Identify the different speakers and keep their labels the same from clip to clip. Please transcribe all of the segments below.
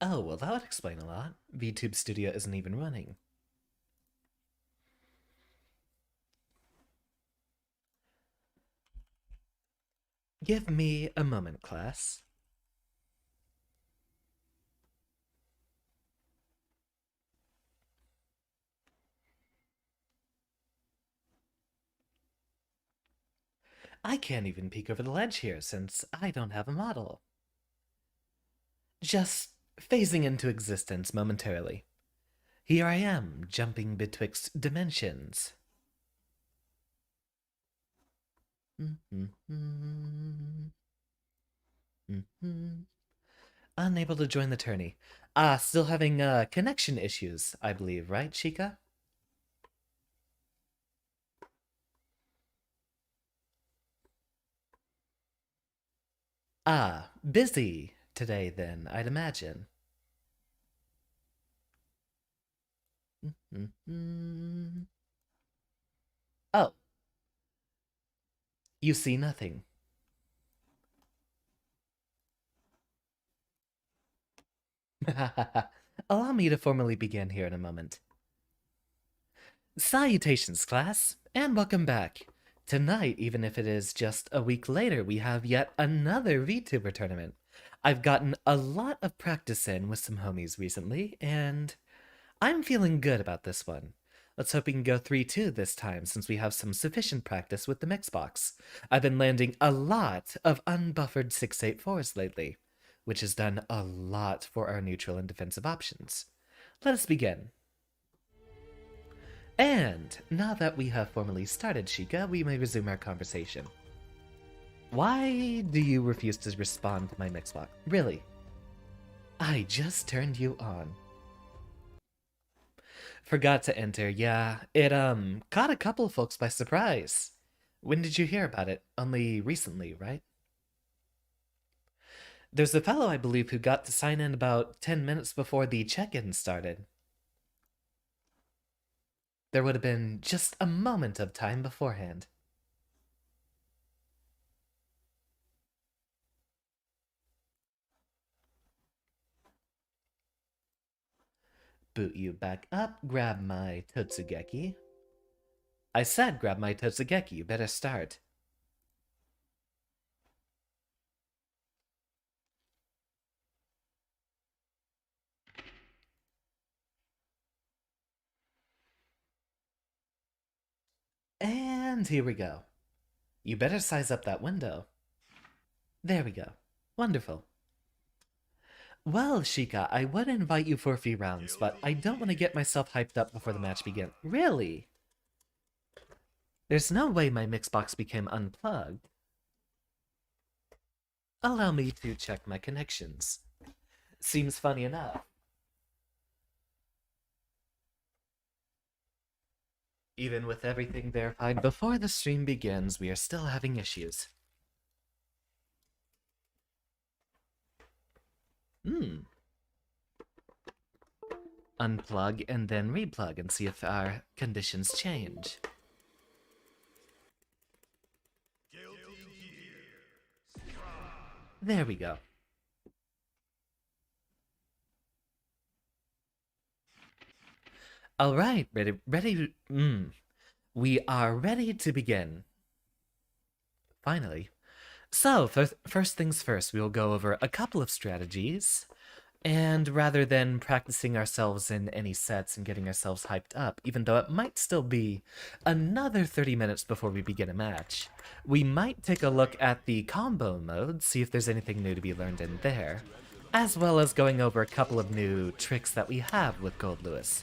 Speaker 1: Oh, well, that would explain a lot. VTube Studio isn't even running. Give me a moment, class. I can't even peek over the ledge here since I don't have a model. Just phasing into existence momentarily. Here I am, jumping betwixt dimensions. Unable to join the tourney. Still having connection issues, I believe, right, Chica? Busy today then, I'd imagine. Oh, you see nothing. Allow me to formally begin here in a moment. Salutations, class, and welcome back. Tonight, even if it is just a week later, we have yet another VTuber tournament. I've gotten a lot of practice in with some homies recently, and I'm feeling good about this one. Let's hope we can go 3-2 this time since we have some sufficient practice with the mixbox. I've been landing a lot of unbuffered 684s lately, which has done a lot for our neutral and defensive options. Let us begin. And now that we have formally started, Chica, we may resume our conversation. Why do you refuse to respond to my mixbox? Really? I just turned you on. Forgot to enter, yeah. It, caught a couple of folks by surprise. When did you hear about it? Only recently, right? There's a fellow, I believe, who got to sign in about 10 minutes before the check-in started. There would have been just a moment of time beforehand. Boot you back up, grab my Totsugeki. I said grab my Totsugeki, you better start. And here we go. You better size up that window. There we go. Wonderful. Well, Shika, I would invite you for a few rounds, but I don't want to get myself hyped up before the match begins. Really? There's no way my mixbox became unplugged. Allow me to check my connections. Seems funny enough. Even with everything verified before the stream begins, we are still having issues. Unplug and then replug and see if our conditions change. There we go. All right, ready. We are ready to begin. Finally. So, first things first, we will go over a couple of strategies. And rather than practicing ourselves in any sets and getting ourselves hyped up, even though it might still be another 30 minutes before we begin a match, we might take a look at the combo mode, see if there's anything new to be learned in there, as well as going over a couple of new tricks that we have with Goldlewis.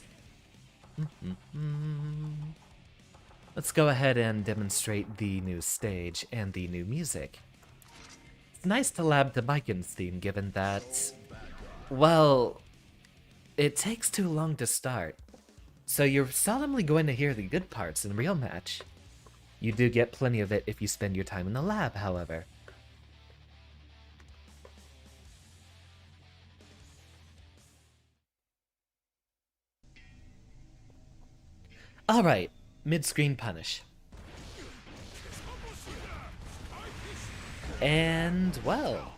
Speaker 1: Let's go ahead and demonstrate the new stage and the new music. It's nice to lab to Biken's theme given that, well, it takes too long to start, so you're seldomly going to hear the good parts in a real match. You do get plenty of it if you spend your time in the lab, however. Alright, mid-screen punish. And, well,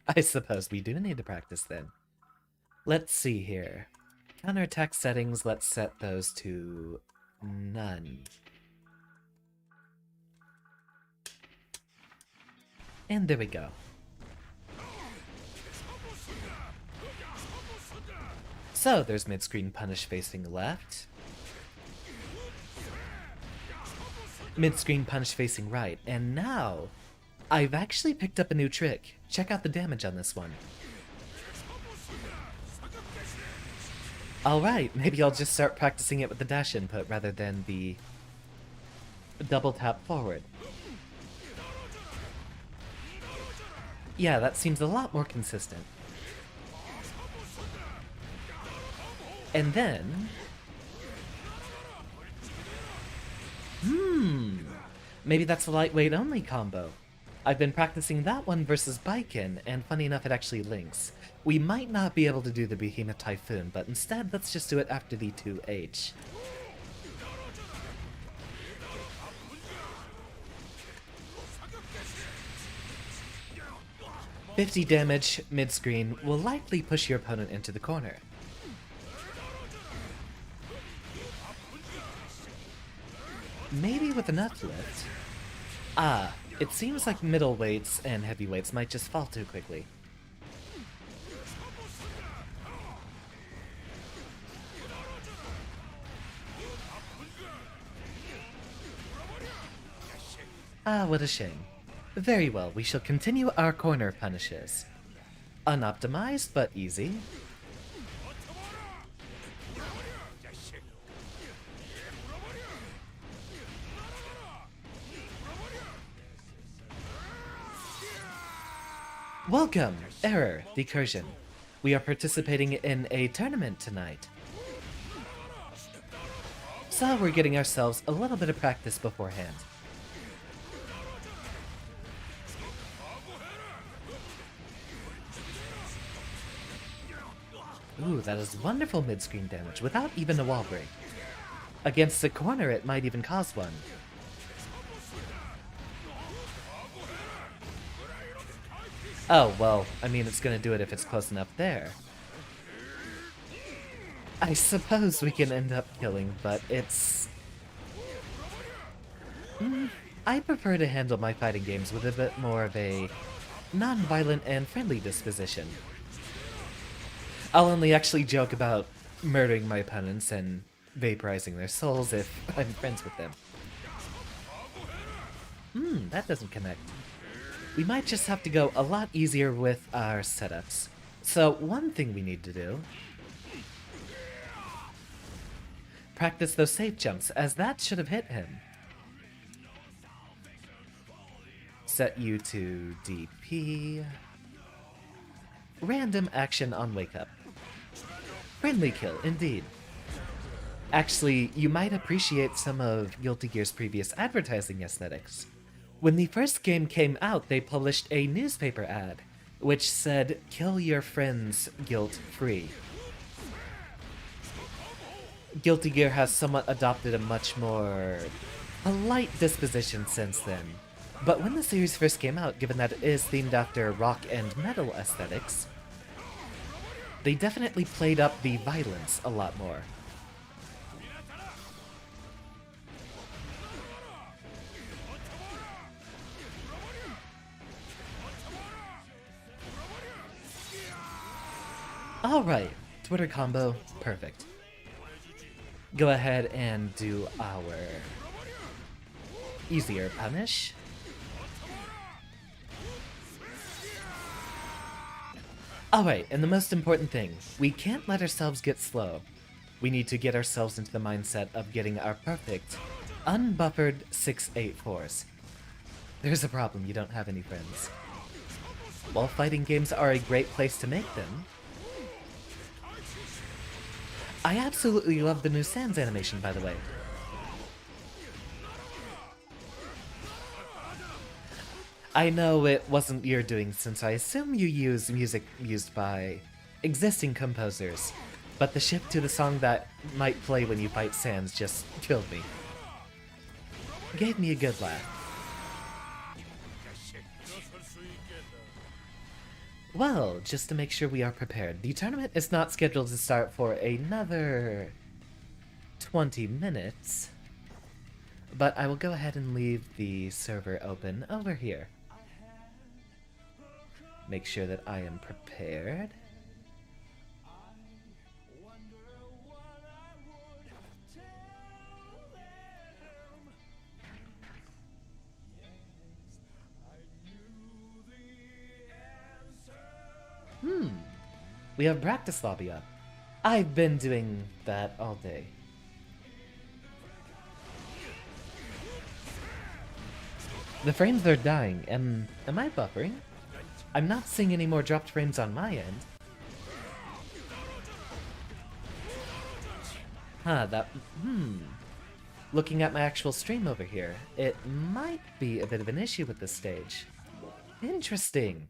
Speaker 1: I suppose we do need to practice then. Let's see here. Counterattack settings, let's set those to none. And there we go. So there's mid-screen punish facing left. Mid-screen punish facing right. And now, I've actually picked up a new trick. Check out the damage on this one. Alright, maybe I'll just start practicing it with the dash input rather than the double tap forward. Yeah, that seems a lot more consistent. And then... maybe that's a lightweight only combo. I've been practicing that one versus Baiken, and funny enough it actually links. We might not be able to do the Behemoth Typhoon, but instead let's just do it after the 2H. "50 damage mid-screen will likely push your opponent into the corner. Maybe with an uplift. It seems like middleweights and heavyweights might just fall too quickly. What a shame. Very well, we shall continue our corner punishes. Unoptimized, but easy. Welcome! Error, decursion. We are participating in a tournament tonight. So we're getting ourselves a little bit of practice beforehand. Ooh, that is wonderful mid-screen damage without even a wall break. Against the corner, it might even cause one. Oh, well, I mean, it's gonna do it if it's close enough there. I suppose we can end up killing, but it's... I prefer to handle my fighting games with a bit more of a non-violent and friendly disposition. I'll only actually joke about murdering my opponents and vaporizing their souls if I'm friends with them. That doesn't connect. We might just have to go a lot easier with our setups. So one thing we need to do... practice those safe jumps, as that should have hit him. Set you to DP. Random action on wake up. Friendly kill, indeed. Actually, you might appreciate some of Guilty Gear's previous advertising aesthetics. When the first game came out, they published a newspaper ad, which said, "Kill your friends guilt-free." Guilty Gear has somewhat adopted a much more polite disposition since then. But when the series first came out, given that it is themed after rock and metal aesthetics, they definitely played up the violence a lot more. Alright, Twitter combo, perfect. Go ahead and do our easier punish. Alright, and the most important thing, we can't let ourselves get slow. We need to get ourselves into the mindset of getting our perfect, unbuffered 6-8-4s. There's a problem, you don't have any friends. While fighting games are a great place to make them, I absolutely love the new Sans animation, by the way. I know it wasn't your doing, since I assume you use music used by existing composers, but the shift to the song that might play when you fight Sans just killed me. Gave me a good laugh. Well, just to make sure we are prepared, the tournament is not scheduled to start for another 20 minutes, but I will go ahead and leave the server open over here. Make sure that I am prepared. We have practice lobby up. I've been doing that all day. The frames are dying. Am I buffering? I'm not seeing any more dropped frames on my end. Looking at my actual stream over here, it might be a bit of an issue with this stage. Interesting.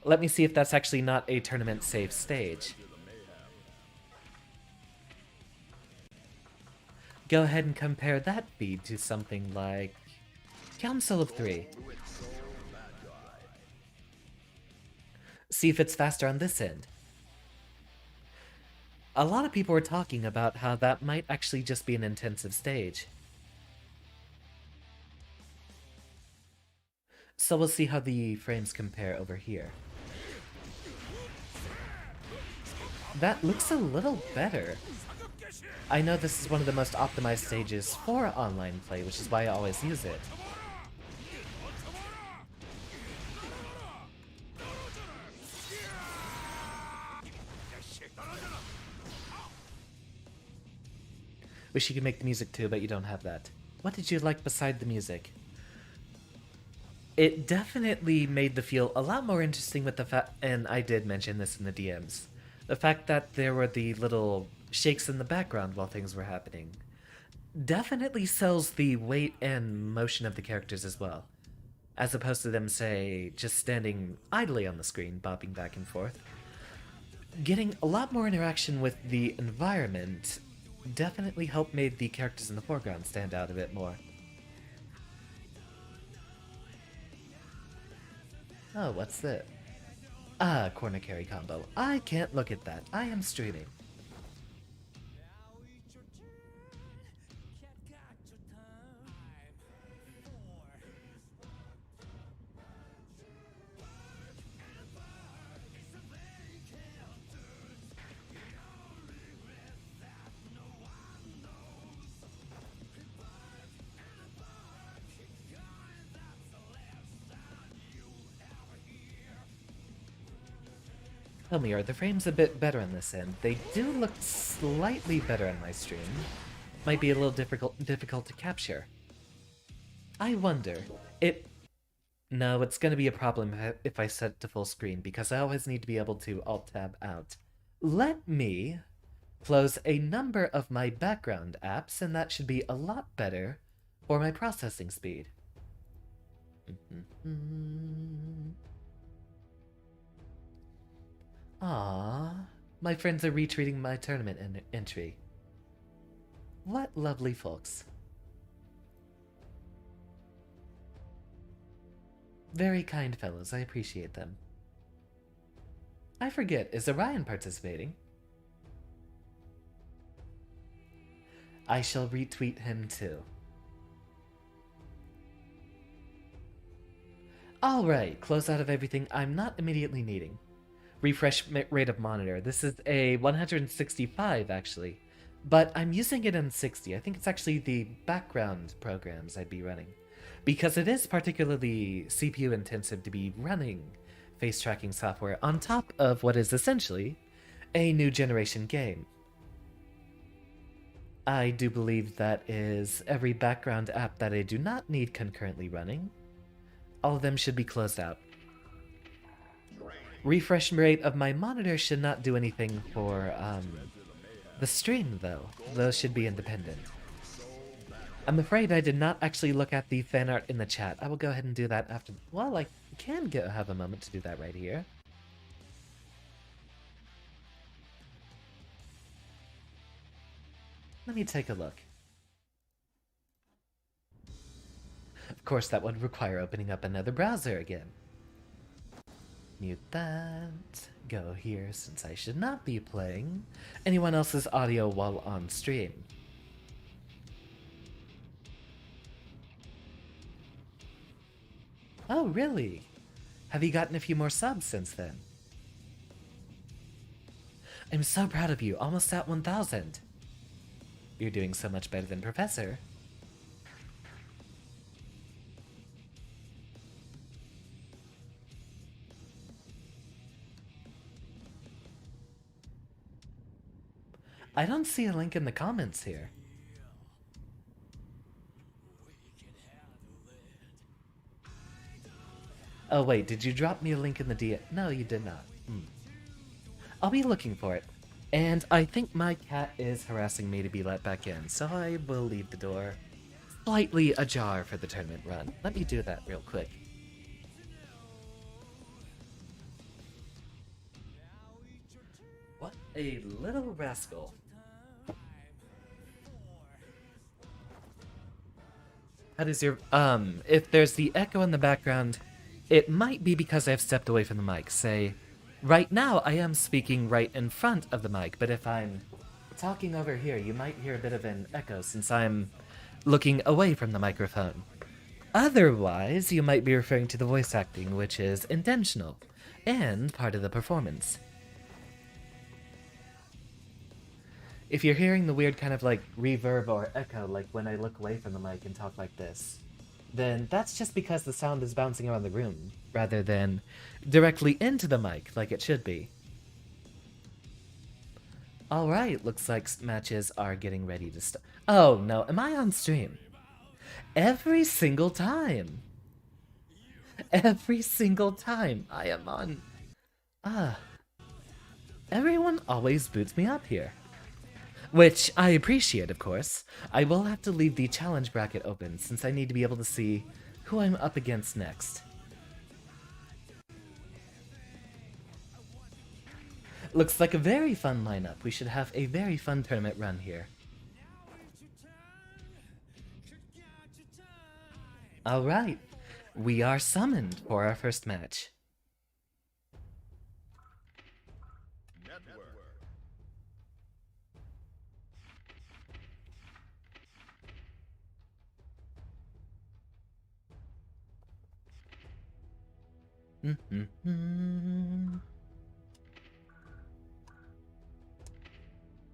Speaker 1: Let me see if that's actually not a tournament-safe stage. Go ahead and compare that feed to something like Council of 3. See if it's faster on this end. A lot of people were talking about how that might actually just be an intensive stage. So we'll see how the frames compare over here. That looks a little better. I know this is one of the most optimized stages for online play, which is why I always use it. Wish you could make the music too, but you don't have that. What did you like beside the music? It definitely made the feel a lot more interesting with the fact, and I did mention this in the DMs, the fact that there were the little shakes in the background while things were happening. Definitely sells the weight and motion of the characters as well, as opposed to them, say, just standing idly on the screen, bopping back and forth. Getting a lot more interaction with the environment definitely helped made the characters in the foreground stand out a bit more. Oh, what's that? Ah, corner carry combo. I can't look at that. I am streaming. Tell me, are the frames a bit better on this end? They do look slightly better on my stream. Might be a little difficult to capture. I wonder. No, it's gonna be a problem if I set it to full screen, because I always need to be able to Alt-Tab out. Let me close a number of my background apps, and that should be a lot better for my processing speed. Aww, my friends are retweeting my tournament entry. What lovely folks. Very kind fellows, I appreciate them. I forget, is Orion participating? I shall retweet him too. Alright, close out of everything I'm not immediately needing. Refresh rate of monitor. This is a 165 actually, but I'm using it in 60. I think it's actually the background programs I'd be running, because it is particularly CPU intensive to be running face tracking software on top of what is essentially a new generation game. I do believe that is every background app that I do not need concurrently running. All of them should be closed out. Refresh rate of my monitor should not do anything for the stream, though. Those should be independent. I'm afraid I did not actually look at the fan art in the chat. I will go ahead and do that after. Well, I can have a moment to do that right here. Let me take a look. Of course, that would require opening up another browser again. Mute that. Go here since I should not be playing anyone else's audio while on stream. Oh, really? Have you gotten a few more subs since then? I'm so proud of you, almost at 1,000. You're doing so much better than Professor. I don't see a link in the comments here. Oh wait, did you drop me a link in the DM? No, you did not. I'll be looking for it. And I think my cat is harassing me to be let back in, so I will leave the door slightly ajar for the tournament run. Let me do that real quick. What a little rascal. How does your, if there's the echo in the background, it might be because I've stepped away from the mic. Say, right now I am speaking right in front of the mic, but if I'm talking over here, you might hear a bit of an echo since I'm looking away from the microphone. Otherwise, you might be referring to the voice acting, which is intentional and part of the performance. If you're hearing the weird kind of like reverb or echo, like when I look away from the mic and talk like this, then that's just because the sound is bouncing around the room, rather than directly into the mic like it should be. Alright, looks like matches are getting ready to start. Oh no, am I on stream? Every single time! Every single time I am on... Everyone always boots me up here. Which I appreciate, of course. I will have to leave the challenge bracket open, since I need to be able to see who I'm up against next. Looks like a very fun lineup. We should have a very fun tournament run here. Alright, we are summoned for our first match.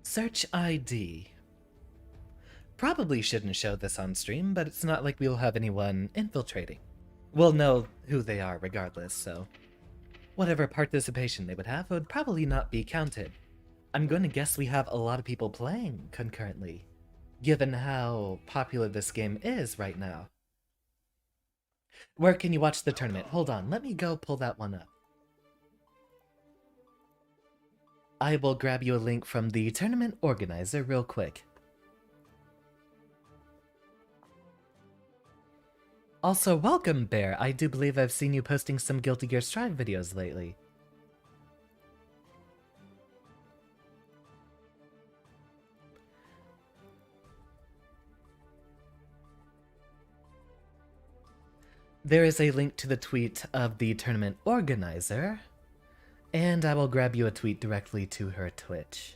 Speaker 1: Search ID. Probably shouldn't show this on stream, but it's not like we'll have anyone infiltrating. We'll know who they are regardless, so whatever participation they would have would probably not be counted. I'm going to guess we have a lot of people playing concurrently, given how popular this game is right now. Where can you watch the tournament? Hold on, let me go pull that one up. I will grab you a link from the tournament organizer real quick. Also, welcome, Bear. I do believe I've seen you posting some Guilty Gear Strive videos lately. There is a link to the tweet of the tournament organizer, and I will grab you a tweet directly to her Twitch.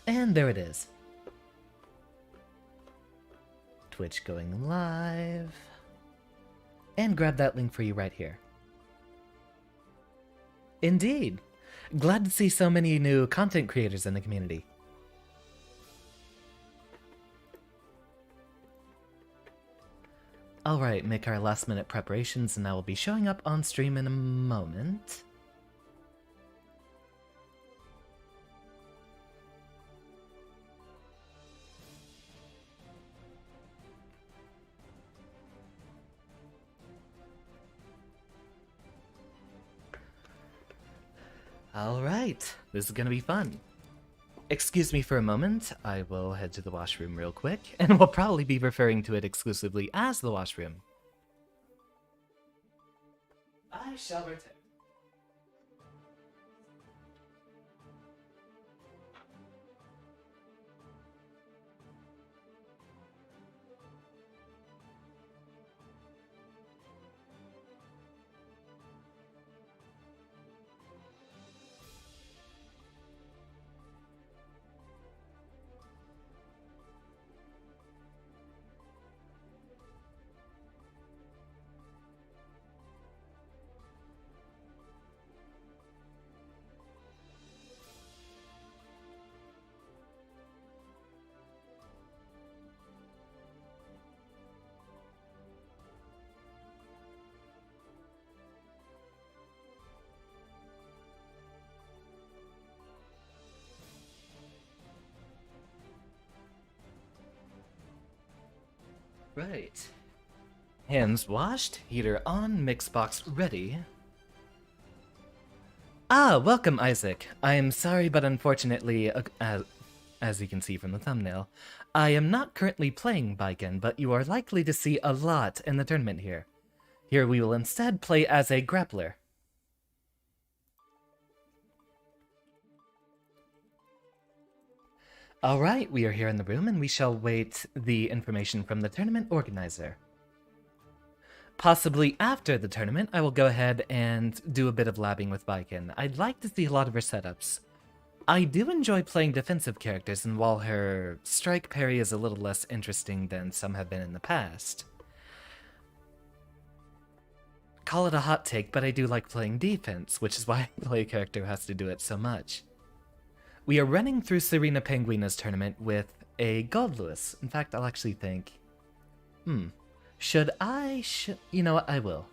Speaker 1: And there it is. Twitch going live. And grab that link for you right here. Indeed. Glad to see so many new content creators in the community. Alright, make our last minute preparations and I will be showing up on stream in a moment. Alright, this is gonna be fun. Excuse me for a moment, I will head to the washroom real quick, and we'll probably be referring to it exclusively as the washroom. I shall return. Right. Hands washed, heater on, mixbox ready. Ah, welcome, Isaac. I am sorry, but unfortunately, as you can see from the thumbnail, I am not currently playing Baiken, but you are likely to see a lot in the tournament here. Here we will instead play as a grappler. Alright, we are here in the room and we shall wait the information from the tournament organizer. Possibly after the tournament, I will go ahead and do a bit of labbing with Baiken. I'd like to see a lot of her setups. I do enjoy playing defensive characters, and while her strike parry is a little less interesting than some have been in the past. Call it a hot take, but I do like playing defense, which is why I play a character who has to do it so much. We are running through Serena Penguina's tournament with a Goldlewis. In fact, I'll actually think, should I you know what, I will.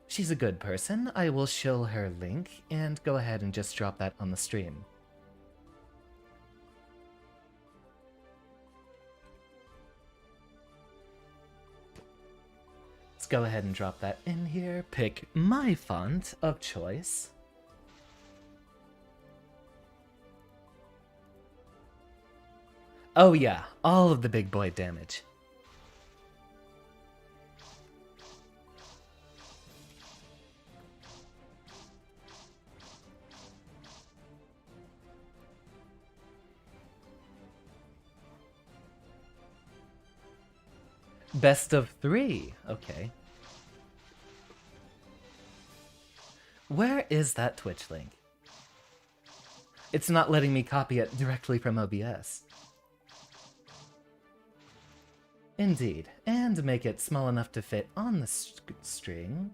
Speaker 1: She's a good person. I will show her link and go ahead and just drop that on the stream. Let's go ahead and drop that in here. Pick my font of choice. Oh yeah, all of the big boy damage. Best of 3, okay. Where is that Twitch link? It's not letting me copy it directly from OBS. Indeed, and make it small enough to fit on the stream.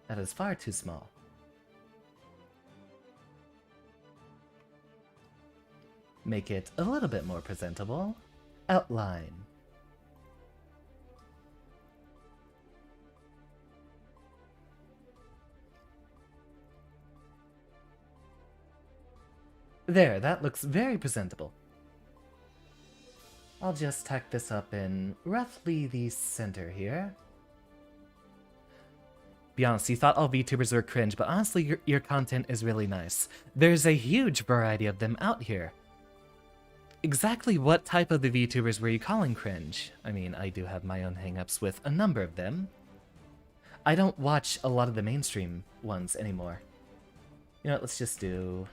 Speaker 1: That is far too small. Make it a little bit more presentable. Outline. There, that looks very presentable. I'll just tack this up in roughly the center here. Be honest, you thought all VTubers were cringe, but honestly, your content is really nice. There's a huge variety of them out here. Exactly what type of the VTubers were you calling cringe? I mean, I do have my own hangups with a number of them. I don't watch a lot of the mainstream ones anymore. You know what, let's just do...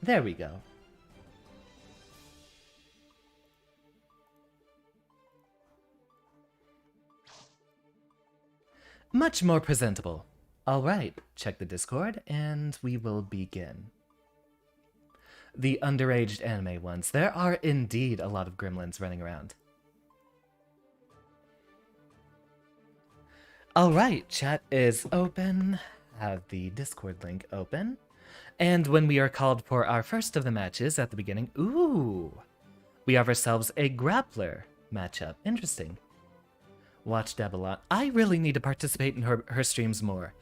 Speaker 1: There we go. Much more presentable. Alright, check the Discord, and we will begin. The underaged anime ones. There are indeed a lot of gremlins running around. Alright, chat is open. Have the Discord link open. And when we are called for our first of the matches at the beginning, ooh, we have ourselves a grappler matchup. Interesting. Watch Deb a lot. I really need to participate in her streams more.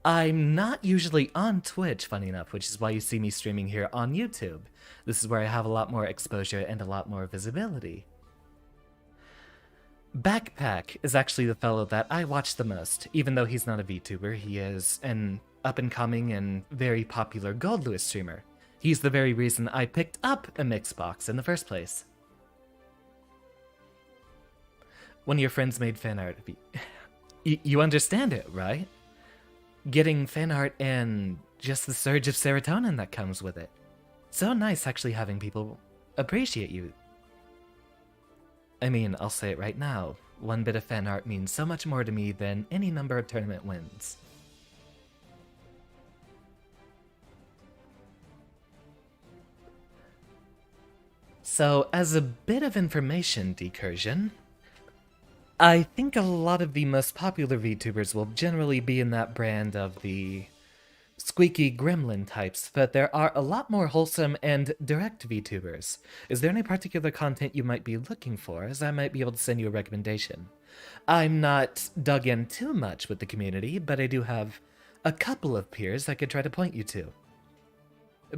Speaker 1: I'm not usually on Twitch, funny enough, which is why you see me streaming here on YouTube. This is where I have a lot more exposure and a lot more visibility. Backpack is actually the fellow that I watch the most. Even though he's not a VTuber, he is an up-and-coming and very popular Goldlewis streamer. He's the very reason I picked up a Mixbox in the first place. One of your friends made fan art. You understand it, right? Getting fan art and just the surge of serotonin that comes with it. So nice actually having people appreciate you. I mean, I'll say it right now. One bit of fan art means so much more to me than any number of tournament wins. So, as a bit of information decursion, I think a lot of the most popular VTubers will generally be in that brand of the squeaky gremlin types, but there are a lot more wholesome and direct VTubers. Is there any particular content you might be looking for, as I might be able to send you a recommendation? I'm not dug in too much with the community, but I do have a couple of peers I could try to point you to.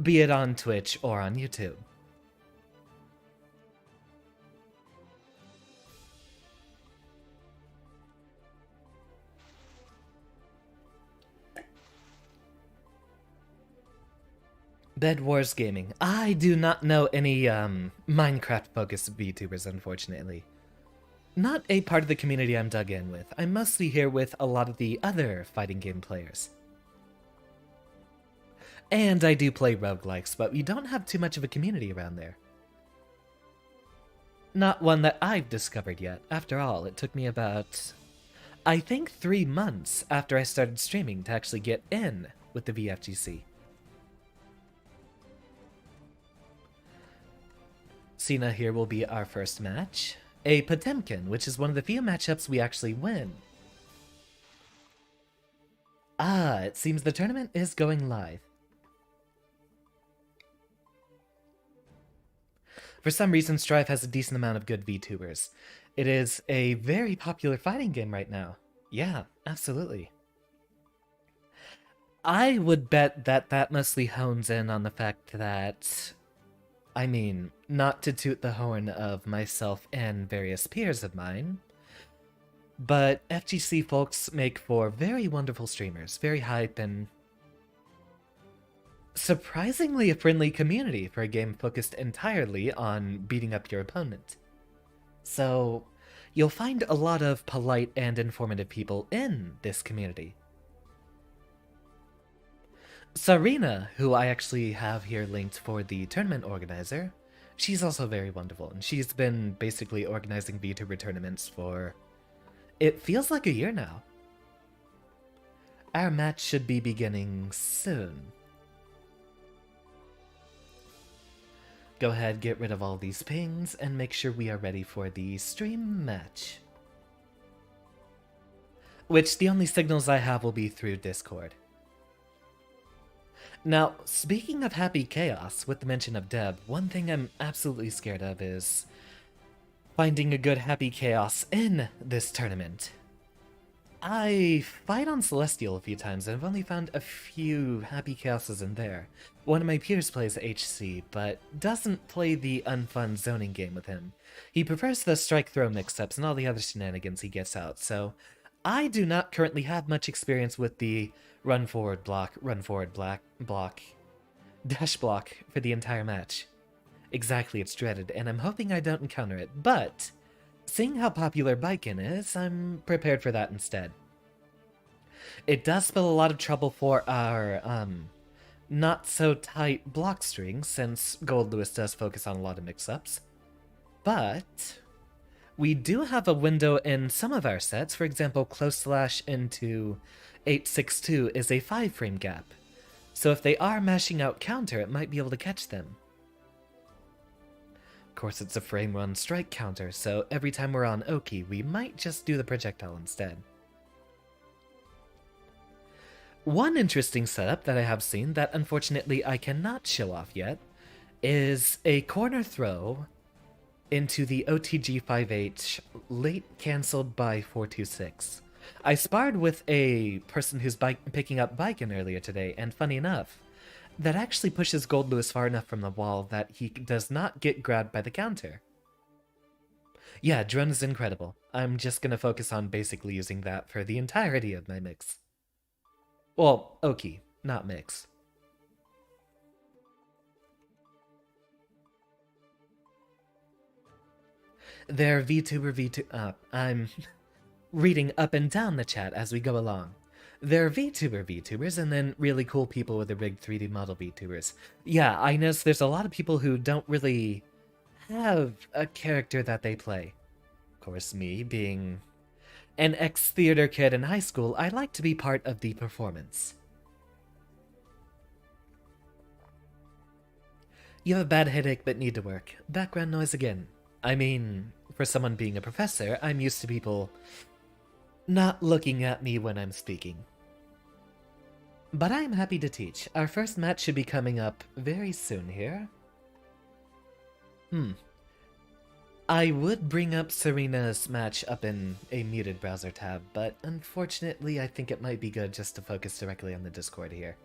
Speaker 1: be it on Twitch or on YouTube. Bed Wars Gaming. I do not know any Minecraft-focused VTubers, unfortunately. Not a part of the community I'm dug in with. I'm mostly here with a lot of the other fighting game players. And I do play roguelikes, but we don't have too much of a community around there. Not one that I've discovered yet. After all, it took me about, I think, 3 months after I started streaming to actually get in with the VFGC. Cena here will be our first match. A Potemkin, which is one of the few matchups we actually win. Ah, it seems the tournament is going live. For some reason, Strive has a decent amount of good VTubers. It is a very popular fighting game right now. Yeah, absolutely. I would bet that that mostly hones in on the fact that, I mean, not to toot the horn of myself and various peers of mine, but FGC folks make for very wonderful streamers, very hype, and surprisingly a friendly community for a game focused entirely on beating up your opponent. So, you'll find a lot of polite and informative people in this community. Sarina, who I actually have here linked for the tournament organizer, she's also very wonderful, and she's been basically organizing VTuber tournaments for, it feels like a year now. Our match should be beginning soon. Go ahead, get rid of all these pings, and make sure we are ready for the stream match. Which the only signals I have will be through Discord. Now, speaking of happy chaos, with the mention of Deb, one thing I'm absolutely scared of is finding a good happy chaos in this tournament. I fight on Celestial a few times, and I've only found a few happy chaoses in there. One of my peers plays HC, but doesn't play the unfun zoning game with him. He prefers the strike-throw mix-ups and all the other shenanigans he gets out, so I do not currently have much experience with the run-forward block, dash block for the entire match. Exactly, it's dreaded, and I'm hoping I don't encounter it, but seeing how popular Bikin is, I'm prepared for that instead. It does spell a lot of trouble for our, not-so-tight block string, since Goldlewis does focus on a lot of mix-ups. But we do have a window in some of our sets. For example, close slash into 862 is a 5-frame gap. So if they are mashing out counter, it might be able to catch them. Of course, it's a frame run strike counter, so every time we're on Oki, we might just do the projectile instead. One interesting setup that I have seen that unfortunately I cannot show off yet is a corner throw into the OTG 5H late cancelled by 426. I sparred with a person who's picking up Bikin earlier today, and funny enough, that actually pushes Goldlewis far enough from the wall that he does not get grabbed by the counter. Yeah, drone is incredible. I'm just gonna focus on basically using that for the entirety of my mix. Well, Oki, not mix. There, VTuber, I'm reading up and down the chat as we go along. There are VTubers, and then really cool people with their big 3D model VTubers. Yeah, I noticed there's a lot of people who don't really have a character that they play. Of course, me, being an ex-theater kid in high school, I like to be part of the performance. You have a bad headache but need to work. Background noise again. I mean, for someone being a professor, I'm used to people not looking at me when I'm speaking. But I am happy to teach. Our first match should be coming up very soon here. I would bring up Serena's match up in a muted browser tab, but unfortunately I think it might be good just to focus directly on the Discord here.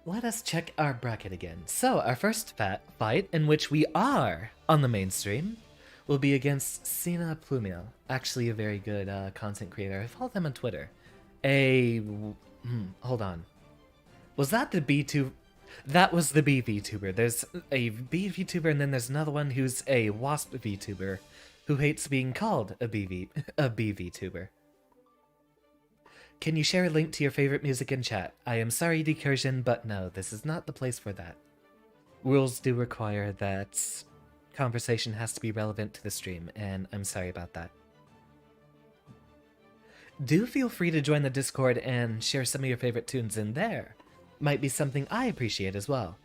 Speaker 1: let us check our bracket again. So, our first fight, in which we are on the mainstream, will be against Sina Plumio. Actually, a very good content creator. I follow them on Twitter. Hold on. Was that the B2? That was the B VTuber. There's a B VTuber, and then there's another one who's a Wasp VTuber, who hates being called a B VTuber. Can you share a link to your favorite music in chat? I am sorry, Decursion, but no, this is not the place for that. Rules do require that conversation has to be relevant to the stream, and I'm sorry about that. Do feel free to join the Discord and share some of your favorite tunes in there. Might be something I appreciate as well.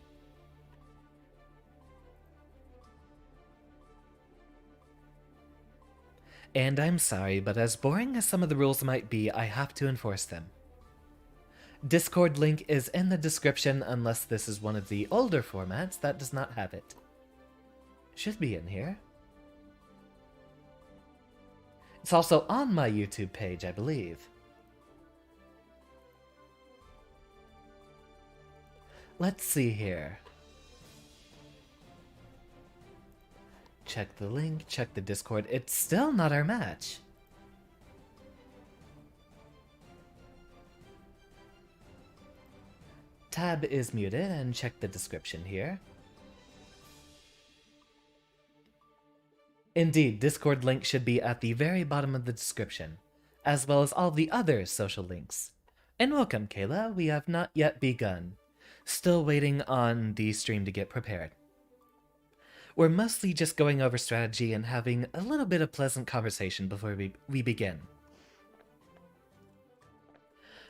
Speaker 1: And I'm sorry, but as boring as some of the rules might be, I have to enforce them. Discord link is in the description unless this is one of the older formats that does not have it. Should be in here. It's also on my YouTube page, I believe. Let's see here. Check the link, check the Discord. It's still not our match. Tab is muted, and check the description here. Indeed, Discord link should be at the very bottom of the description, as well as all the other social links. And welcome, Kayla. We have not yet begun. Still waiting on the stream to get prepared. We're mostly just going over strategy and having a little bit of pleasant conversation before we begin.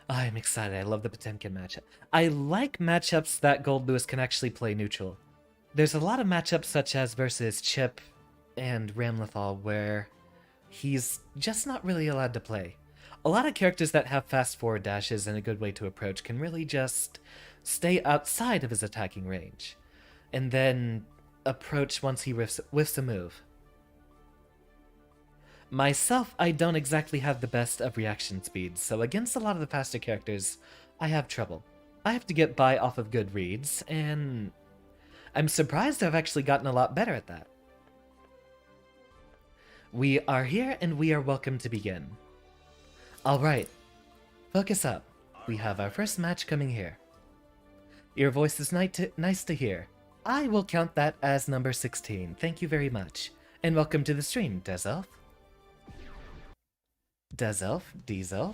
Speaker 1: I'm excited. I love the Potemkin matchup. I like matchups that Goldlewis can actually play neutral. There's a lot of matchups such as versus Chip and Ramlethal where he's just not really allowed to play. A lot of characters that have fast forward dashes and a good way to approach can really just stay outside of his attacking range, and then approach once he whiffs a move. Myself, I don't exactly have the best of reaction speeds, so against a lot of the faster characters, I have trouble. I have to get by off of good reads, and I'm surprised I've actually gotten a lot better at that. We are here, and we are welcome to begin. Alright, focus up. We have our first match coming here. Your voice is nice to hear. I will count that as number 16. Thank you very much. And welcome to the stream, Dezelf. Dezelf, Dezelf,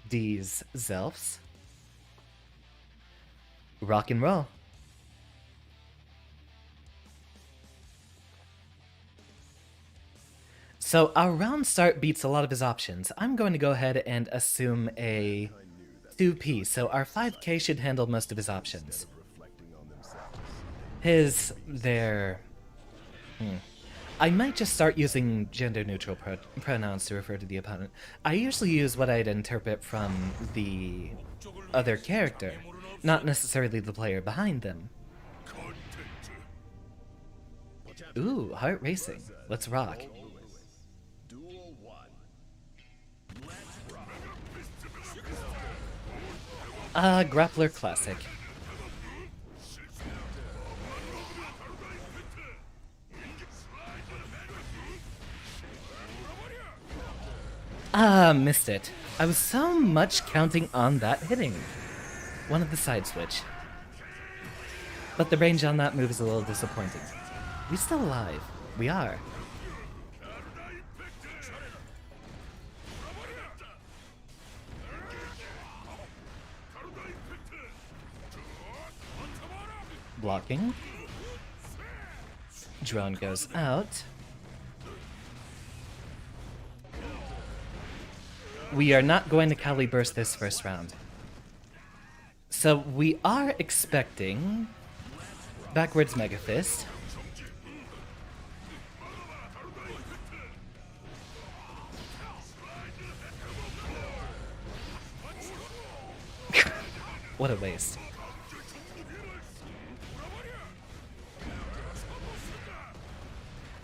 Speaker 1: D's Zelfs. Rock and roll. So our round start beats a lot of his options. I'm going to go ahead and assume a 2P, so our 5K should handle most of his options. I might just start using gender-neutral pronouns to refer to the opponent. I usually use what I'd interpret from the other character, not necessarily the player behind them. Ooh, heart racing. Let's rock. Grappler classic. Missed it. I was so much counting on that hitting. Wanted the side switch. But the range on that move is a little disappointing. We still alive. We are. Blocking. Drone goes out. We are not going to Kali burst this first round. So we are expecting backwards Mega Fist. What a waste.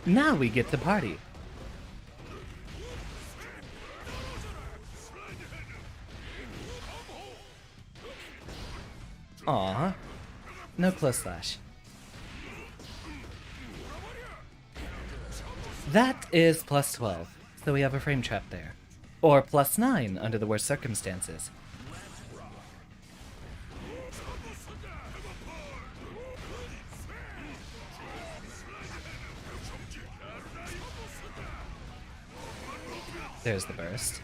Speaker 1: Now we get to party. Aw. No close slash. That is plus 12, so we have a frame trap there. Or plus 9 under the worst circumstances. There's the burst.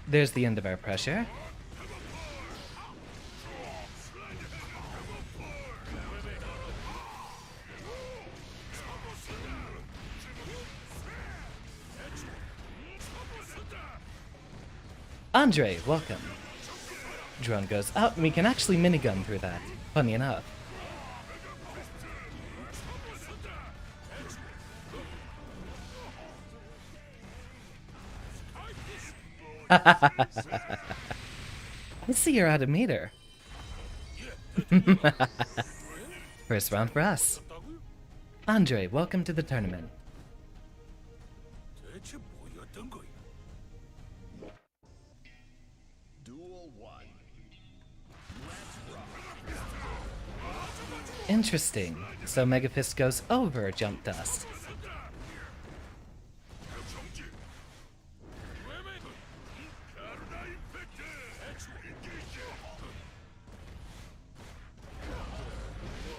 Speaker 1: There's the end of our pressure. Andre, welcome. Drone goes up, and we can actually minigun through that. Funny enough. I see you're out of meter. First round for us. Andre, welcome to the tournament. Interesting. So Mega Fist goes over Jump Dust.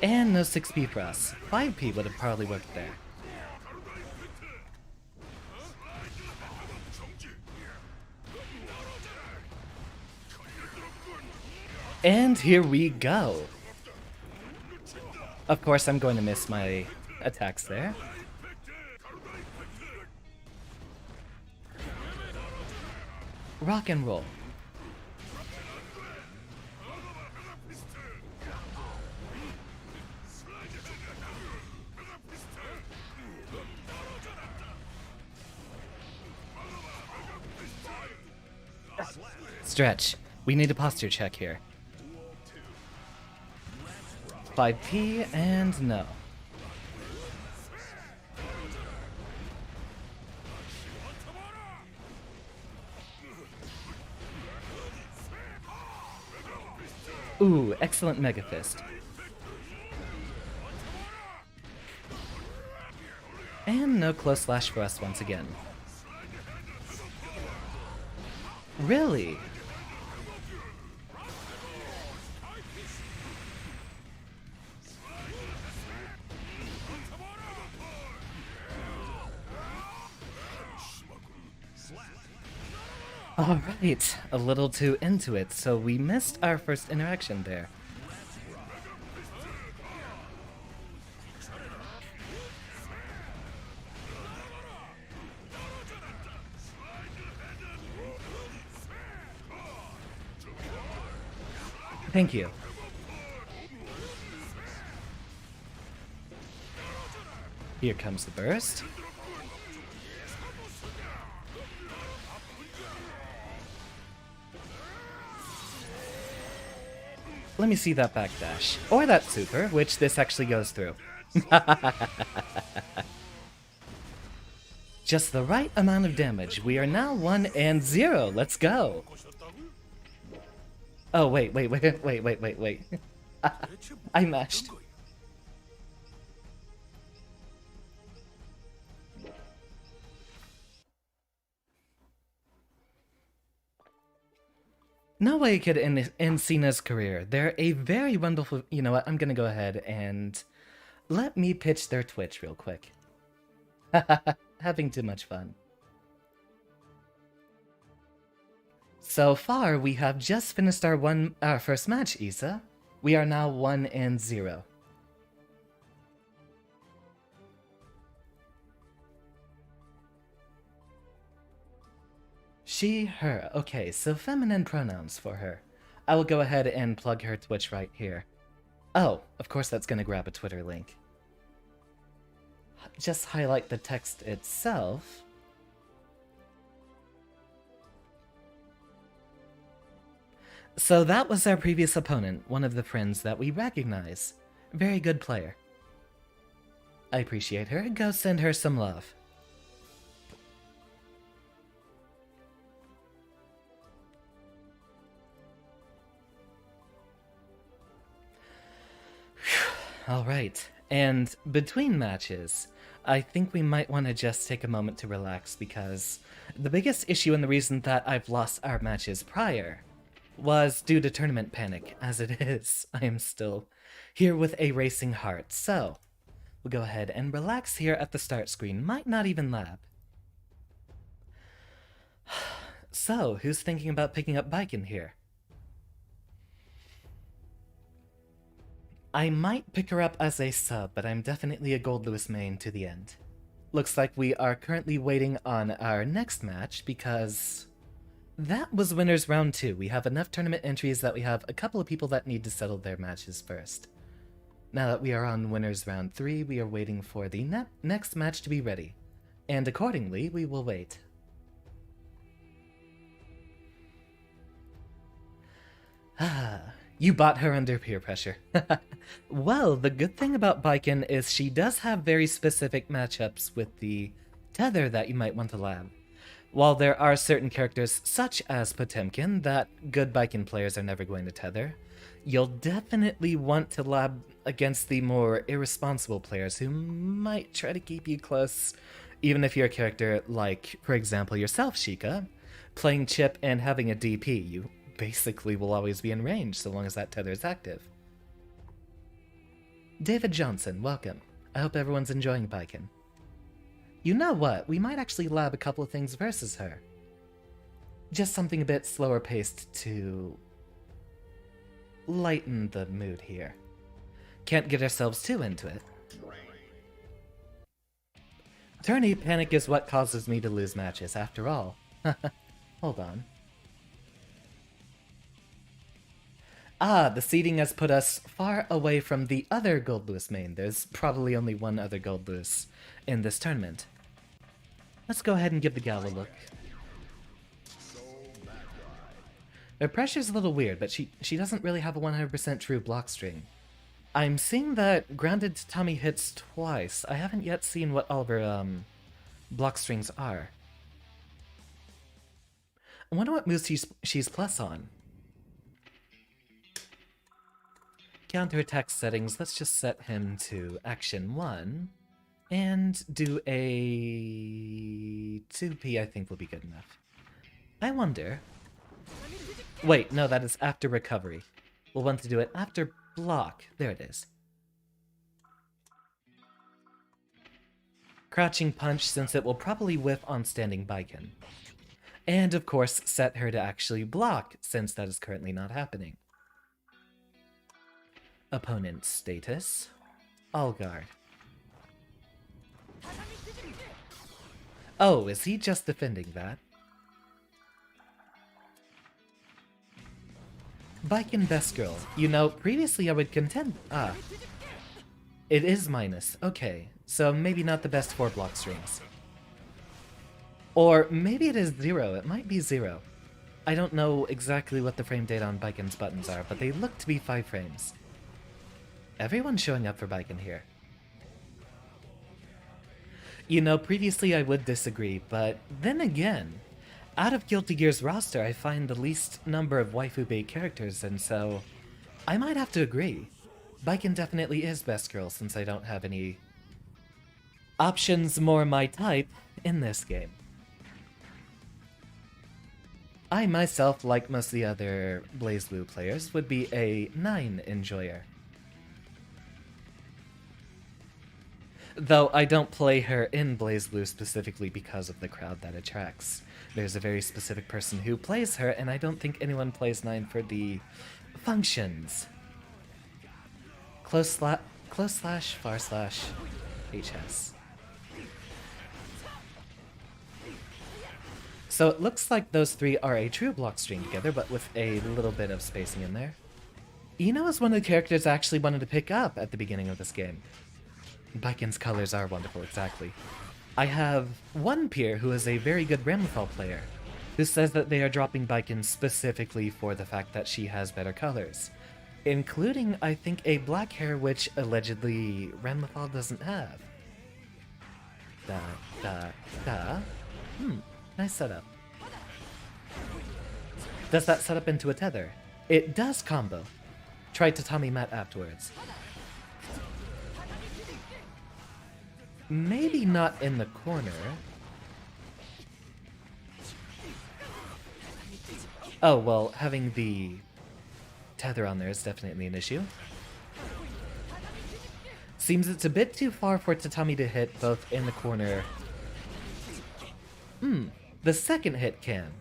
Speaker 1: And no 6p for us. 5p would have probably worked there. And here we go. Of course, I'm going to miss my attacks there. Rock and roll. Stretch. We need a posture check here. 5p and no. Ooh, excellent Mega Fist. And no close slash for us once again. Really? Alright, a little too into it, so we missed our first interaction there. Thank you. Here comes the burst. Let me see that backdash. Or that super, which this actually goes through. Just the right amount of damage. We are now 1-0. Let's go. Oh, wait. I mashed. No way could end Cena's career. They're a very wonderful... You know what? I'm gonna go ahead and let me pitch their Twitch real quick. Having too much fun. So far, we have just finished our first match, Issa. We are now 1-0. She, her. Okay, so feminine pronouns for her. I will go ahead and plug her Twitch right here. Oh, of course that's gonna grab a Twitter link. Just highlight the text itself. So that was our previous opponent, one of the friends that we recognize. Very good player. I appreciate her. Go send her some love. Alright, and between matches, I think we might want to just take a moment to relax because the biggest issue and the reason that I've lost our matches prior was due to tournament panic. As it is, I am still here with a racing heart, so we'll go ahead and relax here at the start screen. Might not even lab. So, who's thinking about picking up Baiken here? I might pick her up as a sub, but I'm definitely a Goldlewis main to the end. Looks like we are currently waiting on our next match because that was winners round 2. We have enough tournament entries that we have a couple of people that need to settle their matches first. Now that we are on winners round 3, we are waiting for the next match to be ready. And accordingly, we will wait. You bought her under peer pressure. Well, the good thing about Baiken is she does have very specific matchups with the tether that you might want to lab. While there are certain characters, such as Potemkin, that good Baiken players are never going to tether, you'll definitely want to lab against the more irresponsible players who might try to keep you close, even if you're a character like, for example, yourself, Sheikah, playing Chip and having a DP. You basically will always be in range so long as that tether is active. David Johnson, welcome. I hope everyone's enjoying Baiken. You know what? We might actually lab a couple of things versus her. Just something a bit slower paced to lighten the mood here. Can't get ourselves too into it. Tourney panic is what causes me to lose matches, after all. Hold on. Ah, the seeding has put us far away from the other Goldlewis main. There's probably only one other Goldlewis in this tournament. Let's go ahead and give the gal a look. Her pressure's a little weird, but she doesn't really have a 100% true block string. I'm seeing that grounded Tommy hits twice. I haven't yet seen what all of her block strings are. I wonder what moves she's plus on. Counterattack settings, let's just set him to action 1 and do a 2p. I think will be good enough. I wonder... Wait, no, that is after recovery. We'll want to do it after block. There it is. Crouching punch, since it will probably whiff on standing Baiken. And of course, set her to actually block, since that is currently not happening. Opponent status, all guard. Oh, is he just defending that? Baiken best girl. You know, previously I would contend... Ah. It is minus. Okay, so maybe not the best 4 block strings. Or maybe it is 0. It might be 0. I don't know exactly what the frame data on Baiken's buttons are, but they look to be 5 frames. Everyone's showing up for Baiken here. You know, previously I would disagree, but then again, out of Guilty Gear's roster, I find the least number of waifu-bait characters, and so I might have to agree. Baiken definitely is best girl, since I don't have any options more my type in this game. I myself, like most of the other BlazBlue players, would be a 9 enjoyer. Though I don't play her in BlazBlue specifically because of the crowd that attracts. There's a very specific person who plays her, and I don't think anyone plays 9 for the functions. Close slash, far slash, HS. So it looks like those 3 are a true block string together, but with a little bit of spacing in there. Ino is one of the characters I actually wanted to pick up at the beginning of this game. Baiken's colors are wonderful, exactly. I have one peer who is a very good Ramlethal player, who says that they are dropping Baiken specifically for the fact that she has better colors, including, I think, a black hair which allegedly Ramlethal doesn't have. Nice setup. Does that set up into a tether? It does combo. Try Tatami Mat afterwards. Maybe not in the corner. Oh, well, having the tether on there is definitely an issue. Seems it's a bit too far for Tatami to hit both in the corner. The second hit can.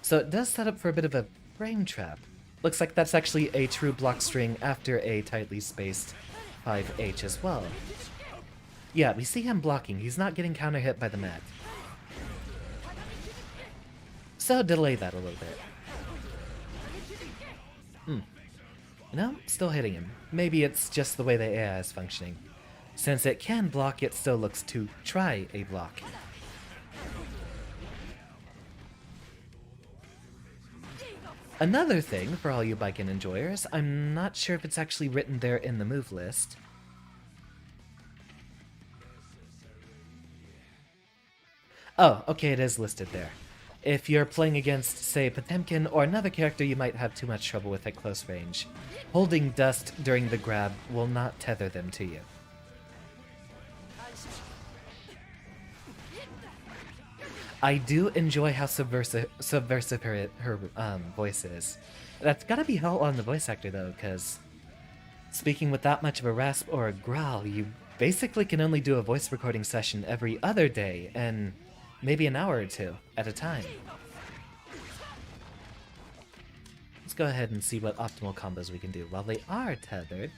Speaker 1: So it does set up for a bit of a frame trap. Looks like that's actually a true block string after a tightly spaced 5H as well. Yeah, we see him blocking. He's not getting counter hit by the mat. So delay that a little bit. No, still hitting him. Maybe it's just the way the AI is functioning. Since it can block, it still looks to try a block. Another thing for all you Baiken enjoyers, I'm not sure if it's actually written there in the move list. Oh, okay, it is listed there. If you're playing against, say, Potemkin or another character you might have too much trouble with at close range, holding dust during the grab will not tether them to you. I do enjoy how subversive her voice is. That's gotta be hell on the voice actor though, because speaking with that much of a rasp or a growl, you basically can only do a voice recording session every other day, and maybe an hour or two at a time. Let's go ahead and see what optimal combos we can do while they are tethered.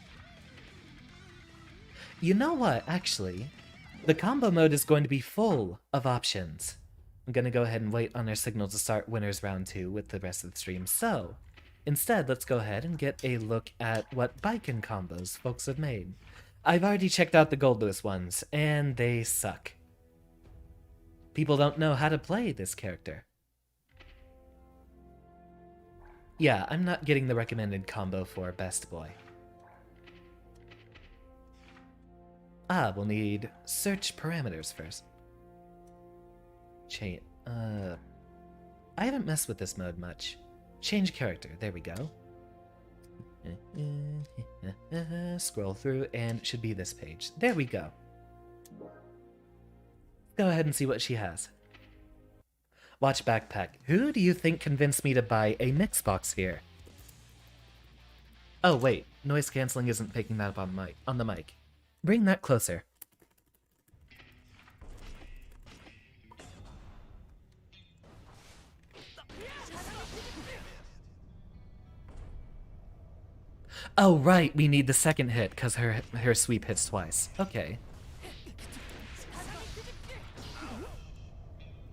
Speaker 1: You know what, actually? The combo mode is going to be full of options. I'm gonna go ahead and wait on our signal to start winners round 2 with the rest of the stream, so instead let's go ahead and get a look at what Baiken combos folks have made. I've already checked out the Goldlewis ones, and they suck. People don't know how to play this character. Yeah, I'm not getting the recommended combo for Best Boy. We'll need search parameters first. I haven't messed with this mode much. Change character, there we go. Scroll through, and it should be this page. There we go. Go ahead and see what she has. Watch backpack. Who do you think convinced me to buy a mix box here? Oh wait, noise cancelling isn't picking that up on the mic. Bring that closer. Oh right, we need the second hit because her sweep hits twice. Okay.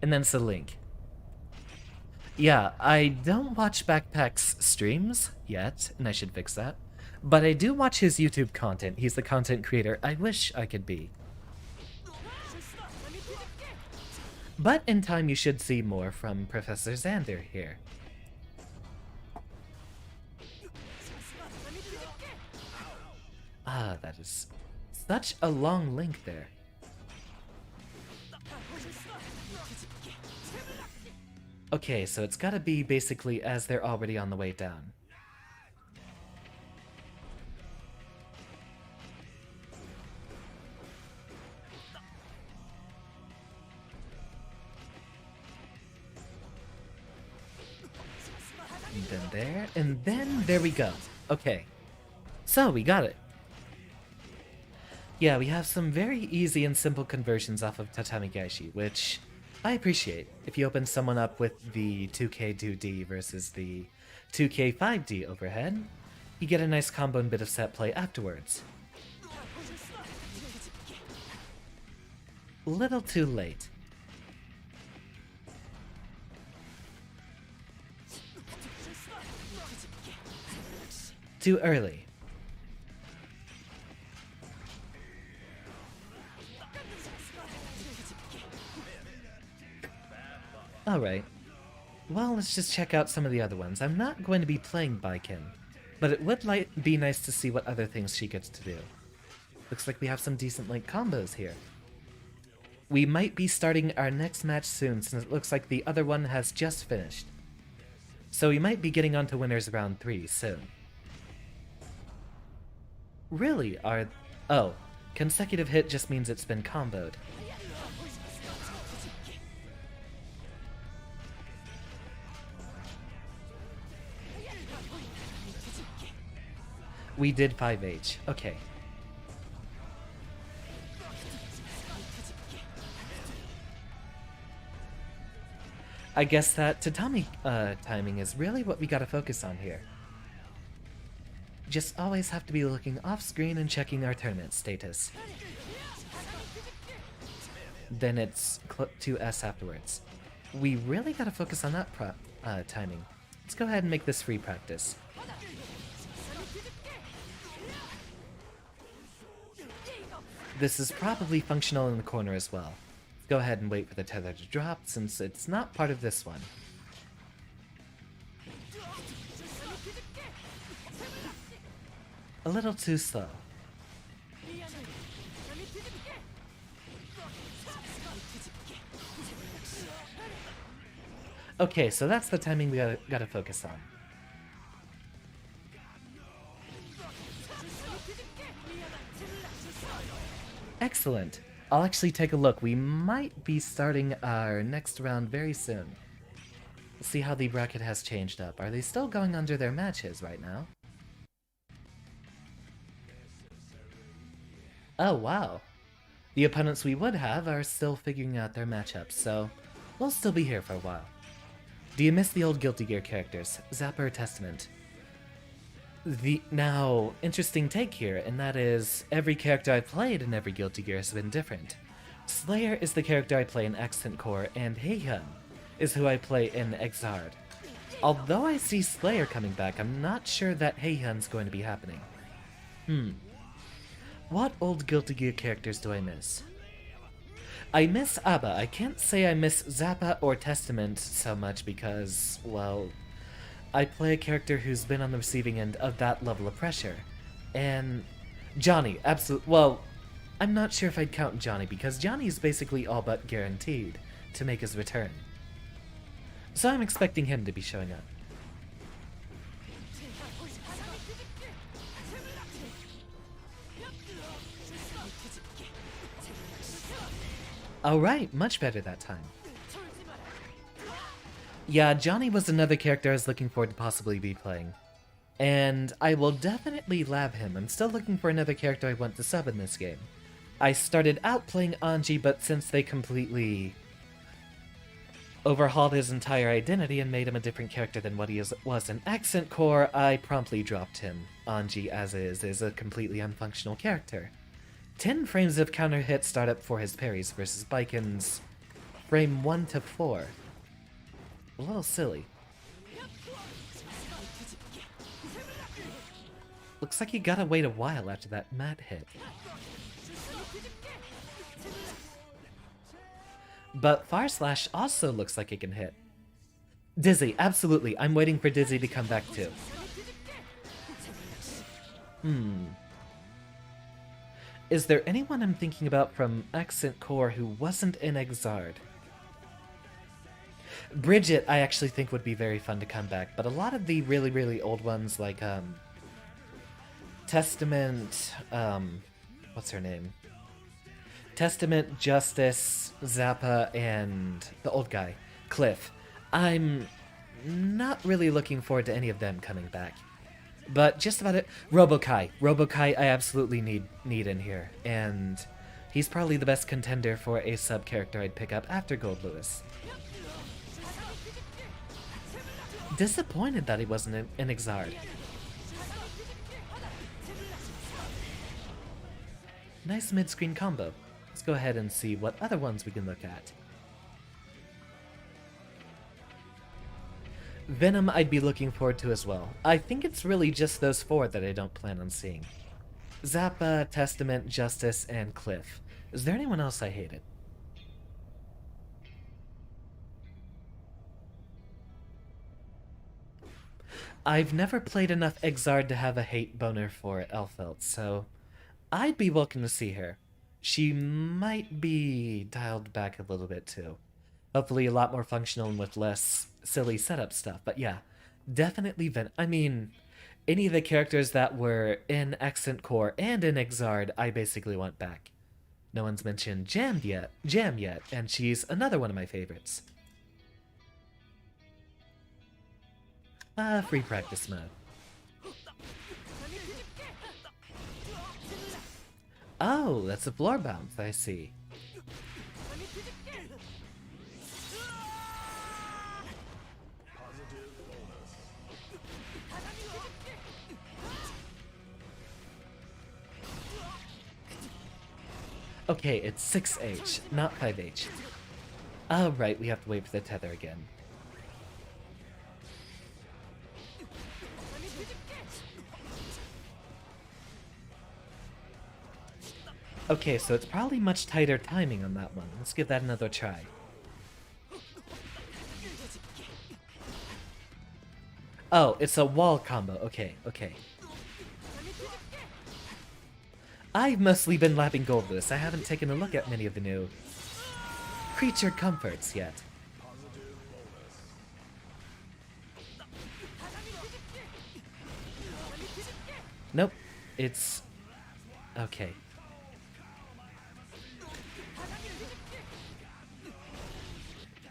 Speaker 1: And then it's a link. Yeah, I don't watch Backpack's streams yet, and I should fix that. But I do watch his YouTube content. He's the content creator I wish I could be. But in time you should see more from Professor Xander here. Ah, that is such a long link there. Okay, so it's gotta be basically as they're already on the way down. And then there, and then there we go. Okay, so we got it. Yeah, we have some very easy and simple conversions off of Tatami Gaishi, which I appreciate. If you open someone up with the 2K 2D versus the 2K 5D overhead, you get a nice combo and bit of set play afterwards. Little too late. Too early. Alright. Well, let's just check out some of the other ones. I'm not going to be playing Baiken, but it would be nice to see what other things she gets to do. Looks like we have some decent link combos here. We might be starting our next match soon, since it looks like the other one has just finished. So we might be getting on to winners round 3 soon. Really? Oh, consecutive hit just means it's been comboed. We did 5H. Okay. I guess that tatami timing is really what we gotta focus on here. Just always have to be looking off-screen and checking our tournament status. Then it's clip to S afterwards. We really gotta focus on that timing. Let's go ahead and make this free practice. This is probably functional in the corner as well. Let's go ahead and wait for the tether to drop since it's not part of this one. A little too slow. Okay, so that's the timing we gotta focus on. Excellent. I'll actually take a look. We might be starting our next round very soon. We'll see how the bracket has changed up. Are they still going under their matches right now? Oh, wow. The opponents we would have are still figuring out their matchups, so we'll still be here for a while. Do you miss the old Guilty Gear characters, Zappa or Testament? Now, interesting take here, and that is, every character I've played in every Guilty Gear has been different. Slayer is the character I play in Accent Core, and Heihyun is who I play in Exard. Although I see Slayer coming back, I'm not sure that Heihyun's going to be happening. What old Guilty Gear characters do I miss? I miss Abba. I can't say I miss Zappa or Testament so much because, well, I play a character who's been on the receiving end of that level of pressure. And Johnny, well, I'm not sure if I'd count Johnny because Johnny is basically all but guaranteed to make his return. So I'm expecting him to be showing up. Alright, much better that time. Yeah, Johnny was another character I was looking forward to possibly be playing. And I will definitely lab him. I'm still looking for another character I want to sub in this game. I started out playing Anji, but since they completely overhauled his entire identity and made him a different character than what he was in Accent Core, I promptly dropped him. Anji, as is a completely unfunctional character. 10 frames of counter hit startup for his parries versus Baiken's frame 1 to 4. A little silly. Looks like you gotta wait a while after that mat hit. But Fire Slash also looks like it can hit. Dizzy, absolutely. I'm waiting for Dizzy to come back too. Is there anyone I'm thinking about from Accent Core who wasn't in Exard? Bridget, I actually think would be very fun to come back, but a lot of the really, really old ones like, Testament, what's her name? Testament, Justice, Zappa, and the old guy, Cliff. I'm not really looking forward to any of them coming back. But just about it. Robokai. Robokai I absolutely need in here. And he's probably the best contender for a sub-character I'd pick up after Goldlewis. Disappointed that he wasn't in Exard. Nice mid-screen combo. Let's go ahead and see what other ones we can look at. Venom I'd be looking forward to as well. I think it's really just those 4 that I don't plan on seeing. Zappa, Testament, Justice, and Cliff. Is there anyone else I hated? I've never played enough Exard to have a hate boner for Elfelt, so I'd be welcome to see her. She might be dialed back a little bit too. Hopefully a lot more functional and with less silly setup stuff, but yeah, definitely I mean, Any of the characters that were in Accent Core and in Exard, I basically want back. No one's mentioned Jam yet, and she's another one of my favorites. Free practice mode. Oh, that's a floor bounce, I see. Okay, it's 6H, not 5H. Oh, right, we have to wait for the tether again. Okay, so it's probably much tighter timing on that one. Let's give that another try. Oh, it's a wall combo. Okay, okay. I've mostly been lapping Goldlewis. I haven't taken a look at many of the new creature comforts yet. Nope. It's... okay.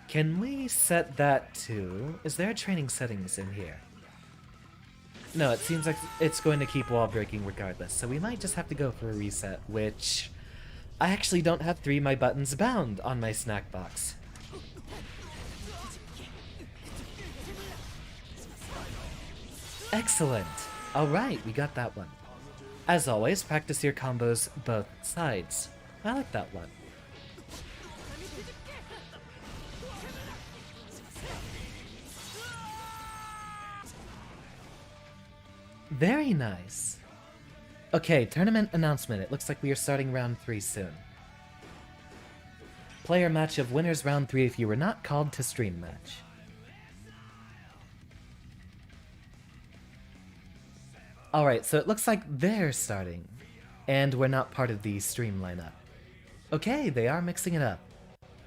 Speaker 1: Can we set that to... is there training settings in here? No, it seems like it's going to keep wall breaking regardless, so we might just have to go for a reset, which... I actually don't have 3 of my buttons bound on my snack box. Excellent! Alright, we got that one. As always, practice your combos both sides. I like that one. Very nice. Okay, tournament announcement. It looks like we are starting round 3 soon. Player match of winners round 3 if you were not called to stream match. Alright, so it looks like they're starting. And we're not part of the stream lineup. Okay, they are mixing it up.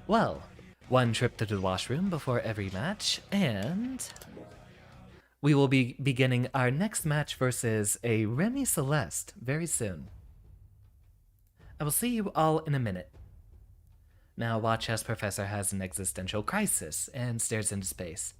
Speaker 1: Well, one trip to the washroom before every match, and... we will be beginning our next match versus a Remy Celeste very soon. I will see you all in a minute. Now watch as Professor has an existential crisis and stares into space.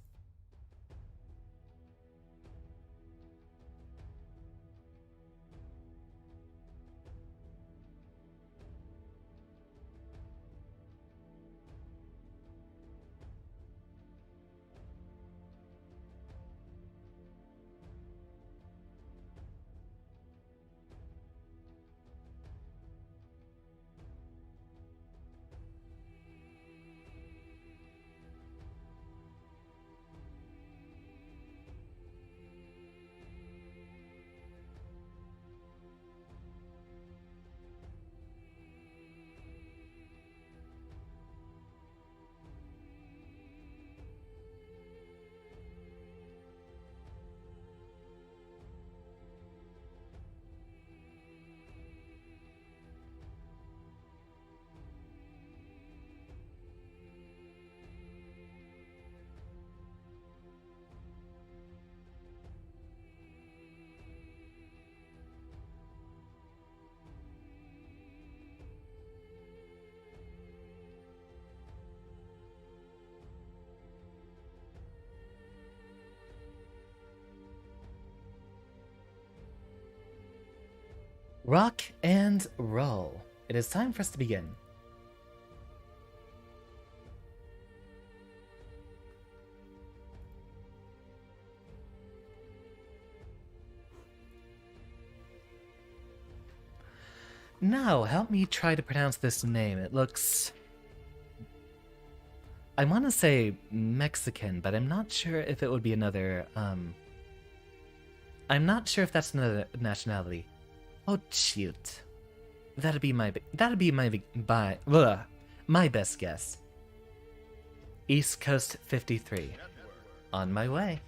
Speaker 1: Rock and roll. It is time for us to begin. Now, help me try to pronounce this name. It looks... I want to say Mexican, but I'm not sure if it would be another, I'm not sure if that's another nationality. Oh, shoot. That'd be my best guess. East Coast 53. On my way.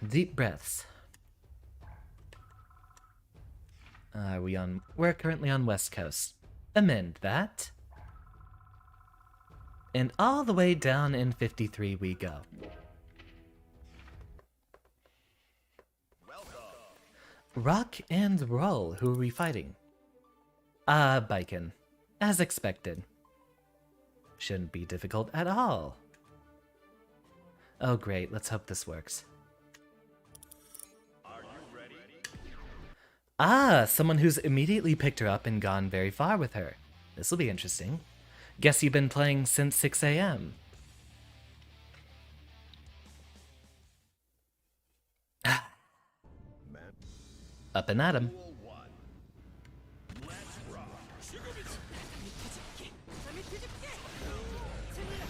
Speaker 1: Deep breaths. We're currently on West Coast. Amend that. And all the way down in 53 we go. Rock and roll, who are we fighting? Baiken. As expected. Shouldn't be difficult at all. Oh great, let's hope this works.
Speaker 2: Are you ready?
Speaker 1: Someone who's immediately picked her up and gone very far with her. This'll be interesting. Guess you've been playing since 6 a.m. Up and at 'em.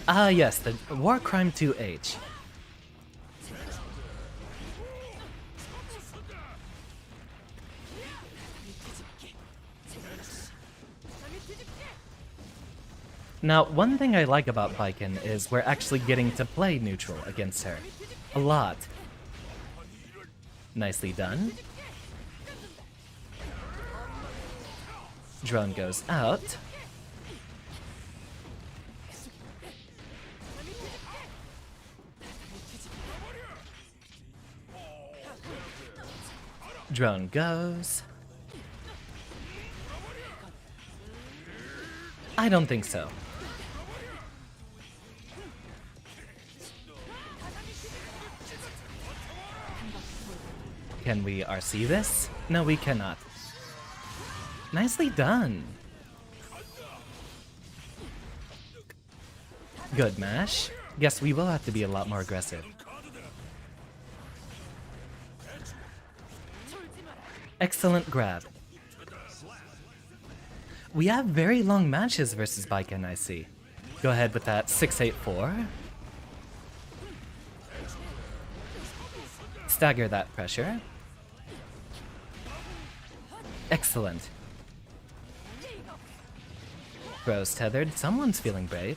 Speaker 1: Yes, the War Crime 2H. Now, one thing I like about Baiken is we're actually getting to play neutral against her. A lot. Nicely done. Drone goes out. Drone goes. I don't think so. Can we RC this? No, we cannot. Nicely done. Good mash. Guess we will have to be a lot more aggressive. Excellent grab. We have very long matches versus Baiken, I see. Go ahead with that 684. Stagger that pressure. Excellent. Throws tethered. Someone's feeling brave.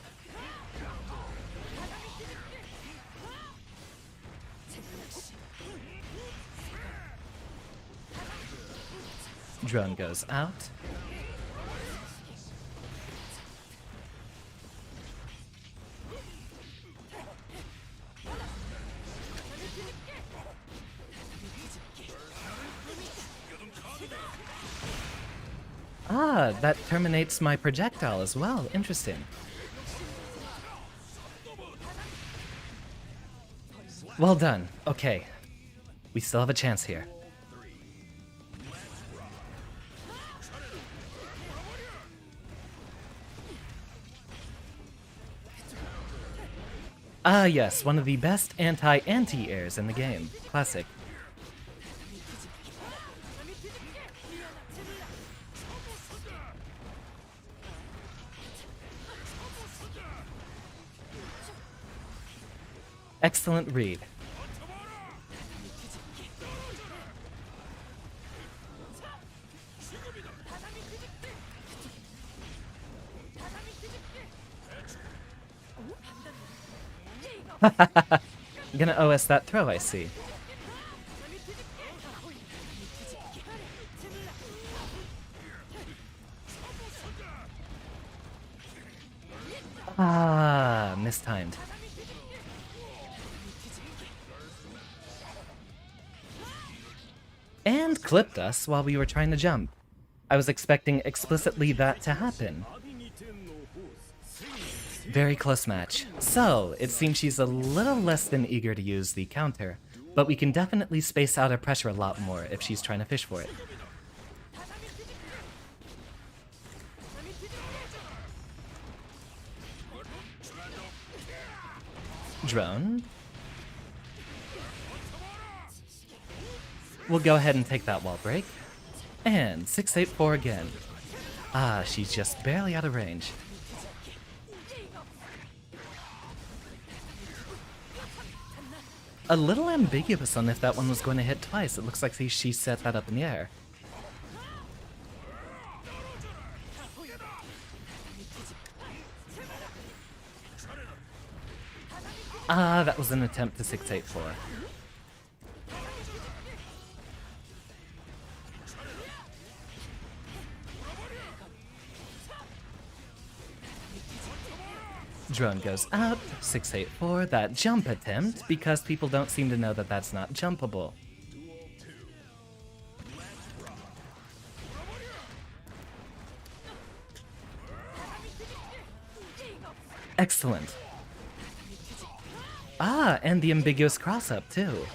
Speaker 1: Drone goes out. That terminates my projectile as well. Interesting. Well done. Okay. We still have a chance here. Yes, one of the best anti-anti-airs in the game. Classic. Excellent read. Gonna OS that throw, I see. Mistimed. And clipped us while we were trying to jump. I was expecting explicitly that to happen. Very close match. So, it seems she's a little less than eager to use the counter, but we can definitely space out her pressure a lot more if she's trying to fish for it. Drone. We'll go ahead and take that wall break. And 684 again. She's just barely out of range. A little ambiguous on if that one was going to hit twice. It looks like she set that up in the air. That was an attempt to 684. Drone goes out. 684. That jump attempt, because people don't seem to know that that's not jumpable. Excellent. Ah, and the ambiguous cross-up, too.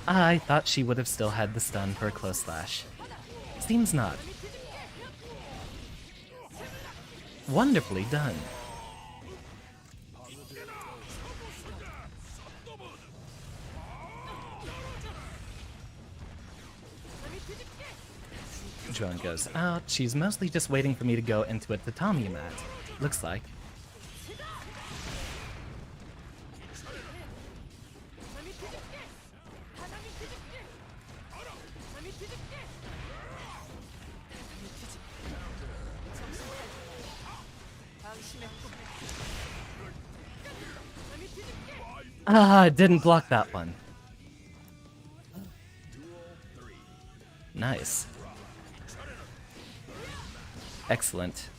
Speaker 1: I thought she would have still had the stun for a close slash. Seems not. Wonderfully done. Drone goes out. She's mostly just waiting for me to go into a tatami mat. Looks like. Ah, didn't block that one. Nice. Excellent.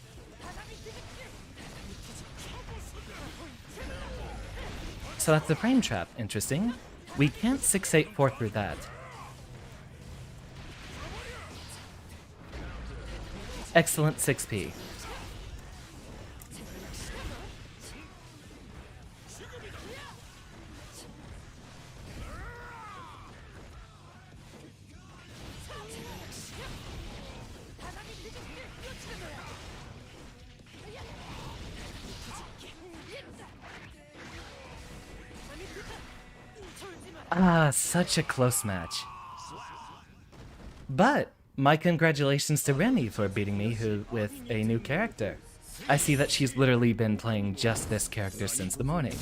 Speaker 1: So that's the frame trap. Interesting. We can't 684 through that. Excellent 6P. Ah, such a close match. But my congratulations to Remy for beating me with a new character. I see that she's literally been playing just this character since the morning.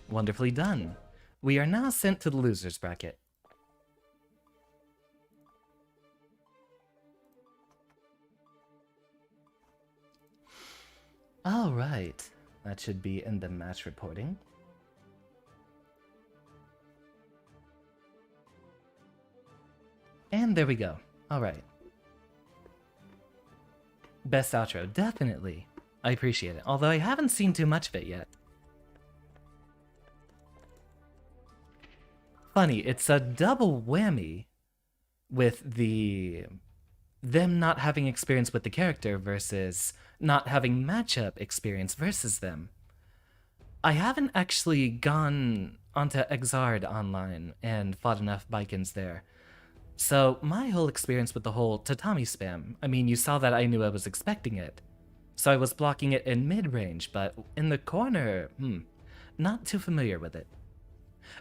Speaker 1: Wonderfully done. We are now sent to the losers bracket. Alright, that should be in the match reporting. And there we go. Alright. Best outro, definitely. I appreciate it, although I haven't seen too much of it yet. Funny, it's a double whammy with them not having experience with the character versus not having matchup experience versus them. I haven't actually gone onto Exard online and fought enough Bikins there. So my whole experience with the whole tatami spam, I mean, you saw that I knew I was expecting it. So I was blocking it in mid-range, but in the corner, not too familiar with it.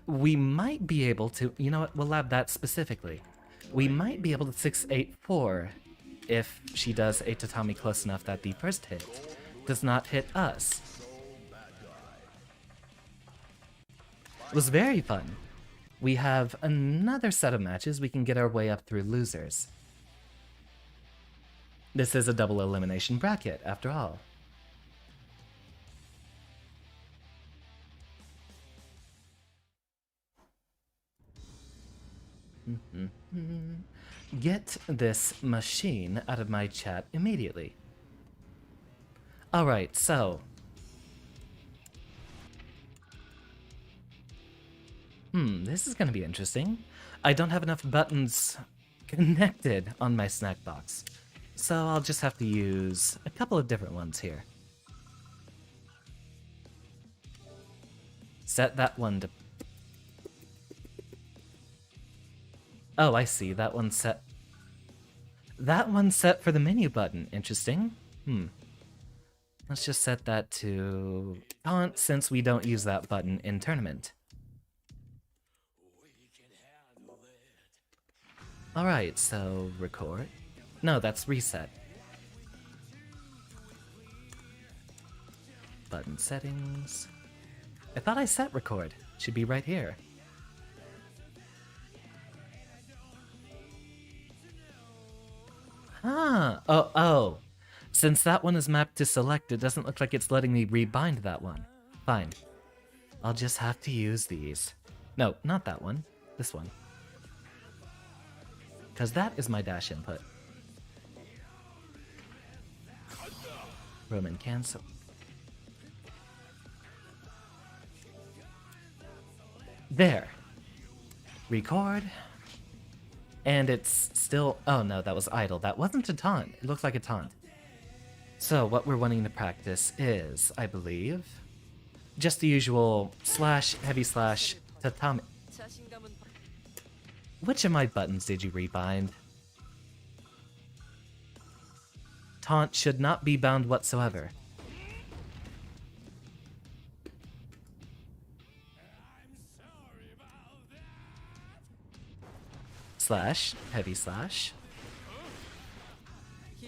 Speaker 1: We might be able to, you know what, we'll lab that specifically. We might be able to 684 if she does a tatami close enough that the first hit does not hit us. It was very fun. We have another set of matches. We can get our way up through losers. This is a double elimination bracket, after all. Get this machine out of my chat immediately. Alright, so... this is gonna be interesting. I don't have enough buttons connected on my snack box, so I'll just have to use a couple of different ones here. Set that one to... Oh, I see. That one's set. That one's set for the menu button. Interesting. Let's just set that to taunt since we don't use that button in tournament. Alright, so record. No, that's reset. Button settings. I thought I set record. Should be right here. Ah, oh. Since that one is mapped to select, it doesn't look like it's letting me rebind that one. Fine. I'll just have to use these. No, not that one. This one. Because that is my dash input. Roman cancel. There. Record. And it's still... Oh no, that was idle. That wasn't a taunt. It looks like a taunt. So what we're wanting to practice is, I believe, just the usual slash, heavy slash, tatami. Which of my buttons did you rebind? Taunt should not be bound whatsoever. Slash, heavy slash.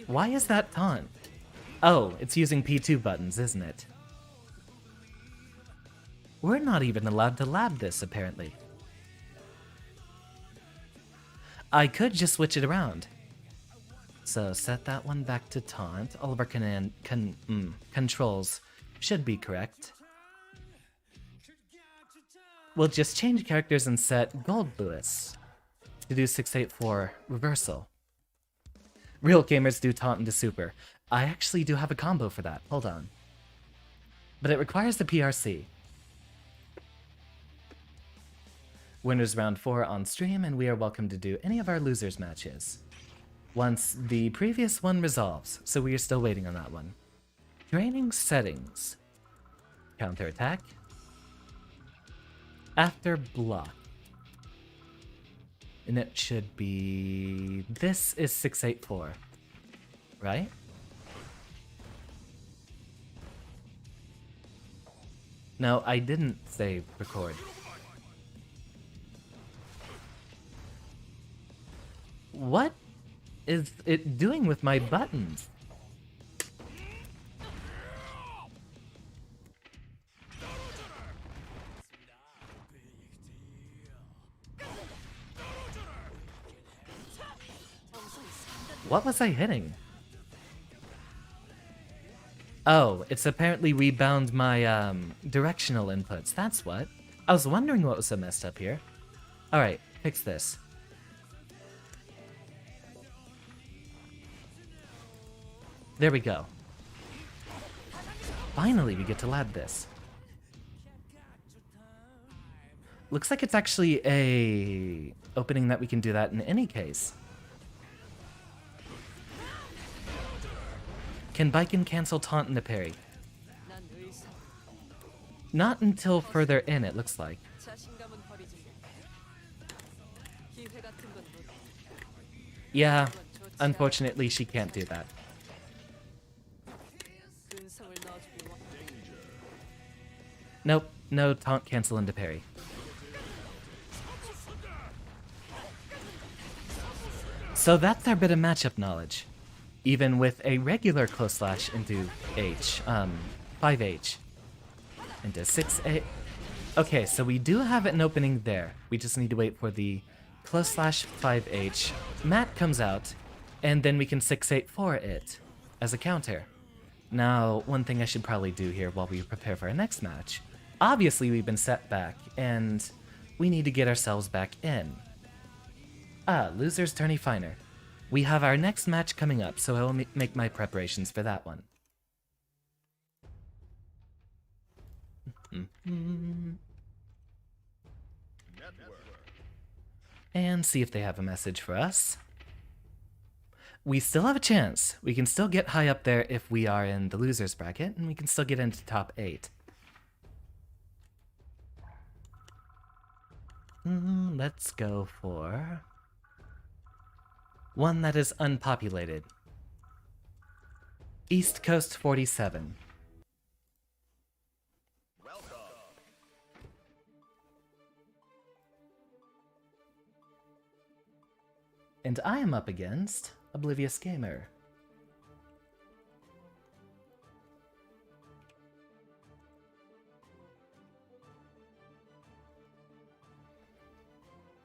Speaker 1: Why is that taunt? Oh, it's using P2 buttons, isn't it? We're not even allowed to lab this, apparently. I could just switch it around. So set that one back to taunt. All of our controls should be correct. We'll just change characters and set Goldlewis to do 684 reversal. Real gamers do taunt into super. I actually do have a combo for that. Hold on. But it requires the PRC. Winners round 4 on stream, and we are welcome to do any of our losers matches once the previous one resolves, so we are still waiting on that one. Training settings. Counterattack. After block. And it should be... This is 684. Right? No, I didn't say record. What is it doing with my buttons? What was I hitting? Oh, it's apparently rebound my directional inputs. That's what. I was wondering what was so messed up here. Alright, fix this. There we go. Finally, we get to lab this. Looks like it's actually a opening that we can do that in any case. Can Baiken cancel taunt into parry? Not until further in, it looks like. Yeah, unfortunately she can't do that. Nope, no taunt cancel into parry. So that's our bit of matchup knowledge. Even with a regular close slash into H, 5H, into 6A. Okay, so we do have an opening there. We just need to wait for the close slash 5H. Mat comes out, and then we can 684 it as a counter. Now, one thing I should probably do here while we prepare for our next match. Obviously, we've been set back, and we need to get ourselves back in. Ah, loser's tourney finer. We have our next match coming up, so I will make my preparations for that one. And see if they have a message for us. We still have a chance. We can still get high up there if we are in the losers bracket, and we can still get into top 8. Let's go for one that is unpopulated. East Coast 47. Welcome. And I am up against Oblivious Gamer.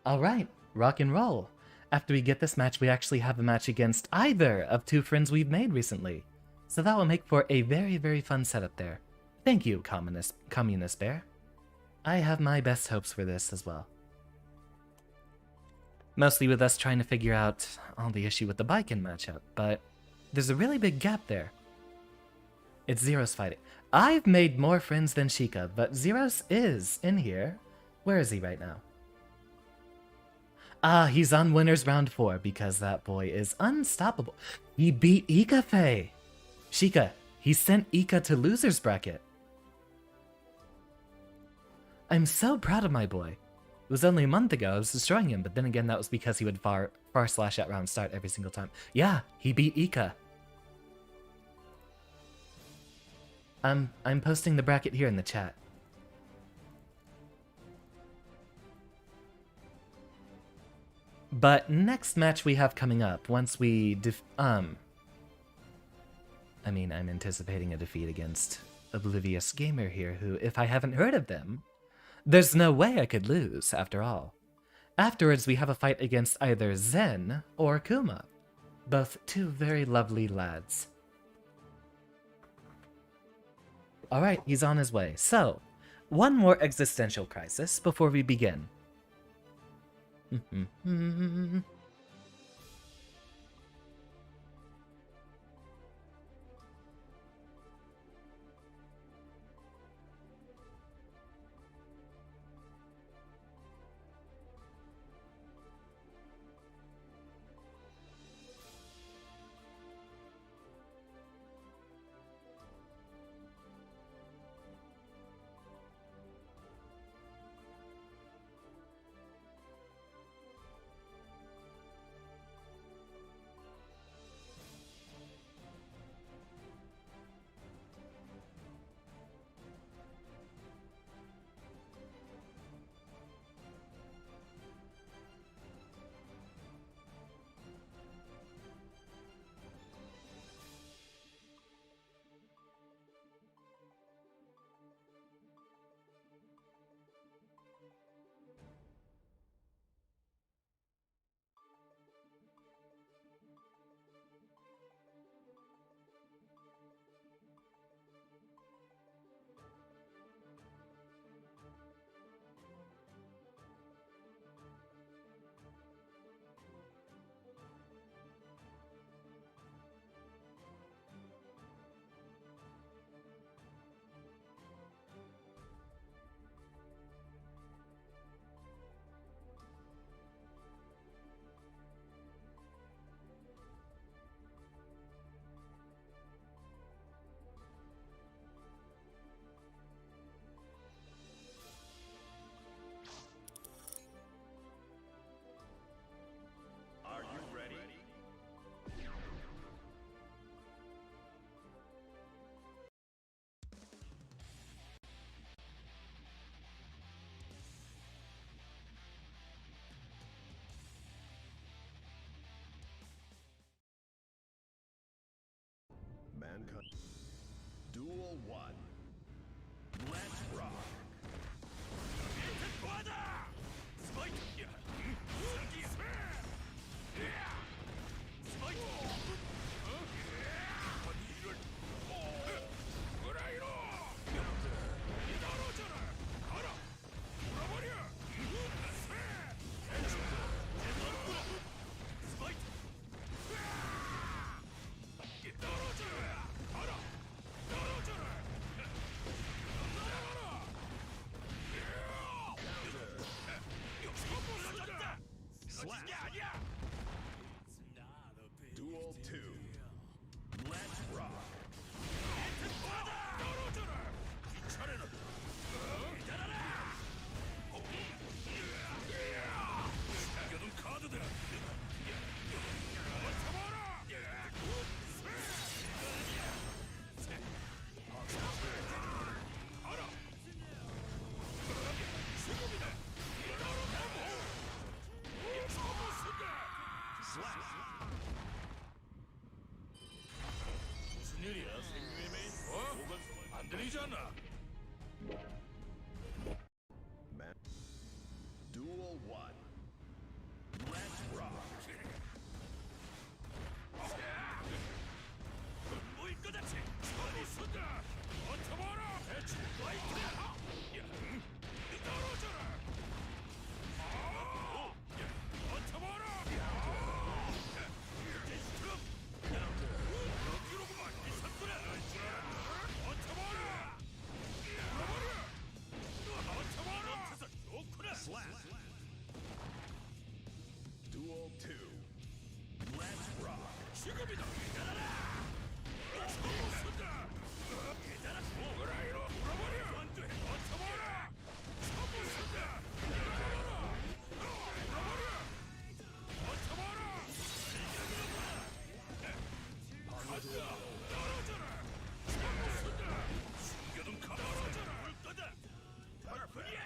Speaker 1: Alright, rock and roll. after we get this match, we actually have a match against either of two friends we've made recently. So that will make for a very, very fun setup there. Thank you, Communist Bear. I have my best hopes for this as well. Mostly with us trying to figure out all the issue with the Baiken matchup, but there's a really big gap there. It's Zeros fighting. I've made more friends than Sheikah, but Zeros is in here. Where is he right now? Ah, he's on winners round 4 because that boy is unstoppable. He beat Ika. Sheikah, he sent Ika to loser's bracket. I'm so proud of my boy. It was only a month ago I was destroying him, but then again that was because he would far slash at round start every single time. Yeah, he beat Ika. I'm posting the bracket here in the chat. But next match we have coming up, once we I'm anticipating a defeat against Oblivious Gamer here, who, if I haven't heard of them, there's no way I could lose, after all. Afterwards, we have a fight against either Zen or Kuma. Both two very lovely lads. Alright, he's on his way. So, one more existential crisis before we begin.
Speaker 2: Mankind. Duel 1. Let's rock. Duel 2. Let's rock. Duel 1. Let's rock. 2. Let's rock.
Speaker 3: 지금이다. 쳐보신다. 뭐라이로 불어버려. 완전히 맞춰봐라. 쳐보신다. 불어버려. 맞춰봐라. 가자. 떨어져라. 쳐보신다. 숨겨둔 칼 떨어져라. 물 거다. 발풀이야.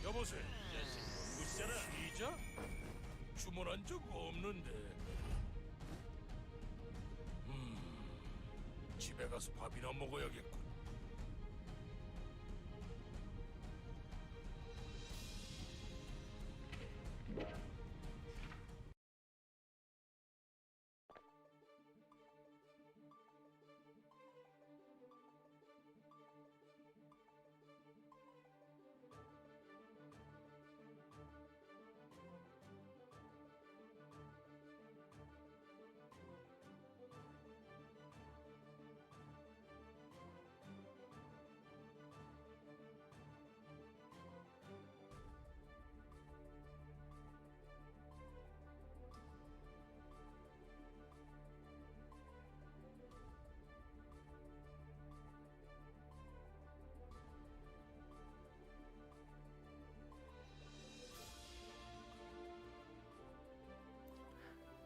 Speaker 3: 여보세요. 있잖아. 시작? 주문한 적 없는데. 집에 가서 밥이나 먹어야겠군.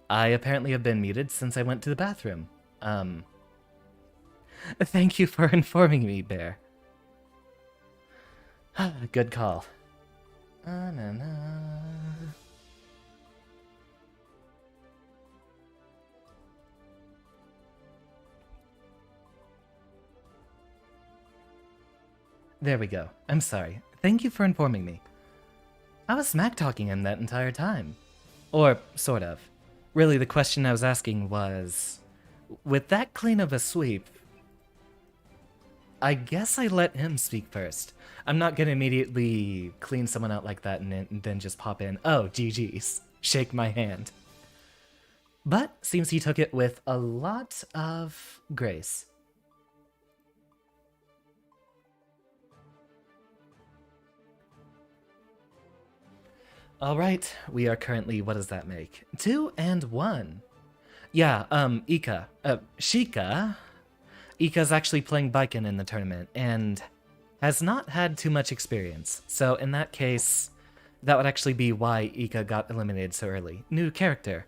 Speaker 1: I apparently have been muted since I went to the bathroom. Thank you for informing me, Bear. Good call. There we go. I'm sorry. Thank you for informing me. I was smack-talking him that entire time. Or, sort of. Really, the question I was asking was, with that clean of a sweep, I guess I let him speak first. I'm not gonna immediately clean someone out like that and then just pop in, oh, GG's, shake my hand. But seems he took it with a lot of grace. Alright, we are currently, what does that make? 2 and 1. Yeah, Sheikah. Ika's actually playing Baiken in the tournament, and has not had too much experience. So in that case, that would actually be why Ika got eliminated so early. New character.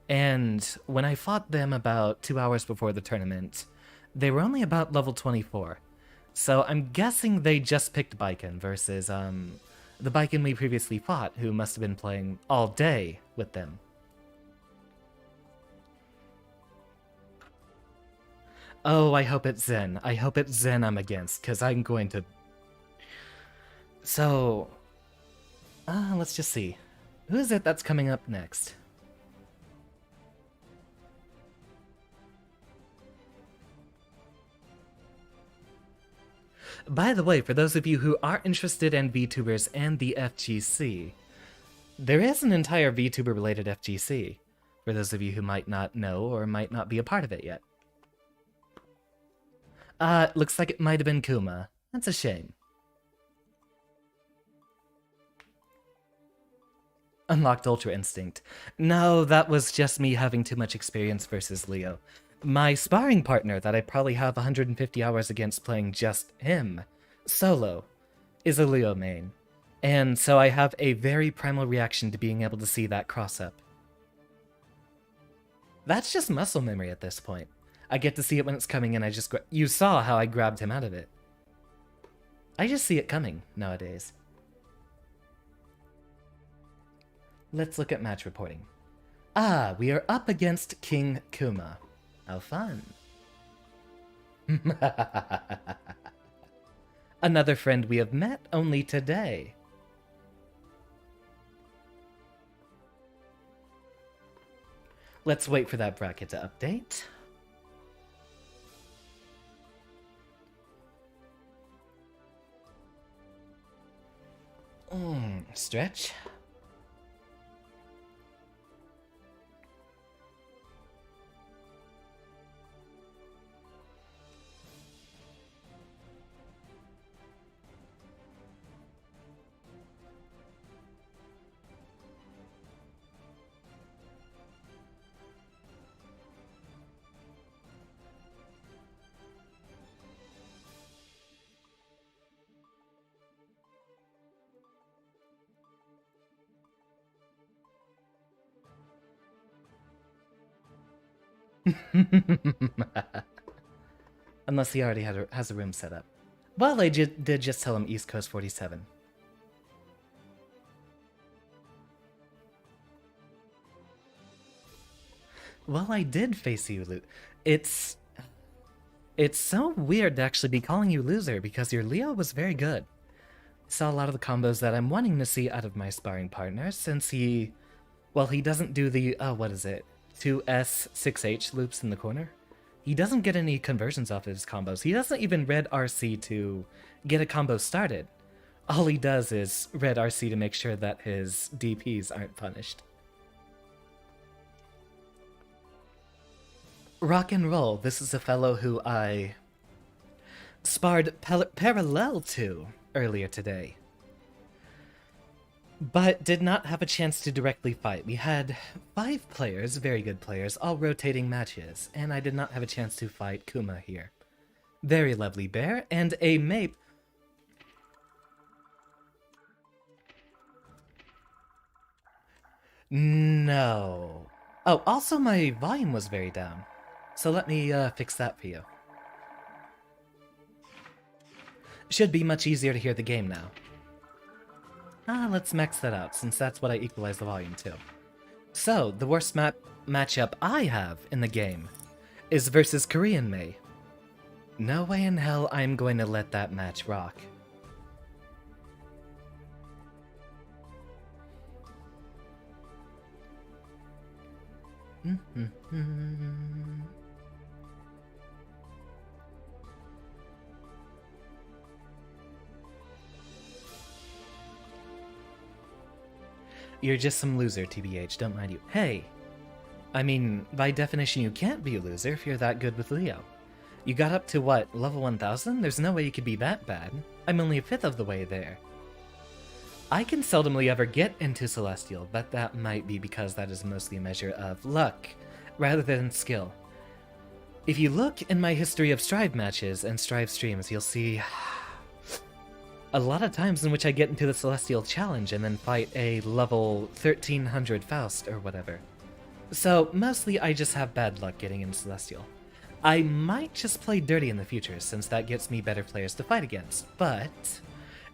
Speaker 1: And when I fought them about 2 hours before the tournament, they were only about level 24. So I'm guessing they just picked Baiken versus, the Baiken we previously fought, who must have been playing all day with them. Oh, I hope it's Zen. I hope it's Zen I'm against, because I'm going to... So... let's just see. Who is it that's coming up next? By the way, for those of you who are interested in VTubers and the FGC, there is an entire VTuber-related FGC, for those of you who might not know or might not be a part of it yet. Looks like it might have been Kuma. That's a shame. Unlocked Ultra Instinct. No, that was just me having too much experience versus Leo. My sparring partner that I probably have 150 hours against playing just him, solo, is a Leo main. And so I have a very primal reaction to being able to see that cross-up. That's just muscle memory at this point. I get to see it when it's coming and I just you saw how I grabbed him out of it. I just see it coming nowadays. Let's look at match reporting. Ah, we are up against King Kuma. How fun. Another friend we have met only today. Let's wait for that bracket to update. Stretch. Unless he already has a room set up. Well, I did just tell him East Coast 47. Well, I did face you, It's so weird to actually be calling you loser because your Leo was very good. Saw a lot of the combos that I'm wanting to see out of my sparring partner since he doesn't do the, what is it, 2S, 6H loops in the corner. He doesn't get any conversions off of his combos. He doesn't even red RC to get a combo started. All he does is red RC to make sure that his DPs aren't punished. Rock and roll. This is a fellow who I sparred parallel to earlier today, but did not have a chance to directly fight. We had 5 players, very good players, all rotating matches, and I did not have a chance to fight Kuma here. Very lovely bear, and a Mape. No. Oh, also my volume was very down. So let me fix that for you. Should be much easier to hear the game now. Let's max that out, since that's what I equalize the volume to. So, the worst matchup I have in the game is versus Korean Mei. No way in hell I'm going to let that match rock. You're just some loser, TBH, don't mind you. Hey! I mean, by definition you can't be a loser if you're that good with Leo. You got up to what, level 1000? There's no way you could be that bad. I'm only a fifth of the way there. I can seldomly ever get into Celestial, but that might be because that is mostly a measure of luck, rather than skill. If you look in my history of Strive matches and Strive streams, you'll see a lot of times in which I get into the Celestial Challenge and then fight a level 1300 Faust or whatever. So, mostly I just have bad luck getting into Celestial. I might just play dirty in the future, since that gets me better players to fight against, but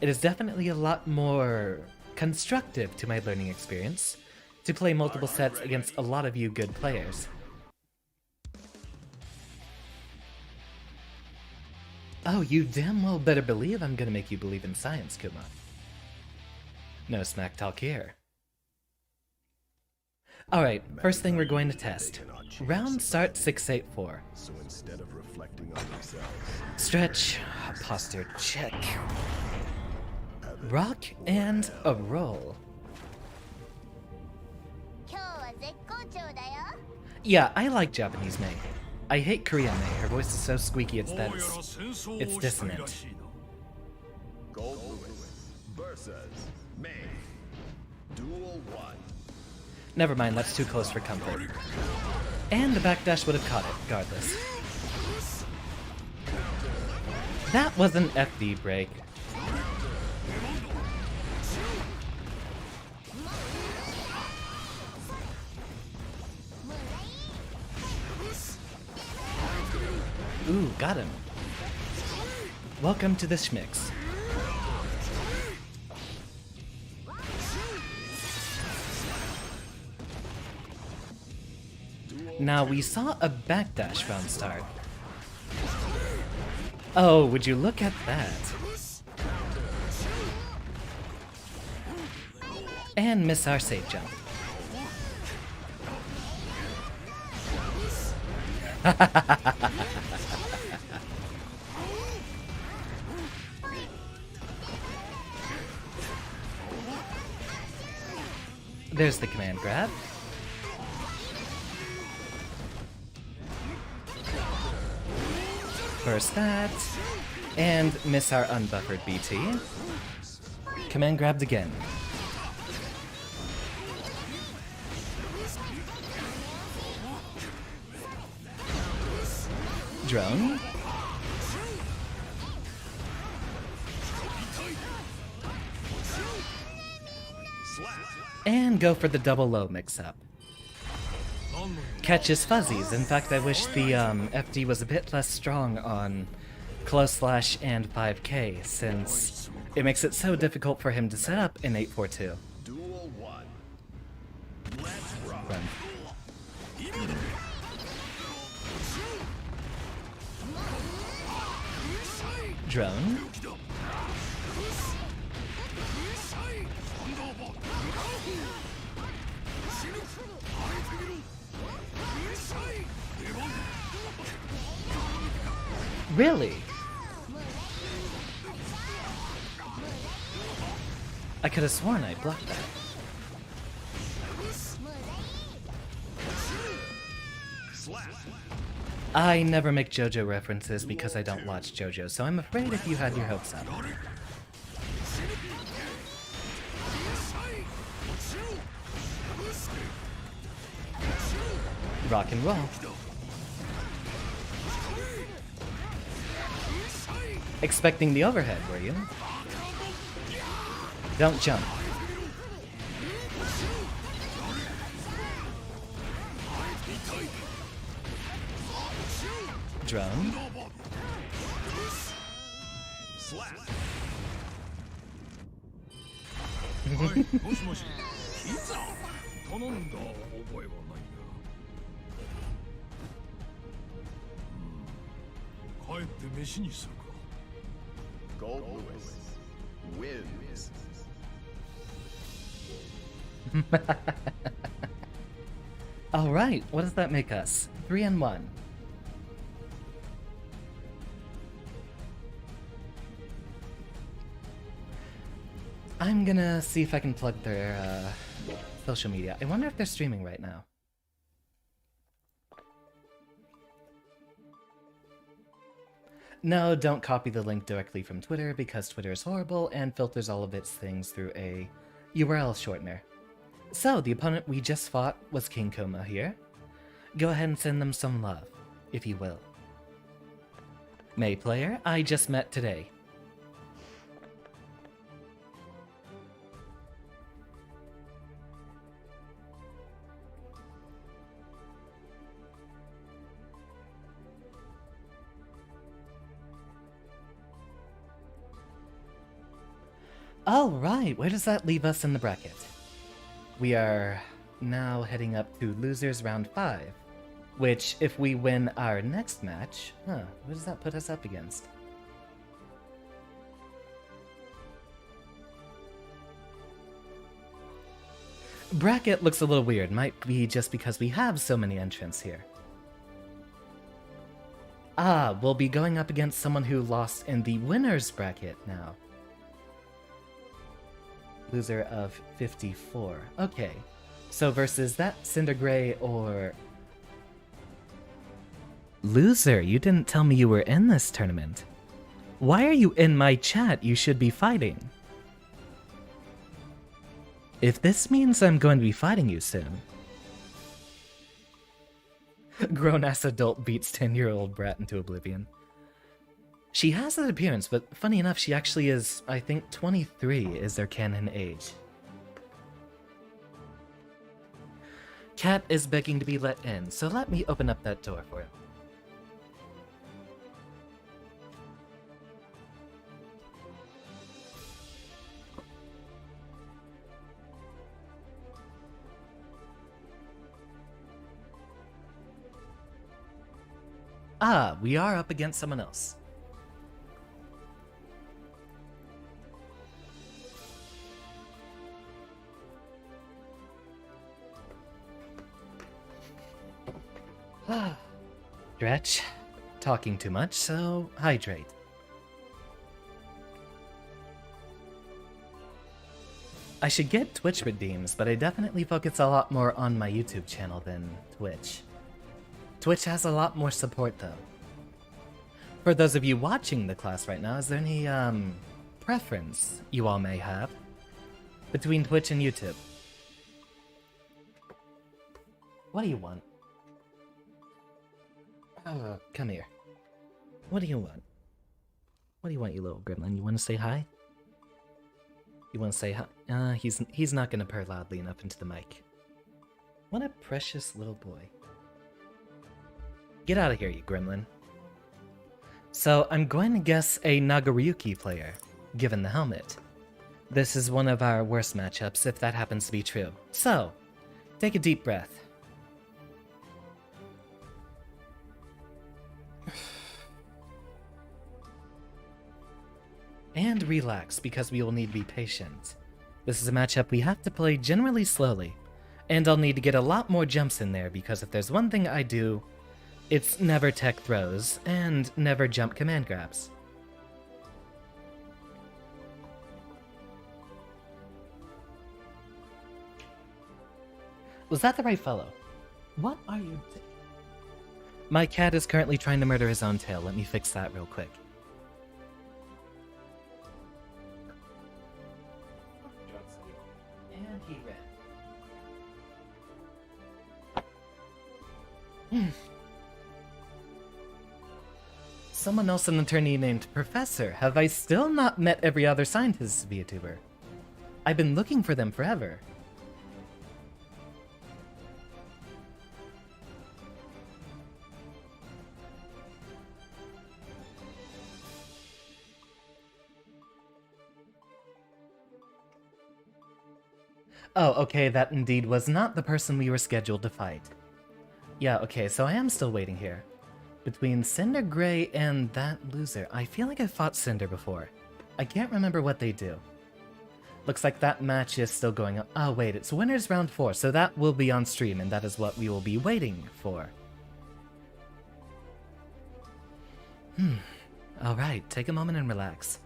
Speaker 1: it is definitely a lot more constructive to my learning experience to play multiple sets against a lot of you good players. Oh, you damn well better believe I'm gonna make you believe in science, Kuma. No smack talk here. Alright, first thing we're going to test. Round start 684.
Speaker 2: So instead of reflecting on themselves,
Speaker 1: Stretch, posture check. Rock and a roll. Yeah, I like Japanese Mei. I hate Korean Mei. Her voice is so squeaky it's dense. It's dissonant.
Speaker 2: Goldlewis versus May. Duel 1.
Speaker 1: Never mind, that's too close for comfort. And the backdash would have caught it, regardless. That was an FD break. Ooh, got him. Welcome to the Schmicks. Now, we saw a backdash round start. Oh, would you look at that? And miss our safe jump. There's the command grab. First that, and miss our unbuffered BT. Command grabbed again. Drone. And go for the double low mix-up. catches fuzzies. In fact, I wish the FD was a bit less strong on close slash and 5K, since it makes it so difficult for him to set up in 842.
Speaker 2: Duel 1. Let's rock.
Speaker 1: Run. Drone. Really? I could have sworn I blocked that. I never make JoJo references because I don't watch JoJo, so I'm afraid if you had your hopes up. Rock and roll. Expecting the overhead, were you? Don't jump. Drone.
Speaker 2: Slap.
Speaker 3: もしもしいざ頼んだ覚えはないが帰って飯にするか
Speaker 2: Goldlewis wins.
Speaker 1: Alright, what does that make us? 3 and 1. I'm gonna see if I can plug their social media. I wonder if they're streaming right now. No, don't copy the link directly from Twitter because Twitter is horrible and filters all of its things through a URL shortener. So, the opponent we just fought was King Kuma here. Go ahead and send them some love, if you will. May player, I just met today. Alright, where does that leave us in the bracket? We are now heading up to losers round 5, which if we win our next match, what does that put us up against? Bracket looks a little weird, might be just because we have so many entrants here. Ah, we'll be going up against someone who lost in the winners bracket now. Loser of 54. Okay. So versus that Cinder Gray or... Loser, you didn't tell me you were in this tournament. Why are you in my chat? You should be fighting. If this means I'm going to be fighting you soon. Grown-ass adult beats 10-year-old brat into oblivion. She has that appearance, but funny enough, she actually is, I think 23 is their canon age. Cat is begging to be let in, so let me open up that door for him. Ah, we are up against someone else. Stretch. Talking too much, so hydrate. I should get Twitch redeems, but I definitely focus a lot more on my YouTube channel than Twitch. Twitch has a lot more support though. For those of you watching the class right now, is there any preference you all may have between Twitch and YouTube? What do you want? Come here. What do you want? What do you want, you little gremlin? You want to say hi? You want to say hi? He's not gonna purr loudly enough into the mic. What a precious little boy. Get out of here, you gremlin. So, I'm going to guess a Nagaryuki player, given the helmet. This is one of our worst matchups, if that happens to be true. So, take a deep breath. And relax, because we will need to be patient. This is a matchup we have to play generally slowly, and I'll need to get a lot more jumps in there, because if there's one thing I do, it's never tech throws, and never jump command grabs. Was that the right fellow? What are you doing? My cat is currently trying to murder his own tail. Let me fix that real quick. And he ran. Someone else in the tourney named Professor. Have I still not met every other scientist VTuber? I've been looking for them forever. Oh, okay, that indeed was not the person we were scheduled to fight. Yeah, okay, so I am still waiting here. Between Cinder Gray and that loser, I feel like I've fought Cinder before. I can't remember what they do. Looks like that match is still going on. Oh wait, it's Winners Round 4, so that will be on stream, and that is what we will be waiting for. Alright, take a moment and relax.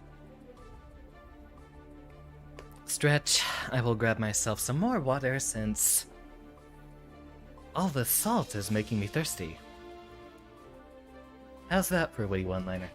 Speaker 1: Stretch. I will grab myself some more water since all the salt is making me thirsty. How's that for a witty one-liner?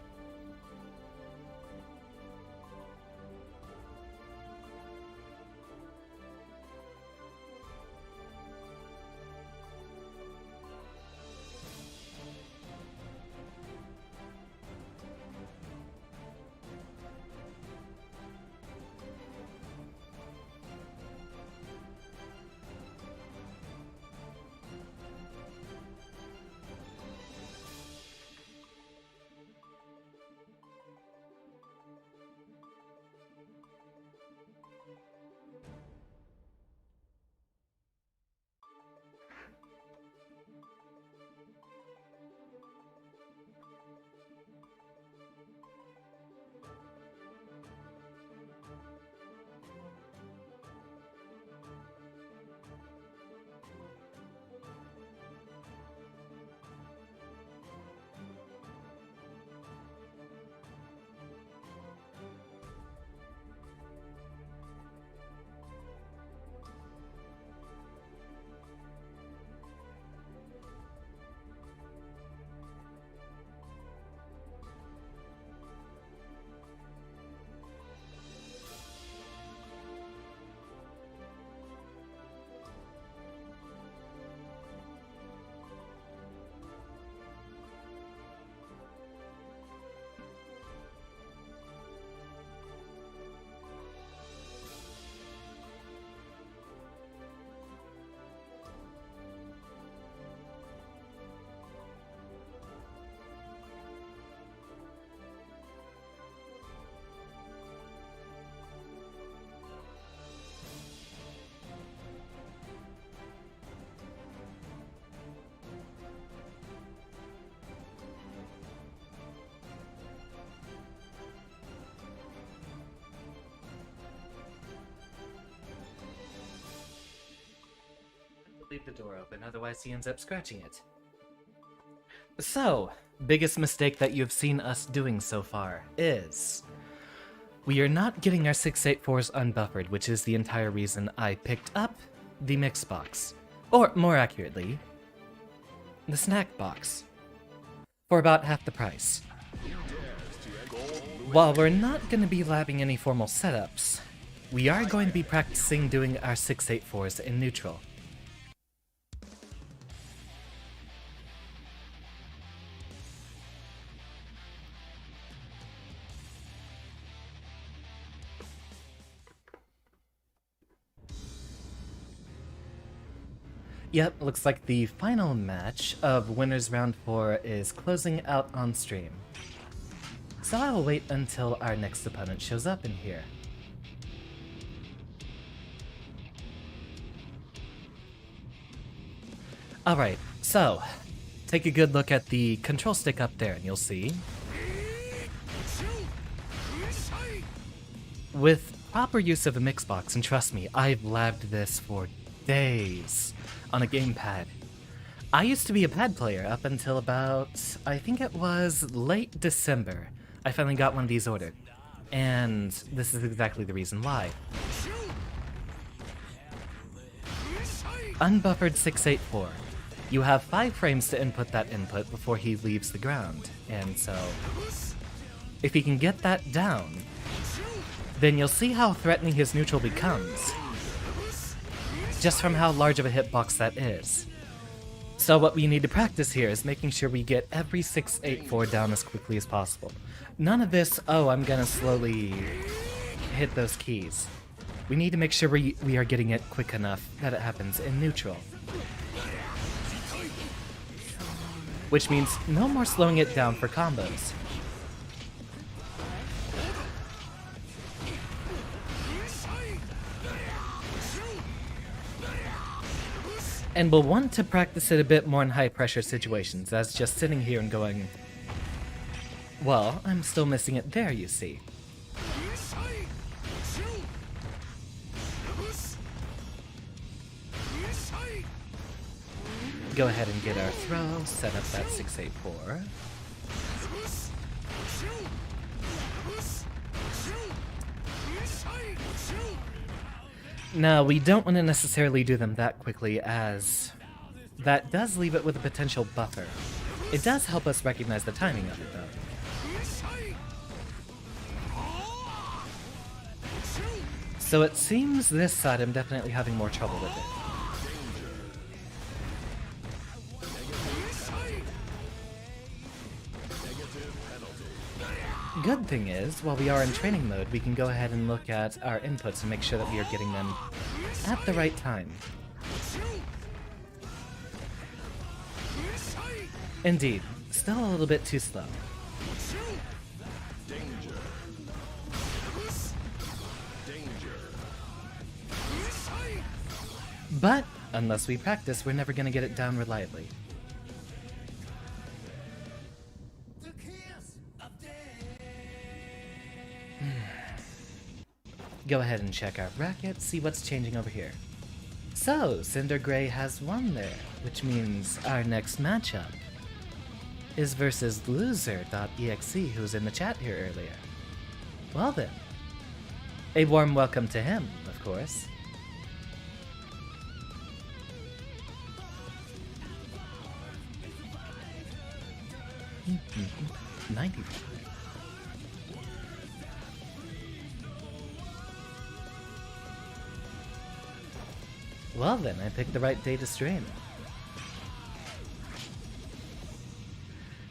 Speaker 1: Leave the door open, otherwise he ends up scratching it. So, biggest mistake that you've seen us doing so far is we are not getting our 684s unbuffered, which is the entire reason I picked up the mix box. Or, more accurately, the snack box. For about half the price. While we're not going to be labbing any formal setups, we are going to be practicing doing our 684s in neutral. Yep, looks like the final match of Winners Round 4 is closing out on stream. So I will wait until our next opponent shows up in here. Alright, so take a good look at the control stick up there and you'll see with proper use of a mixbox, and trust me, I've lagged this for days on a gamepad. I used to be a pad player up until about, I think it was late December. I finally got one of these ordered. And this is exactly the reason why. Unbuffered 684. You have 5 frames to input that input before he leaves the ground. And so, if he can get that down, then you'll see how threatening his neutral becomes, just from how large of a hitbox that is. So what we need to practice here is making sure we get every 684 down as quickly as possible. None of this, oh, I'm gonna slowly hit those keys. We need to make sure we are getting it quick enough that it happens in neutral. Which means no more slowing it down for combos. And we'll want to practice it a bit more in high-pressure situations, as just sitting here and going, well, I'm still missing it there, you see. Go ahead and get our throw, set up that 684. Now, we don't want to necessarily do them that quickly, as that does leave it with a potential buffer. It does help us recognize the timing of it, though. So it seems this side I'm definitely having more trouble with it. Good thing is, while we are in training mode, we can go ahead and look at our inputs and make sure that we are getting them at the right time. Indeed, still a little bit too slow.
Speaker 2: Danger. Danger.
Speaker 1: But, unless we practice, we're never going to get it down reliably. Go ahead and check our bracket, see what's changing over here. So, Cinder Gray has won there, which means our next matchup is versus Loser.exe, who was in the chat here earlier. Well then, a warm welcome to him, of course. Mm-hmm. 90. Well then, I picked the right day to stream.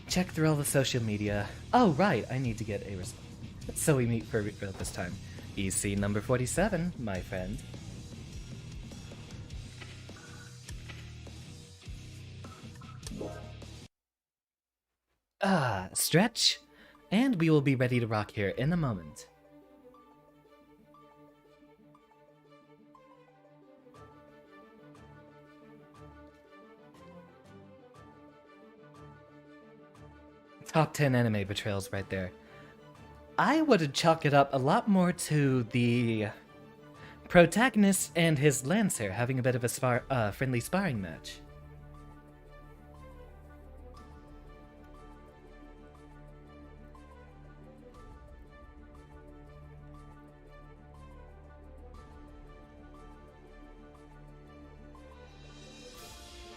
Speaker 1: Check through all the social media. Oh right, I need to get a response. So we meet for real this time. EC number 47, my friend. Stretch, and we will be ready to rock here in a moment. Top 10 anime betrayals right there. I would chalk it up a lot more to the protagonist and his Lancer having a bit of a friendly sparring match.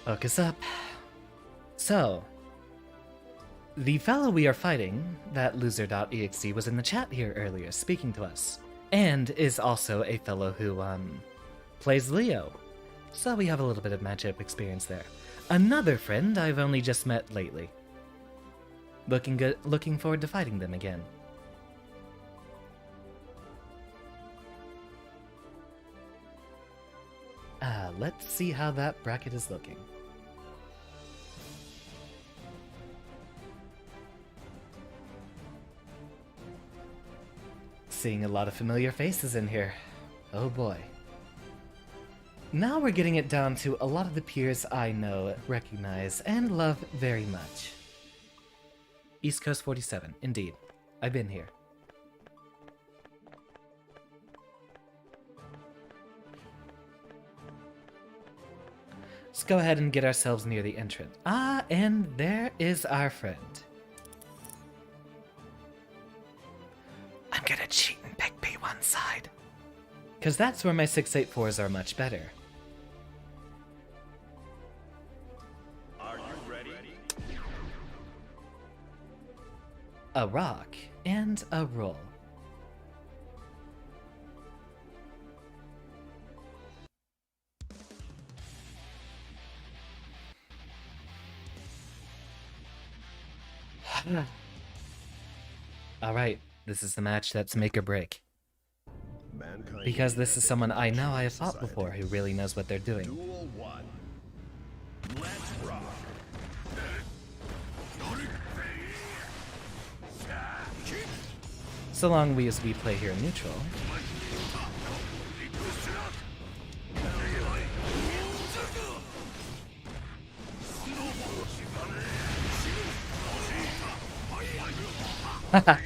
Speaker 1: Focus up. So, the fellow we are fighting, that Loser.exe, was in the chat here earlier speaking to us, and is also a fellow who, plays Leo. So we have a little bit of matchup experience there. Another friend I've only just met lately. Looking forward to fighting them again. Let's see how that bracket is looking. Seeing a lot of familiar faces in here. Oh boy. Now we're getting it down to a lot of the peers I know, recognize, and love very much. East Coast 47, indeed. I've been here. Let's go ahead and get ourselves near the entrance. Ah, and there is our friend. I'm gonna cheat and pick P1 side. Cause that's where my 684s are much better.
Speaker 2: Are you ready?
Speaker 1: A rock and a roll. Alright, this is the match that's make or break.
Speaker 2: Mankind
Speaker 1: Because this is
Speaker 2: united
Speaker 1: someone I know I have
Speaker 2: society.
Speaker 1: fought before who really knows what they're doing.
Speaker 2: Duel 1. Let's rock.
Speaker 1: So long as we play here neutral.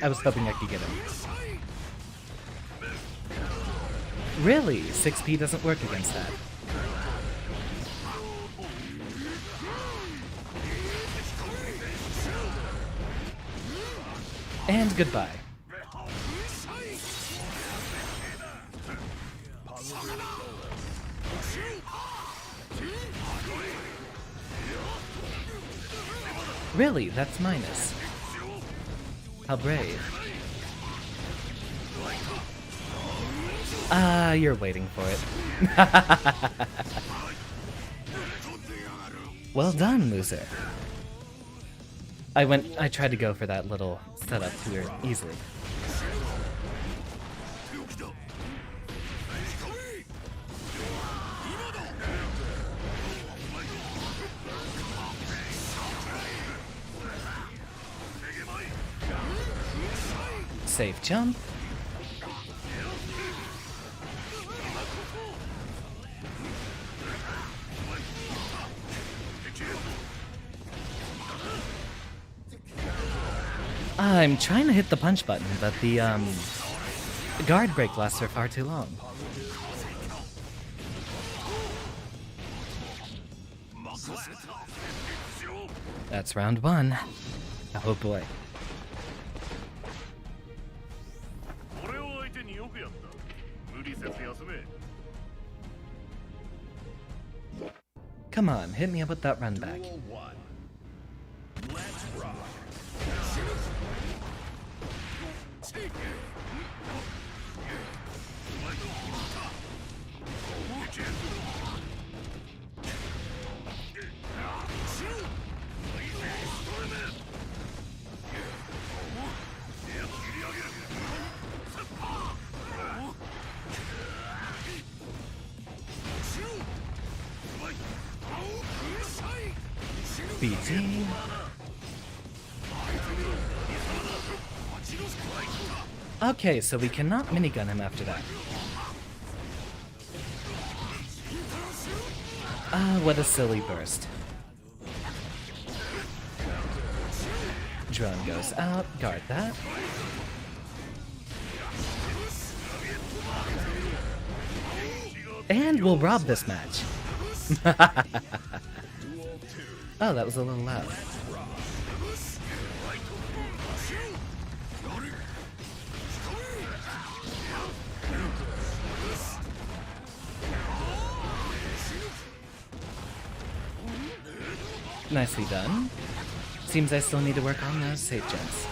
Speaker 1: I was hoping I could get him. Really? 6P doesn't work against that. And goodbye. Really? That's minus. How brave. Ah, you're waiting for it. Well done, loser. I tried to go for that little setup too easily. Safe jump. I'm trying to hit the punch button, but the guard break lasts for far too long. That's round one. Oh boy. Come on, hit me up with that run back.
Speaker 2: Duel 1. Let's rock.
Speaker 1: BT. Okay, so we cannot minigun him after that. Ah, what a silly burst. Drone goes out, guard that. And we'll rob this match. Oh, that was a little loud. Nicely done. Seems I still need to work on those safe jumps.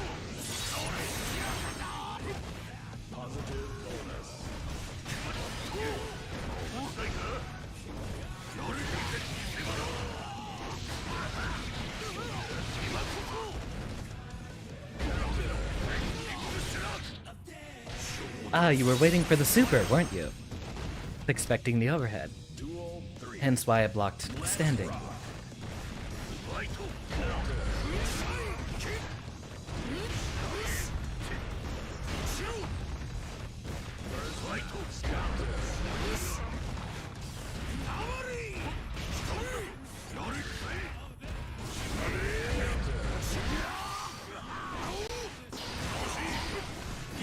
Speaker 1: Ah, you were waiting for the super, weren't you? Expecting the overhead.
Speaker 2: Duel
Speaker 1: Hence why I blocked standing.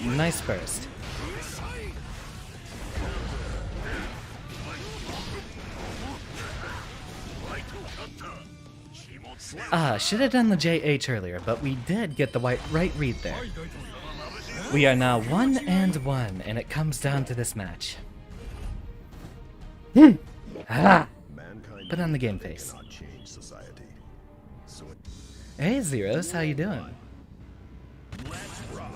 Speaker 1: Nice burst. Should have done the JH earlier, but we did get the right read there. We are now 1-1, and it comes down to this match. Ah!
Speaker 2: Mankind
Speaker 1: Put on the game face.
Speaker 2: cannot change society. So
Speaker 1: Hey Zeros, how you doing?
Speaker 2: let's rock.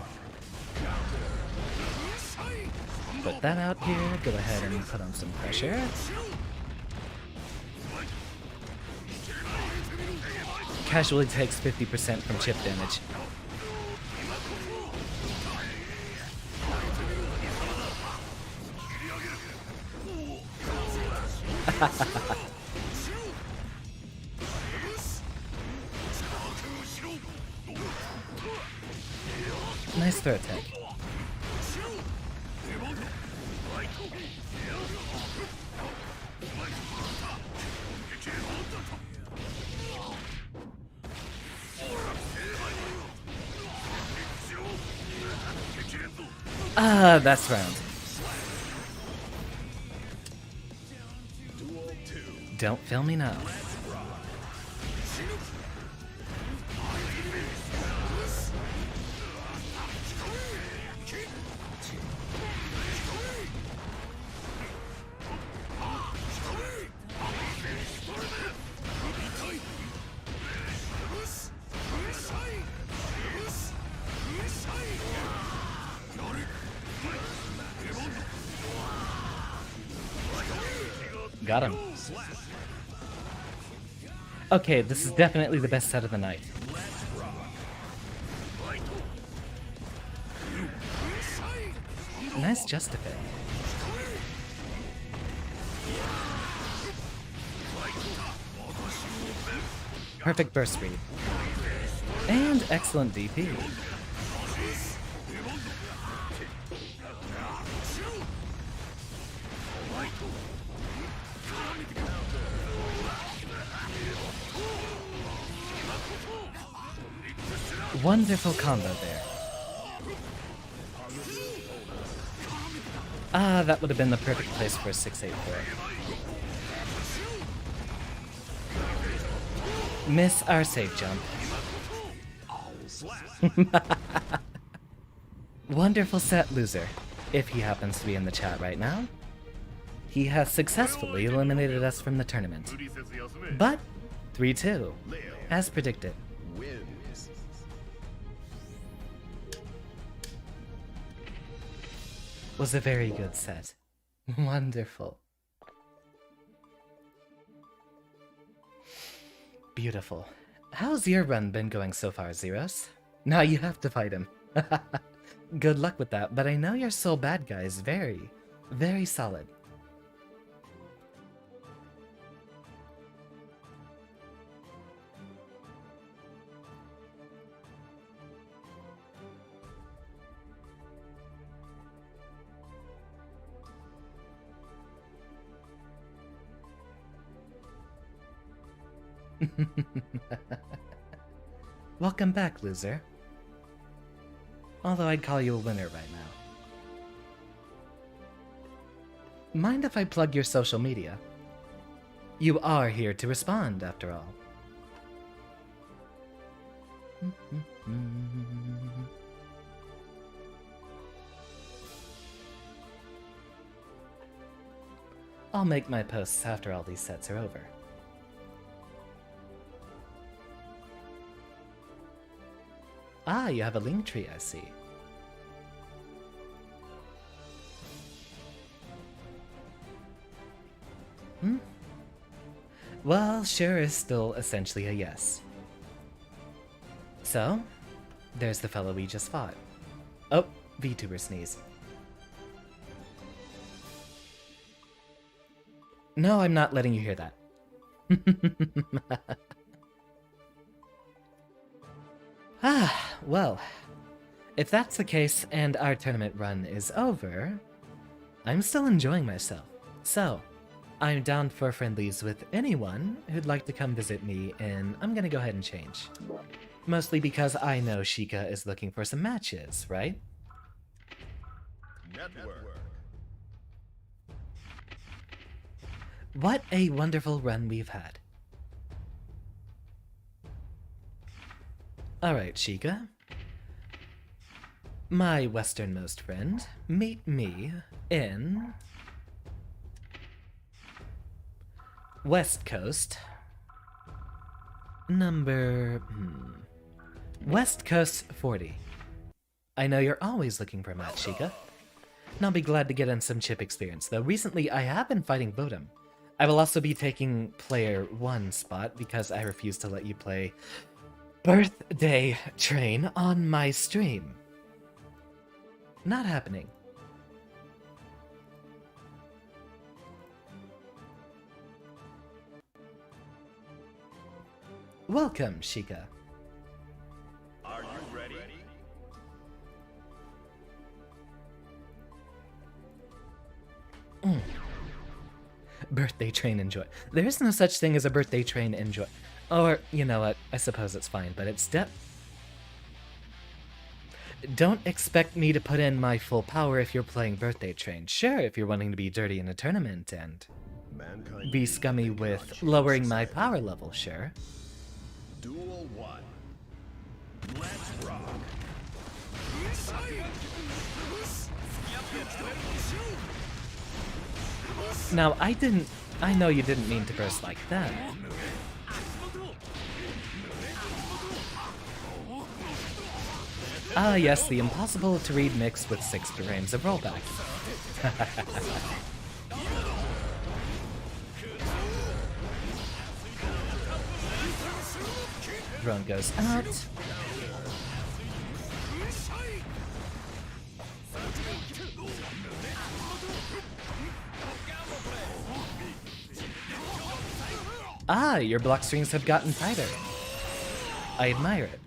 Speaker 1: Put that out here, go ahead and put on some pressure. Casually takes 50% from chip damage. Nice throw attack. That's round.
Speaker 2: Duel 2.
Speaker 1: Don't fail me now. Got him. Okay, this is definitely the best set of the night. Nice justify. Perfect burst read. And excellent DP. Wonderful combo there. That would have been the perfect place for a 684. Miss our safe jump. Wonderful set, loser. If he happens to be in the chat right now. He has successfully eliminated us from the tournament. But 3-2, as predicted.
Speaker 2: Wins.
Speaker 1: Was a very good set. Wonderful. Beautiful. How's your run been going so far, Zeros? Now you have to fight him. Good luck with that, but I know your soul bad guy is very, very solid. Welcome back, loser. Although I'd call you a winner right now. Mind if I plug your social media? You are here to respond, after all. I'll make my posts after all these sets are over. Ah, you have a link tree, I see. Well, sure is still essentially a yes. So, there's the fellow we just fought. Oh, VTuber sneeze. No, I'm not letting you hear that. Well, if that's the case and our tournament run is over, I'm still enjoying myself. So, I'm down for friendlies with anyone who'd like to come visit me, and I'm gonna go ahead and change. Mostly because I know Sheikah is looking for some matches, right?
Speaker 2: Network.
Speaker 1: What a wonderful run we've had. Alright, Sheikah. My westernmost friend, meet me in West Coast. West Coast 40. I know you're always looking for a match, Sheikah. And I'll be glad to get in some chip experience, though recently I have been fighting Bodum. I will also be taking player 1 spot because I refuse to let you play Birthday Train on my stream. Not happening. Welcome, Sheikah.
Speaker 2: Are you ready?
Speaker 1: Birthday train enjoy. There is no such thing as a birthday train enjoy. Or, you know what, I suppose it's fine, but it's Don't expect me to put in my full power if you're playing birthday train. Sure, if you're wanting to be dirty in a tournament and
Speaker 2: Mankind
Speaker 1: be scummy with lowering my power level, sure.
Speaker 2: Duel 1. Let's rock.
Speaker 1: Now, I know you didn't mean to burst like that. Ah, yes, the impossible to read mix with 6 frames of rollback. Drone goes out. Ah, your block strings have gotten tighter. I admire it.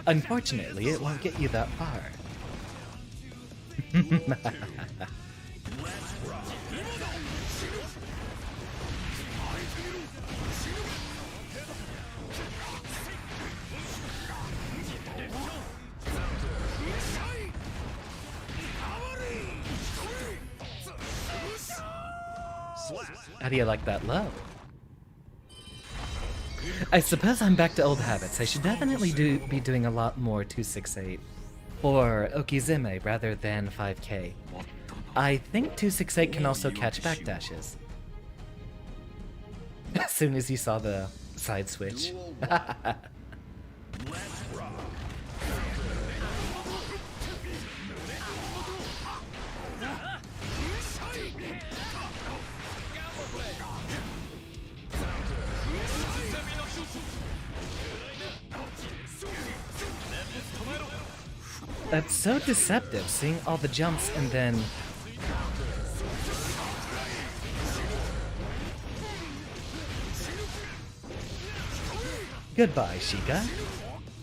Speaker 1: Unfortunately, it won't get you that far. How do you like that low? I suppose I'm back to old habits. I should definitely be doing a lot more 268 or Okizeme rather than 5k. I think 268 can also catch backdashes. As soon as you saw the side switch.
Speaker 2: Duel 1. Let's rock.
Speaker 1: That's so deceptive, seeing all the jumps and then... Goodbye, Sheikah.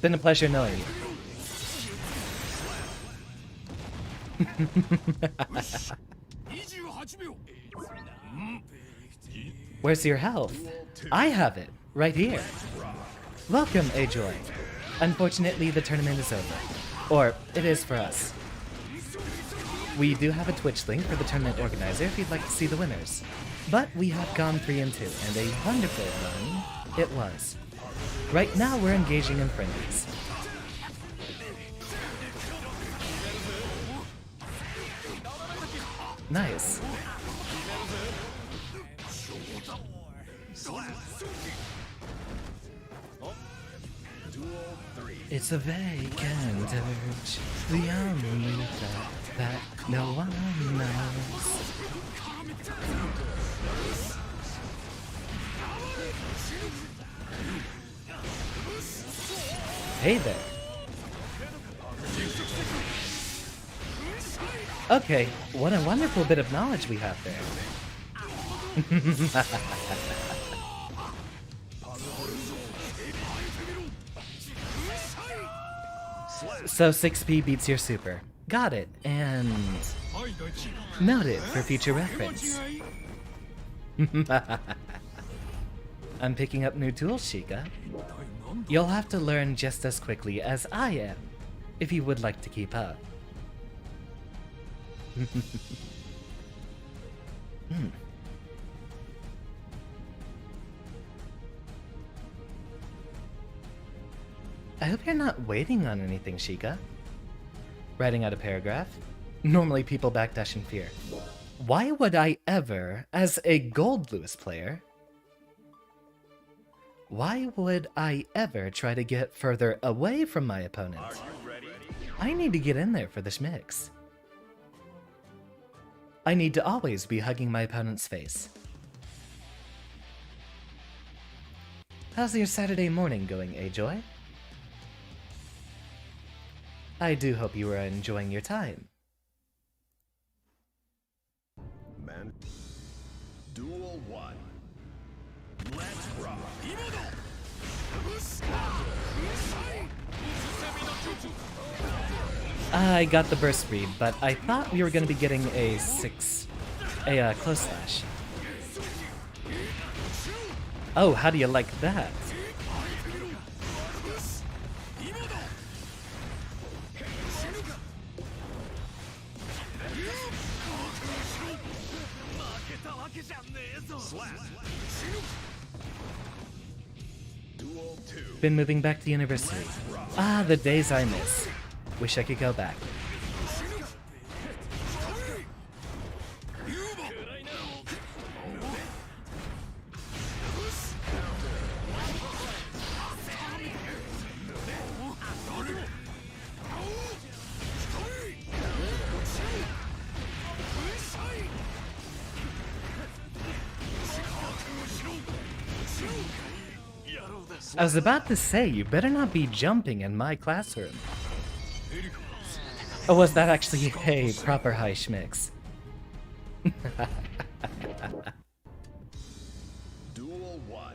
Speaker 1: Been a pleasure knowing you. Where's your health? I have it, right here. Welcome, Ajoy. Unfortunately, the tournament is over. Or, it is for us. We do have a Twitch link for the tournament organizer if you'd like to see the winners. But we have gone 3-2, and a wonderful run it was. Right now, we're engaging in friendlies. Nice.
Speaker 2: Duel 3.
Speaker 1: It's a vacant urge, the only thought that no one knows. Hey there. Okay, what a wonderful bit of knowledge we have there. So 6P beats your super. Got it, and... noted for future reference. I'm picking up new tools, Sheikah. You'll have to learn just as quickly as I am, if you would like to keep up. I hope you're not waiting on anything, Sheikah. Writing out a paragraph? Normally people backdash in fear. Why would I ever, as a Goldlewis player, why would I ever try to get further away from my opponent?
Speaker 2: Are you ready?
Speaker 1: I need to get in there for this mix. I need to always be hugging my opponent's face. How's your Saturday morning going, Ajoy? I do hope you are enjoying your time.
Speaker 2: Man. Duel 1. Let's rock.
Speaker 1: I got the burst read, but I thought we were going to be getting a close slash. Oh, how do you like that?
Speaker 2: Duel 2.
Speaker 1: Been moving back to university. Ah, the days I miss. Wish I could go back. I was about to say, you better not be jumping in my classroom. Or was that actually a proper high schmix?
Speaker 2: Duel 1.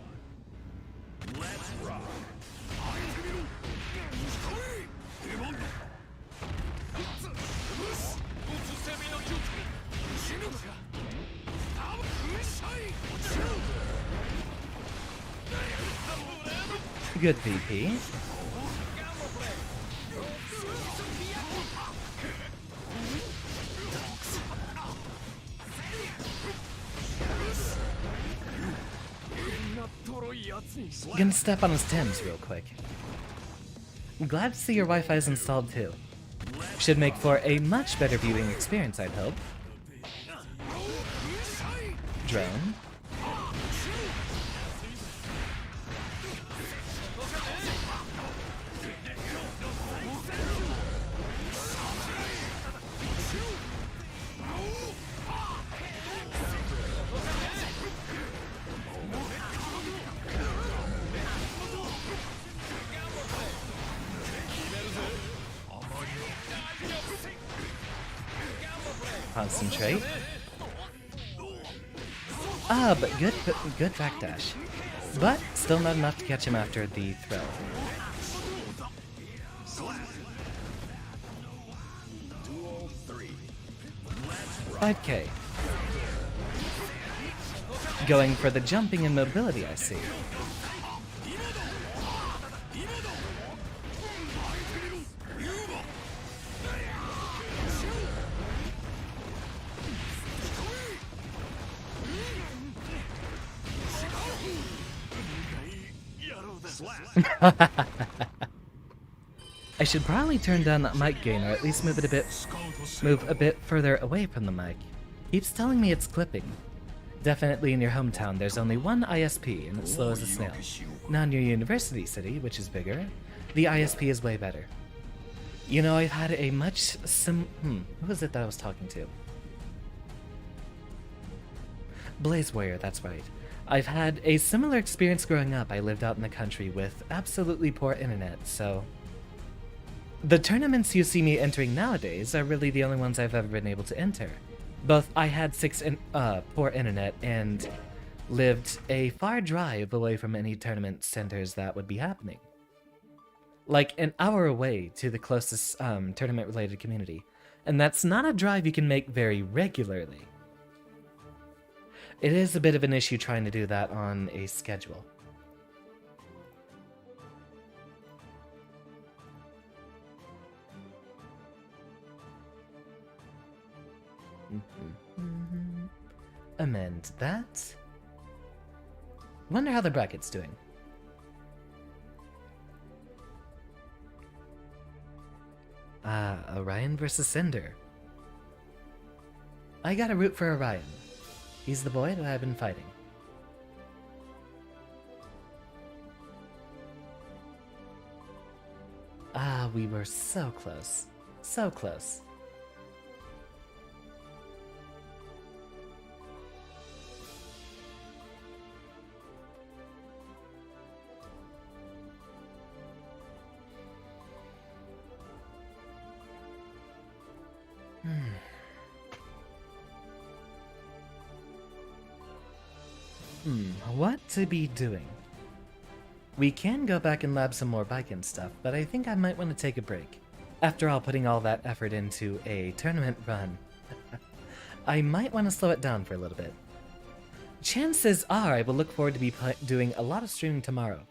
Speaker 2: Let's rock.
Speaker 1: Good VP. Gonna step on his Tims real quick. I'm glad to see your Wi-Fi's installed too. Should make for a much better viewing experience, I'd hope. Drone. Concentrate. Ah, but good backdash. But still not enough to catch him after the throw.
Speaker 2: Duel 3.
Speaker 1: 5K. Going for the jumping and mobility, I see. I should probably turn down that mic gain, or at least move a bit further away from the mic. Keeps telling me it's clipping. Definitely in your hometown, there's only one ISP, and it's slow as a snail. Now in your university city, which is bigger, the ISP is way better. You know, I've had a much who was it that I was talking to? Blaze Warrior, that's right. I've had a similar experience growing up. I lived out in the country with absolutely poor internet, so The tournaments you see me entering nowadays are really the only ones I've ever been able to enter. Both I had poor internet and lived a far drive away from any tournament centers that would be happening. Like an hour away to the closest tournament-related community. And that's not a drive you can make very regularly. It is a bit of an issue trying to do that on a schedule. Amend that. Wonder how the bracket's doing. Orion versus Cinder. I gotta root for Orion. He's the boy that I've been fighting. We were so close. So close. What to be doing? We can go back and lab some more biking stuff, but I think I might want to take a break. After all, putting all that effort into a tournament run, I might want to slow it down for a little bit. Chances are I will look forward to be doing a lot of streaming tomorrow.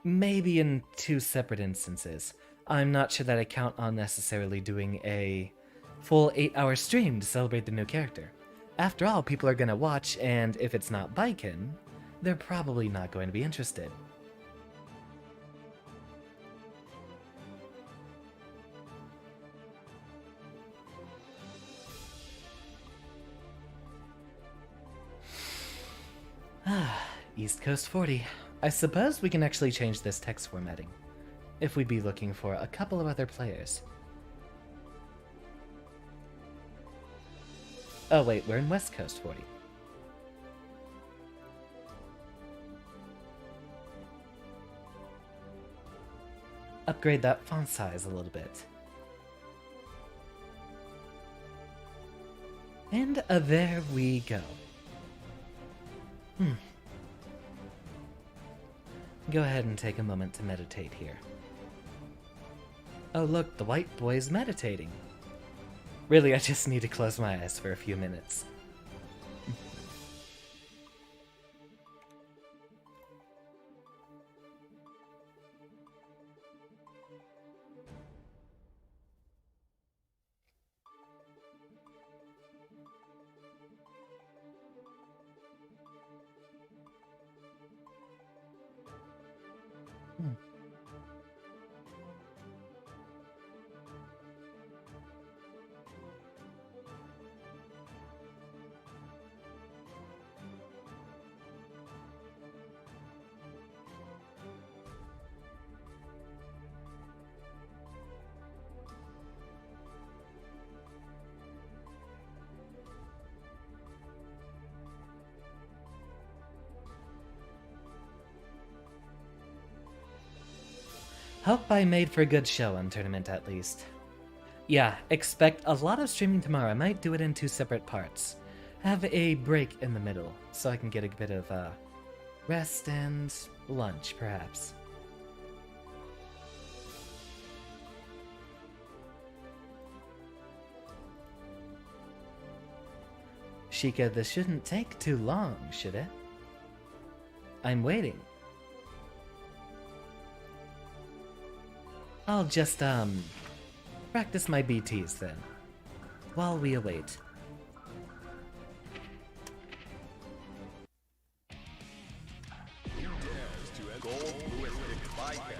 Speaker 1: Maybe in 2 separate instances. I'm not sure that I count on necessarily doing a full 8-hour stream to celebrate the new character. After all, people are gonna watch, and if it's not bikin', they're probably not going to be interested. East Coast 40. I suppose we can actually change this text formatting, if we'd be looking for a couple of other players. Oh wait, we're in West Coast 40. Upgrade that font size a little bit. And there we go. Go ahead and take a moment to meditate here. Oh look, the white boy's meditating. Really, I just need to close my eyes for a few minutes. Hope I made for a good show on Tournament at least. Yeah, expect a lot of streaming tomorrow. I might do it in 2 separate parts. Have a break in the middle, so I can get a bit of rest and lunch, perhaps. Sheikah, this shouldn't take too long, should it? I'm waiting. I'll just, practice my BTs then, while we await.
Speaker 2: Who dares to enter Goldlewis bypass?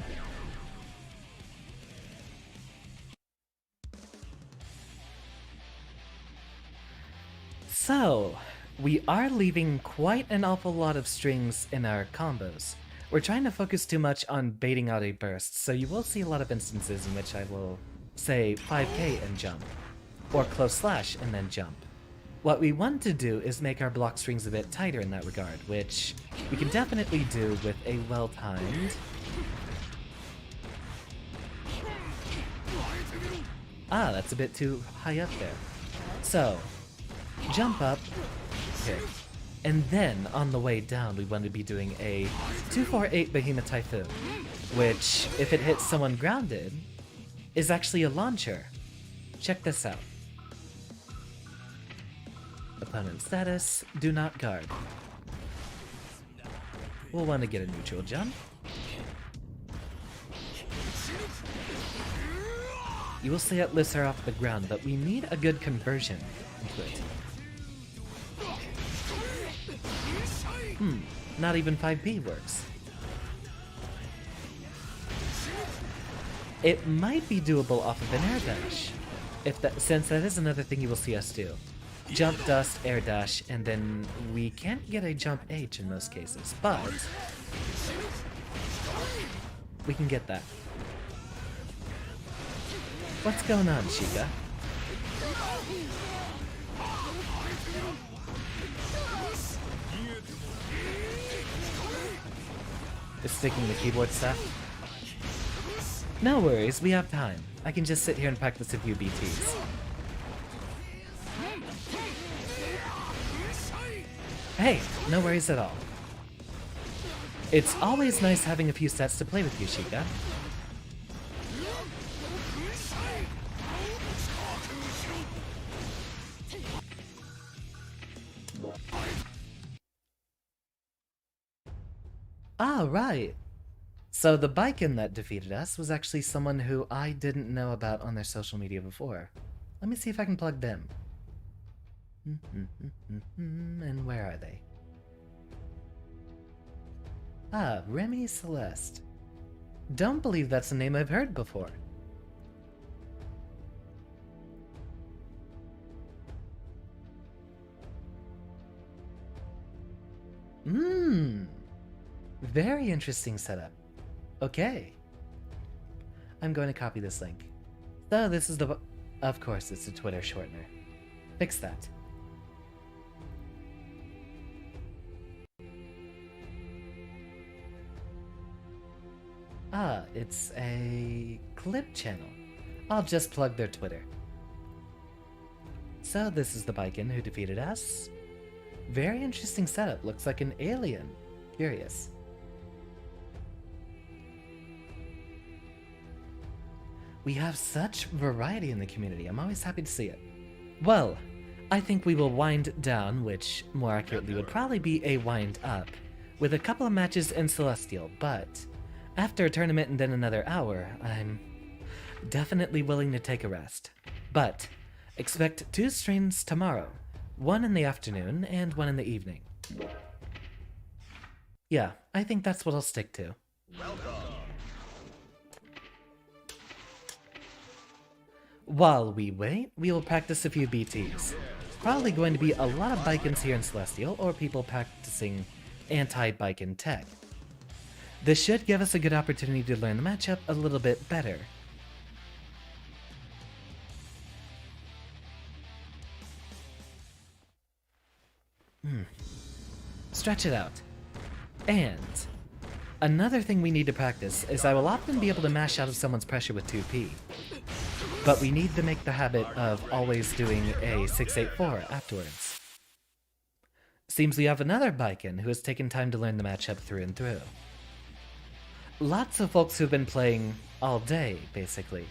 Speaker 1: So, we are leaving quite an awful lot of strings in our combos. We're trying to focus too much on baiting out a burst, so you will see a lot of instances in which I will say 5k and jump, or close slash and then jump. What we want to do is make our block strings a bit tighter in that regard, which we can definitely do with a well-timed Ah, that's a bit too high up there. So, jump up here. And then, on the way down, we want to be doing a 248 Behemoth Typhoon, which, if it hits someone grounded, is actually a launcher. Check this out. Opponent status, do not guard. We'll want to get a neutral jump. You will see it lifts her off the ground, but we need a good conversion into it. Not even 5P works. It might be doable off of an air dash, since that is another thing you will see us do. Jump, dust, air dash, and then we can't get a jump H in most cases, but we can get that. What's going on, Sheikah? Is sticking the keyboard stuff? No worries, we have time. I can just sit here and practice a few BTs. Hey, no worries at all. It's always nice having a few sets to play with you, Sheikah. Ah, right. So the biken that defeated us was actually someone who I didn't know about on their social media before. Let me see if I can plug them. And where are they? Ah, Remy Celeste. Don't believe that's a name I've heard before. Very interesting setup. Okay. I'm going to copy this link. So this is the... Of course, it's a Twitter shortener. Fix that. Ah, it's a clip channel. I'll just plug their Twitter. So this is the biken who defeated us. Very interesting setup. Looks like an alien. Curious. We have such variety in the community. I'm always happy to see it. Well, I think we will wind down, which more accurately would probably be a wind up, with a couple of matches in Celestial, but after a tournament and then another hour, I'm definitely willing to take a rest. But expect 2 streams tomorrow, one in the afternoon and one in the evening. Yeah, I think that's what I'll stick to. While we wait, we will practice a few BTs. Probably going to be a lot of bikens here in Celestial, or people practicing anti-biken tech. This should give us a good opportunity to learn the matchup a little bit better. Stretch it out. And another thing we need to practice is I will often be able to mash out of someone's pressure with 2P. But we need to make the habit of always doing a 684 afterwards. Seems we have another biken who has taken time to learn the matchup through and through. Lots of folks who've been playing all day, basically.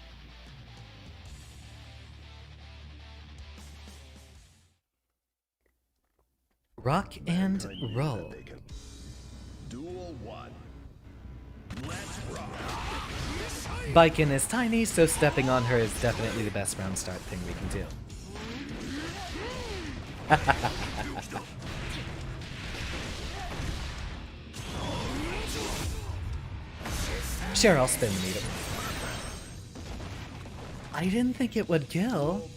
Speaker 1: Rock and roll.
Speaker 2: Duel 1. Let's rock.
Speaker 1: Biken is tiny, so stepping on her is definitely the best round start thing we can do. Sure, I'll spin the needle. I didn't think it would kill.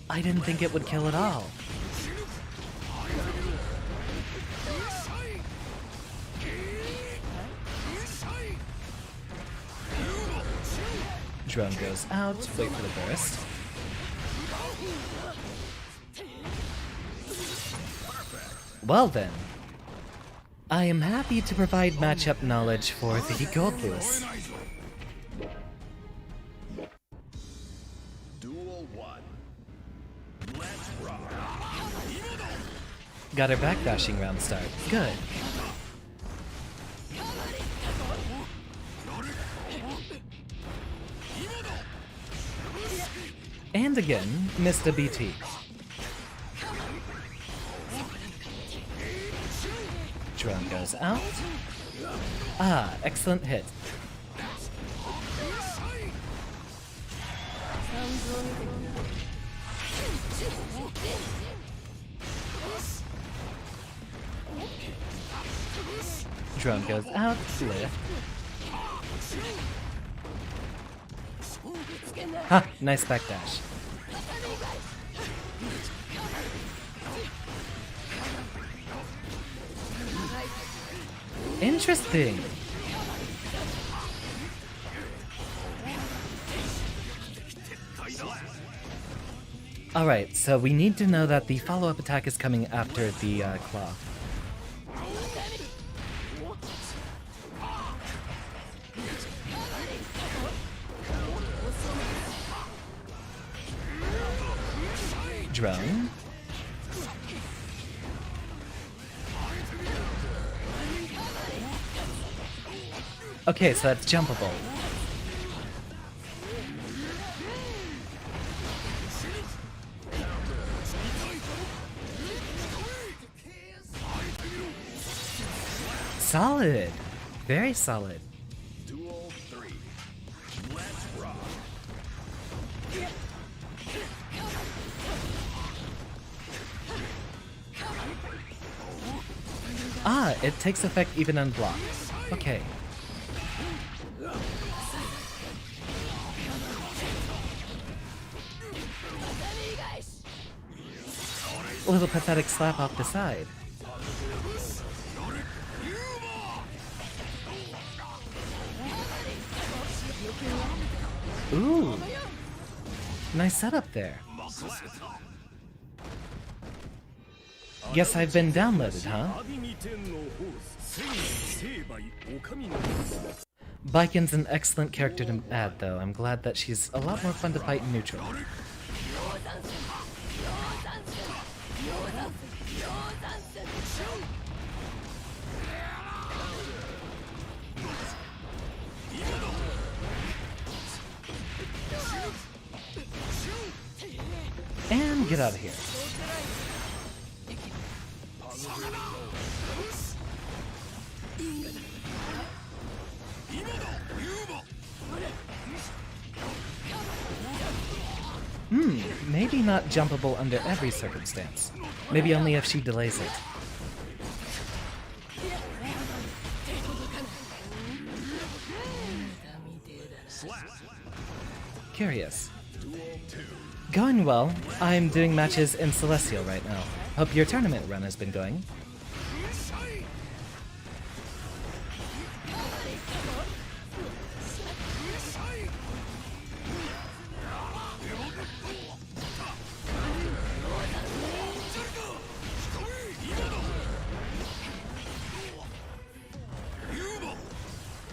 Speaker 1: I didn't think it would kill at all. Drone goes out, wait for the burst. Well then, I am happy to provide matchup knowledge for the Goldlewis. Got her backdashing round start. Good. And again, missed a BT. Drone goes out. Ah, excellent hit. Drone goes out, lift. Ha! Nice backdash. Interesting. Alright, so we need to know that the follow-up attack is coming after the claw. Drone. Okay, so that's jumpable. Solid. Very solid.
Speaker 2: Duel 3. Let's rock.
Speaker 1: Ah, it takes effect even unblocked. Okay. A little pathetic slap off the side. Ooh. Nice setup there. Guess I've been downloaded, huh? Baiken's an excellent character to add, though. I'm glad that she's a lot more fun to fight in neutral. And get out of here. Maybe not jumpable under every circumstance. Maybe only if she delays it. Curious. Going well. I'm doing matches in Celestial right now. Hope your tournament run has been going.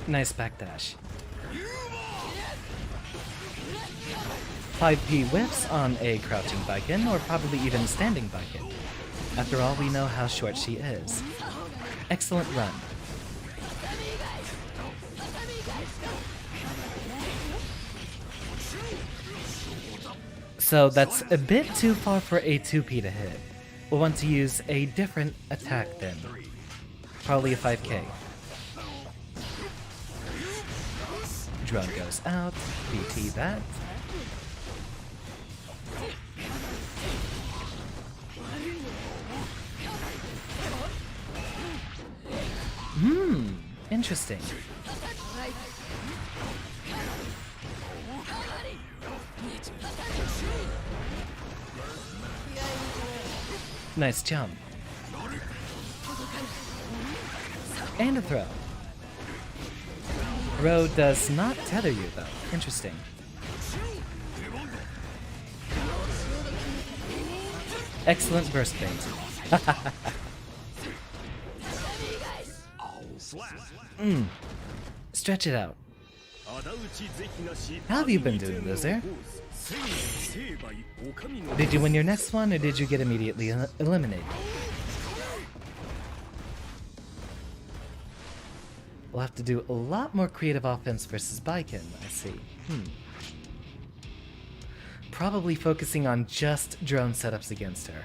Speaker 1: Nice backdash. 5P whiffs on a crouching Baiken, or probably even standing Baiken. After all, we know how short she is. Excellent run. So that's a bit too far for a 2P to hit. We'll want to use a different attack then. Probably a 5K. Drone goes out, BT that. Interesting. Nice jump. And a throw. Row does not tether you, though. Interesting. Excellent burst bait. Stretch it out. How have you been doing, Loser? Did you win your next one, or did you get immediately eliminated? We'll have to do a lot more creative offense versus Baiken, I see. Probably focusing on just drone setups against her.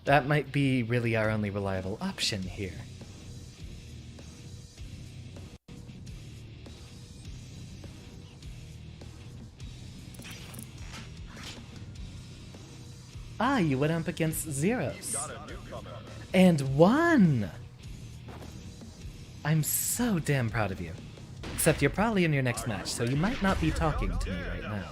Speaker 1: That might be really our only reliable option here. Ah, you went up against Zeros. And won! I'm so damn proud of you. Except you're probably in your next match, so you might not be talking to me right now.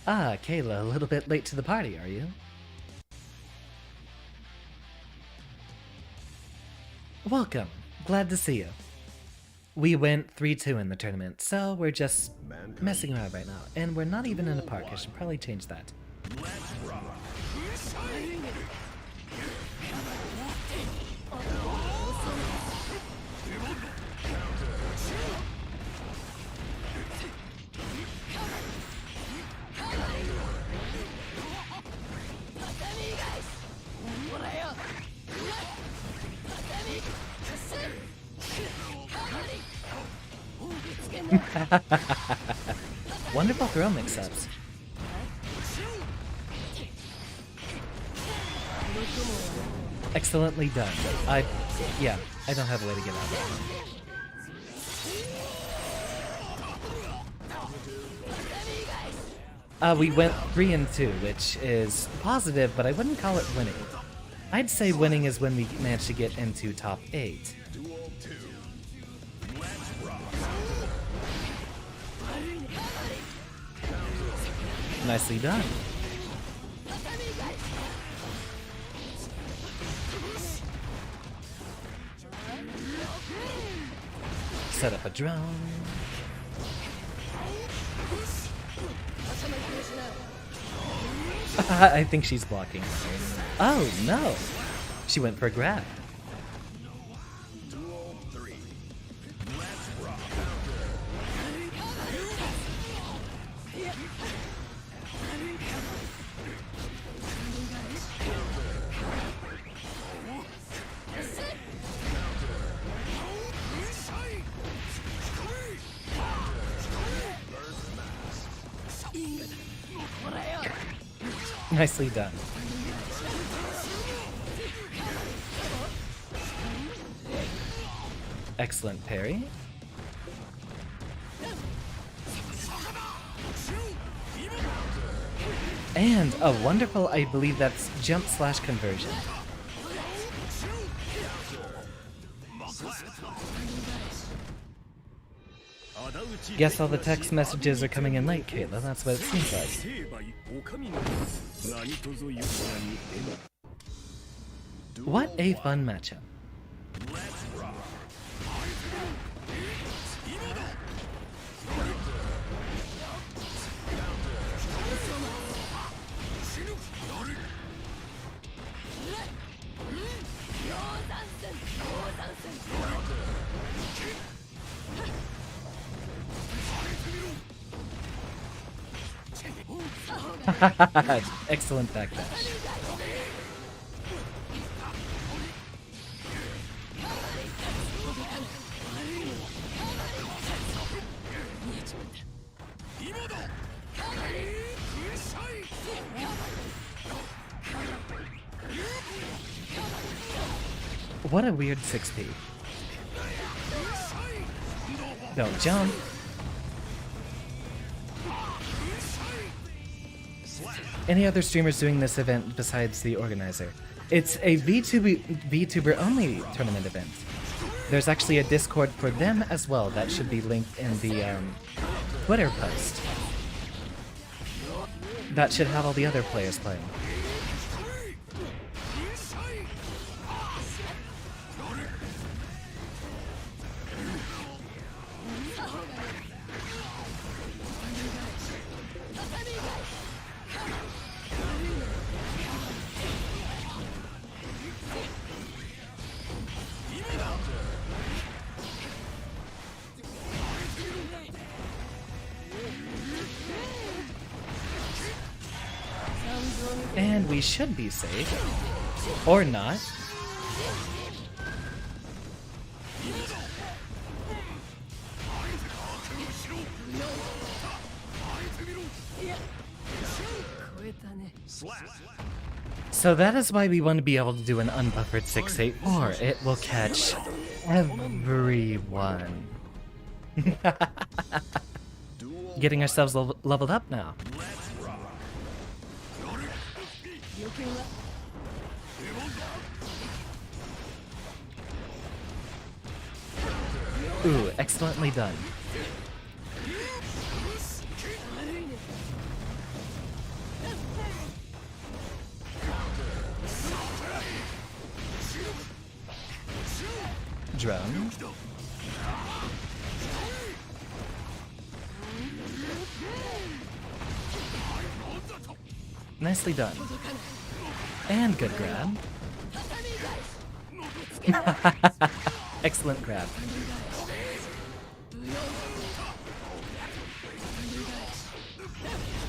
Speaker 1: Ah, Kayla, a little bit late to the party, are you? Welcome. Glad to see you. We went 3-2 in the tournament, so we're just messing around right now. And we're not even in a park. I should probably change that.
Speaker 2: Let's rock.
Speaker 1: Wonderful throw mix-ups. Excellently done. Yeah, I don't have a way to get out of it. We went 3-2, which is positive, but I wouldn't call it winning. I'd say winning is when we manage to get into top 8.
Speaker 2: Duel 2. Let's rock.
Speaker 1: Nicely done. Set up a drone. I think she's blocking. Oh no! She went for a grab.
Speaker 2: Duel 3. Let's rock.
Speaker 1: Nicely done. Excellent parry. And a wonderful, I believe that's jump/conversion. Guess all the text messages are coming in late, Kayla. That's what it seems like. What a fun matchup.
Speaker 2: Let's rock.
Speaker 1: Excellent backdash. What a weird 6P. Don't jump. Any other streamers doing this event besides the organizer? It's a VTuber only tournament event. There's actually a Discord for them as well that should be linked in the Twitter post. That should have all the other players playing. And we should be safe. Or not. So that is why we want to be able to do an unbuffered 6-8-4. It will catch everyone. Getting ourselves leveled up now. Ooh, excellently done. Drone. Nicely done. And good grab. Excellent grab.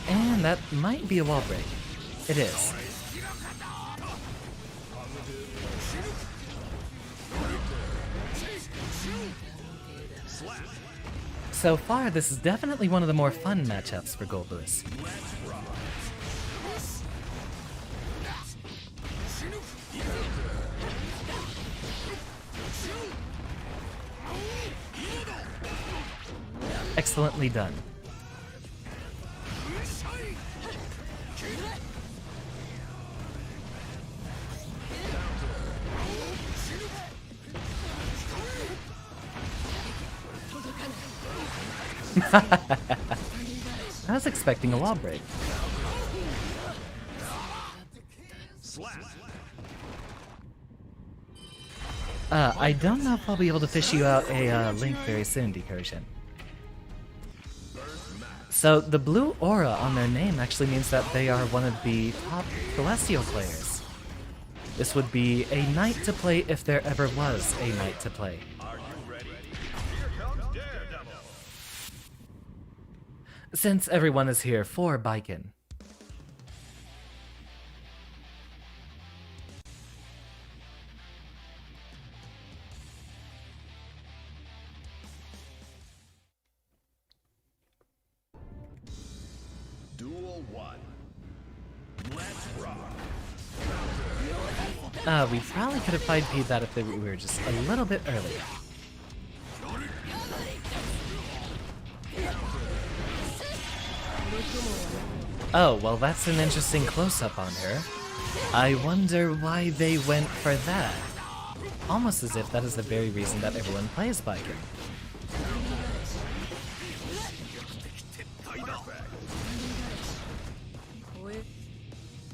Speaker 1: And that might be a wall break. It is. So far, this is definitely one of the more fun matchups for Goldlewis. Excellently done. I was expecting a wall break. I don't know if I'll be able to fish you out a link very soon, Decursion. So the blue aura on their name actually means that they are one of the top Celestial players. This would be a knight to play if there ever was a knight to play. Since everyone is here for Baiken.
Speaker 2: Duel 1. Let's rock.
Speaker 1: We probably could have 5P'd that if we were just a little bit earlier. Oh, well that's an interesting close-up on her. I wonder why they went for that. Almost as if that is the very reason that everyone plays Baiken.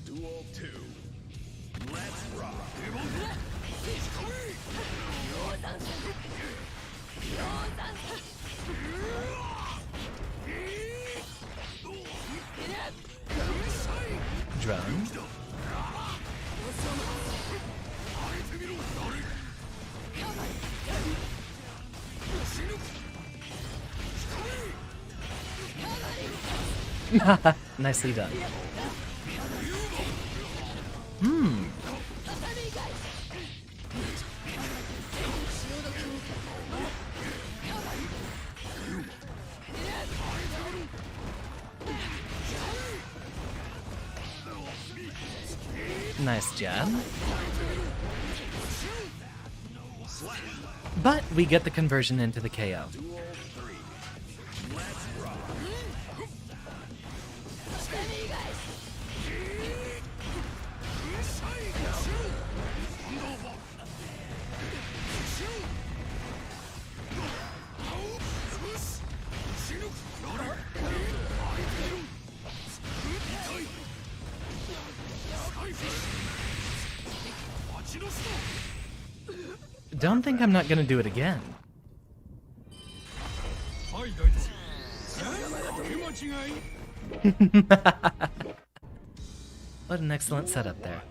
Speaker 2: Duel 2. Let's rock.
Speaker 1: Drone. Nicely done. Nice jab. But we get the conversion into the KO. Don't think I'm not gonna do it again. What an excellent setup there.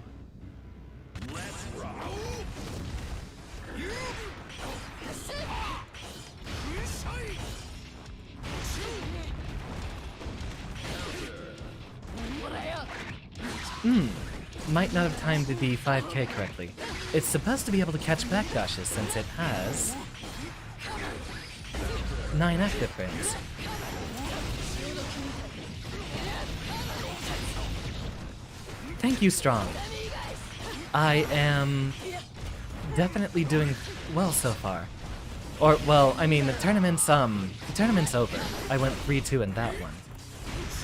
Speaker 1: might not have timed the 5K correctly. It's supposed to be able to catch backdashes since it has 9 active frames. Thank you, Strong. I am definitely doing well so far. Or, well, I mean, the tournament's over. I went 3-2 in that one.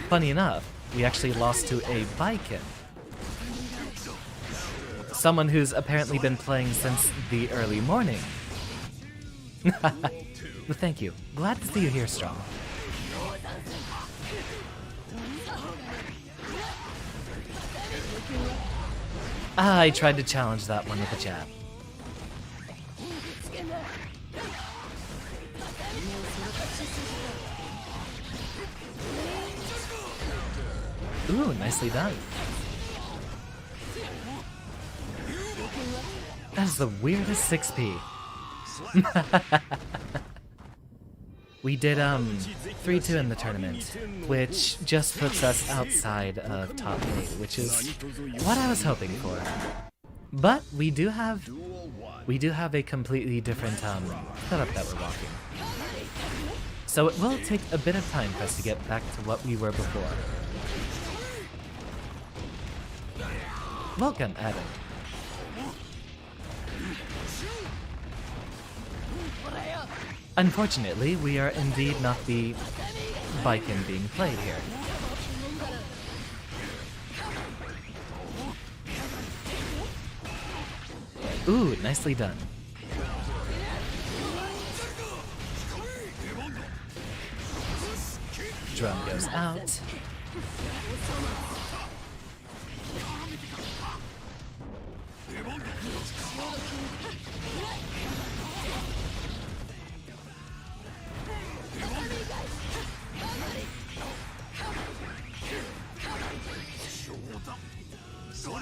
Speaker 1: Funny enough, we actually lost to a Viking. Someone who's apparently been playing since the early morning. But thank you. Glad to see you here, Strong. I tried to challenge that one with a jab. Ooh, nicely done. That is the weirdest 6P. We did 3-2 in the tournament, which just puts us outside of top 8, which is what I was hoping for. But we do have a completely different setup that we're walking. So it will take a bit of time for us to get back to what we were before. Welcome, Adam. Unfortunately, we are indeed not the Viking being played here. Ooh, nicely done. Drum goes out.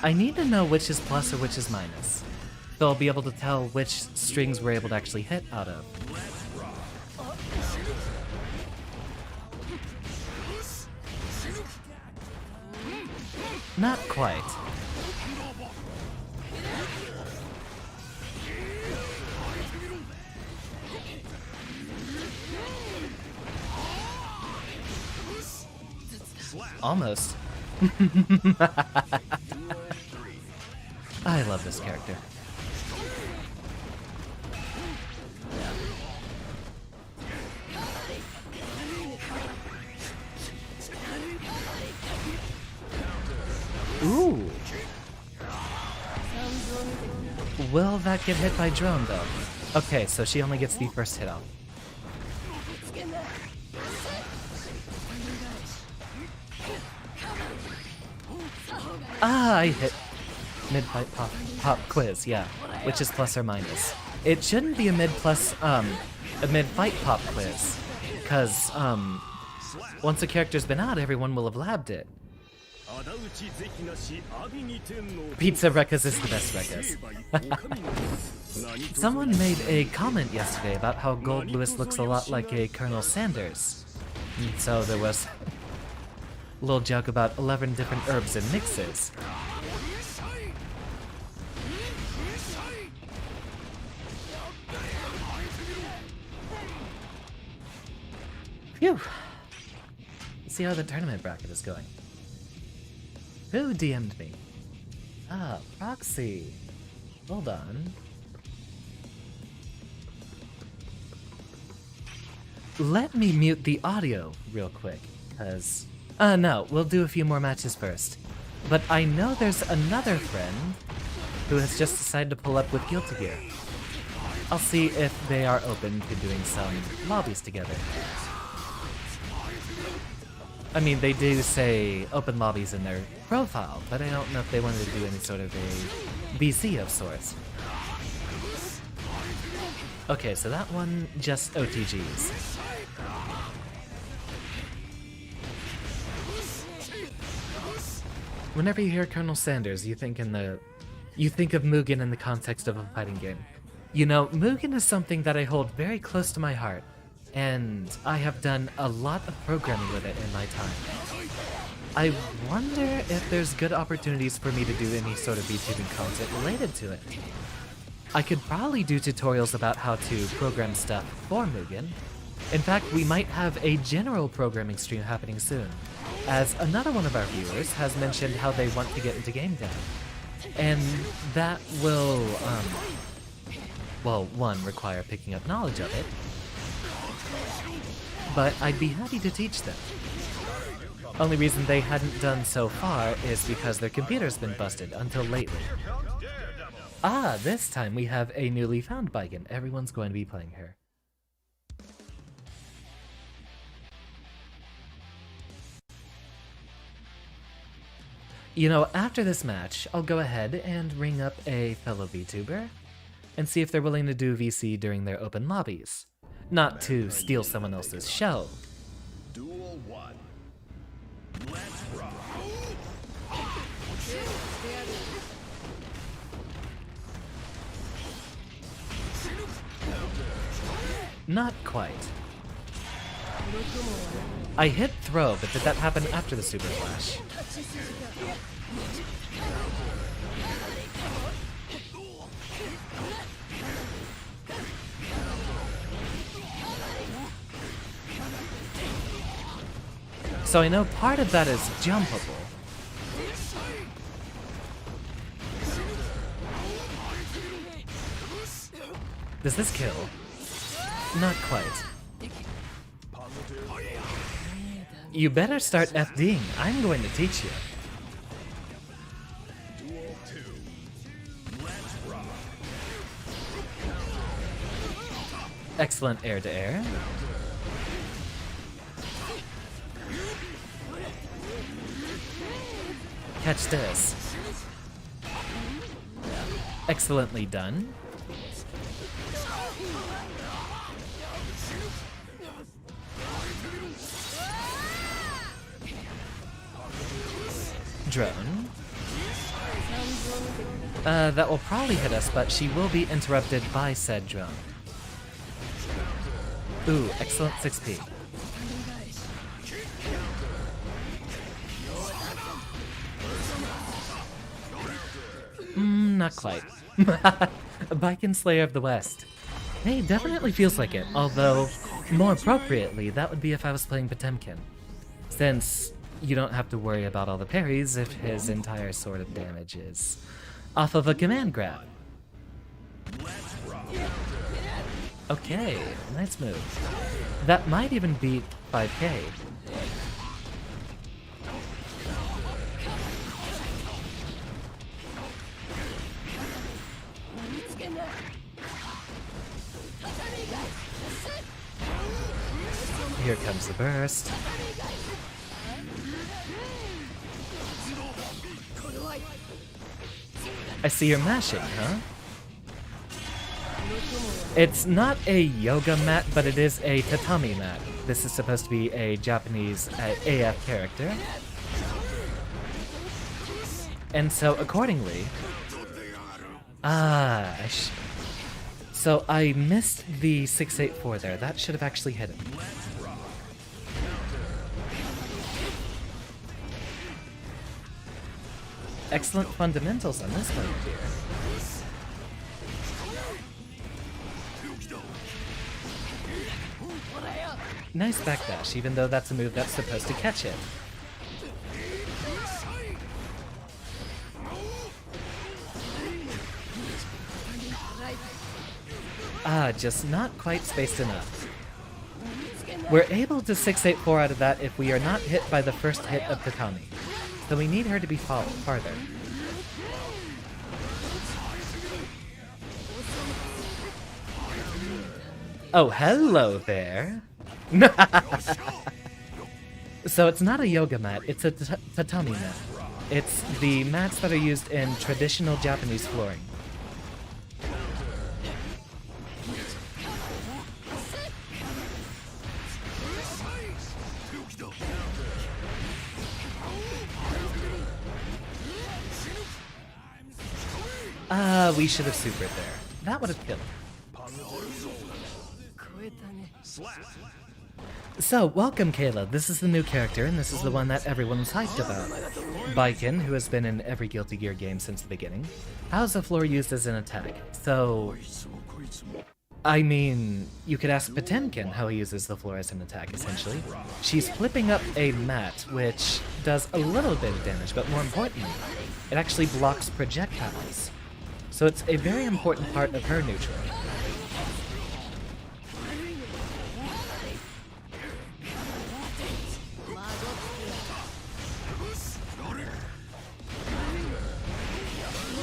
Speaker 1: I need to know which is plus or which is minus, so I'll be able to tell which strings we're able to actually hit out of. Not quite. Almost. I love this character. Ooh. Will that get hit by drone though? Okay, so she only gets the first hit off. Ah, I hit mid-fight pop quiz, yeah, which is plus or minus. It shouldn't be a mid-fight pop quiz, because once a character's been out, everyone will have labbed it. Pizza Rekkas is the best Rekkas. Someone made a comment yesterday about how Goldlewis looks a lot like a Colonel Sanders. And so there was a little joke about 11 different herbs and mixes. Phew! Let's see how the tournament bracket is going. Who DM'd me? Ah, Proxy. Hold on. Let me mute the audio real quick, because... no, we'll do a few more matches first. But I know there's another friend who has just decided to pull up with Guilty Gear. I'll see if they are open to doing some lobbies together. I mean, they do say open lobbies in their profile, but I don't know if they wanted to do any sort of a BC of sorts. Okay, so that one, just OTGs. Whenever you hear Colonel Sanders, you think of Mugen in the context of a fighting game. You know, Mugen is something that I hold very close to my heart, and I have done a lot of programming with it in my time. I wonder if there's good opportunities for me to do any sort of VTubing content related to it. I could probably do tutorials about how to program stuff for Mugen. In fact, we might have a general programming stream happening soon, as another one of our viewers has mentioned how they want to get into game dev. And that will, well, one, require picking up knowledge of it, but I'd be happy to teach them. Only reason they hadn't done so far is because their computer's been busted until lately. Ah, this time we have a newly found Biken. Everyone's going to be playing her. You know, after this match, I'll go ahead and ring up a fellow VTuber and see if they're willing to do VC during their open lobbies. Not to steal someone else's show.
Speaker 2: Duel 1. Let's rock.
Speaker 1: Not quite. I hit throw, but did that happen after the Super Flash? So I know part of that is jumpable. Does this kill? Not quite. You better start FDing. I'm going to teach you.
Speaker 2: Duel 2. Let's rock.
Speaker 1: Excellent air-to-air. Catch this. Excellently done. Drone. That will probably hit us, but she will be interrupted by said drone. Ooh, excellent 6P. Not quite. Biken Slayer of the West. Hey, definitely feels like it, although, more appropriately, that would be if I was playing Potemkin. Since you don't have to worry about all the parries if his entire sword of damage is off of a command grab. Okay, nice move. That might even beat 5k. Here comes the burst. I see you're mashing, huh? It's not a yoga mat, but it is a tatami mat. This is supposed to be a Japanese AF character. And so accordingly... So I missed the 684 there. That should have actually hit him. Excellent fundamentals on this one here. Nice backdash, even though that's a move that's supposed to catch him. Just not quite spaced enough. We're able to 684 out of that if we are not hit by the first hit of Tatami. So we need her to be farther. Oh, hello there. So it's not a yoga mat, it's a tatami mat. It's the mats that are used in traditional Japanese flooring. We should have supered there. That would have killed him.
Speaker 2: Slap.
Speaker 1: So, welcome Kayla. This is the new character, and this is the one that everyone's hyped about. Baiken, who has been in every Guilty Gear game since the beginning. How's the floor used as an attack? So, I mean, you could ask Potemkin how he uses the floor as an attack, essentially. She's flipping up a mat, which does a little bit of damage, but more importantly, it actually blocks projectiles. So it's a very important part of her neutral.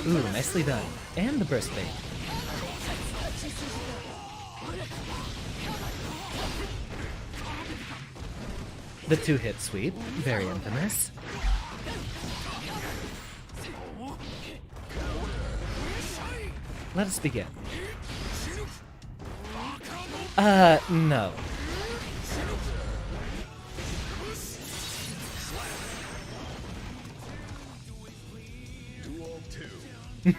Speaker 1: Ooh, nicely done. And the burst bait. The two-hit sweep, very infamous. Let us begin. No.
Speaker 2: Duel 2.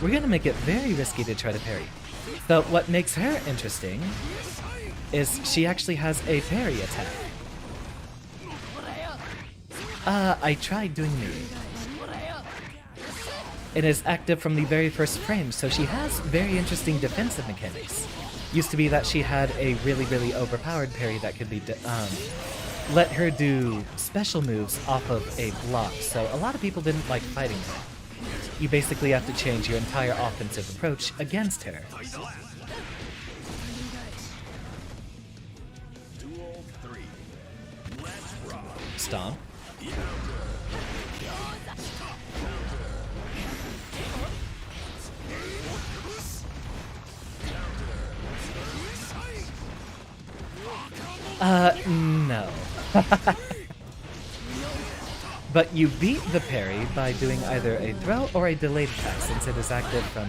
Speaker 1: We're gonna make it very risky to try to parry. So what makes her interesting is she actually has a parry attack. I tried doing me. It is active from the very first frame, so she has very interesting defensive mechanics. Used to be that she had a really overpowered parry that could be let her do special moves off of a block, so a lot of people didn't like fighting her. You basically have to change your entire offensive approach against her.
Speaker 2: Duel 3. Let's rock.
Speaker 1: Stomp. No. But you beat the parry by doing either a throw or a delayed attack, since it is active from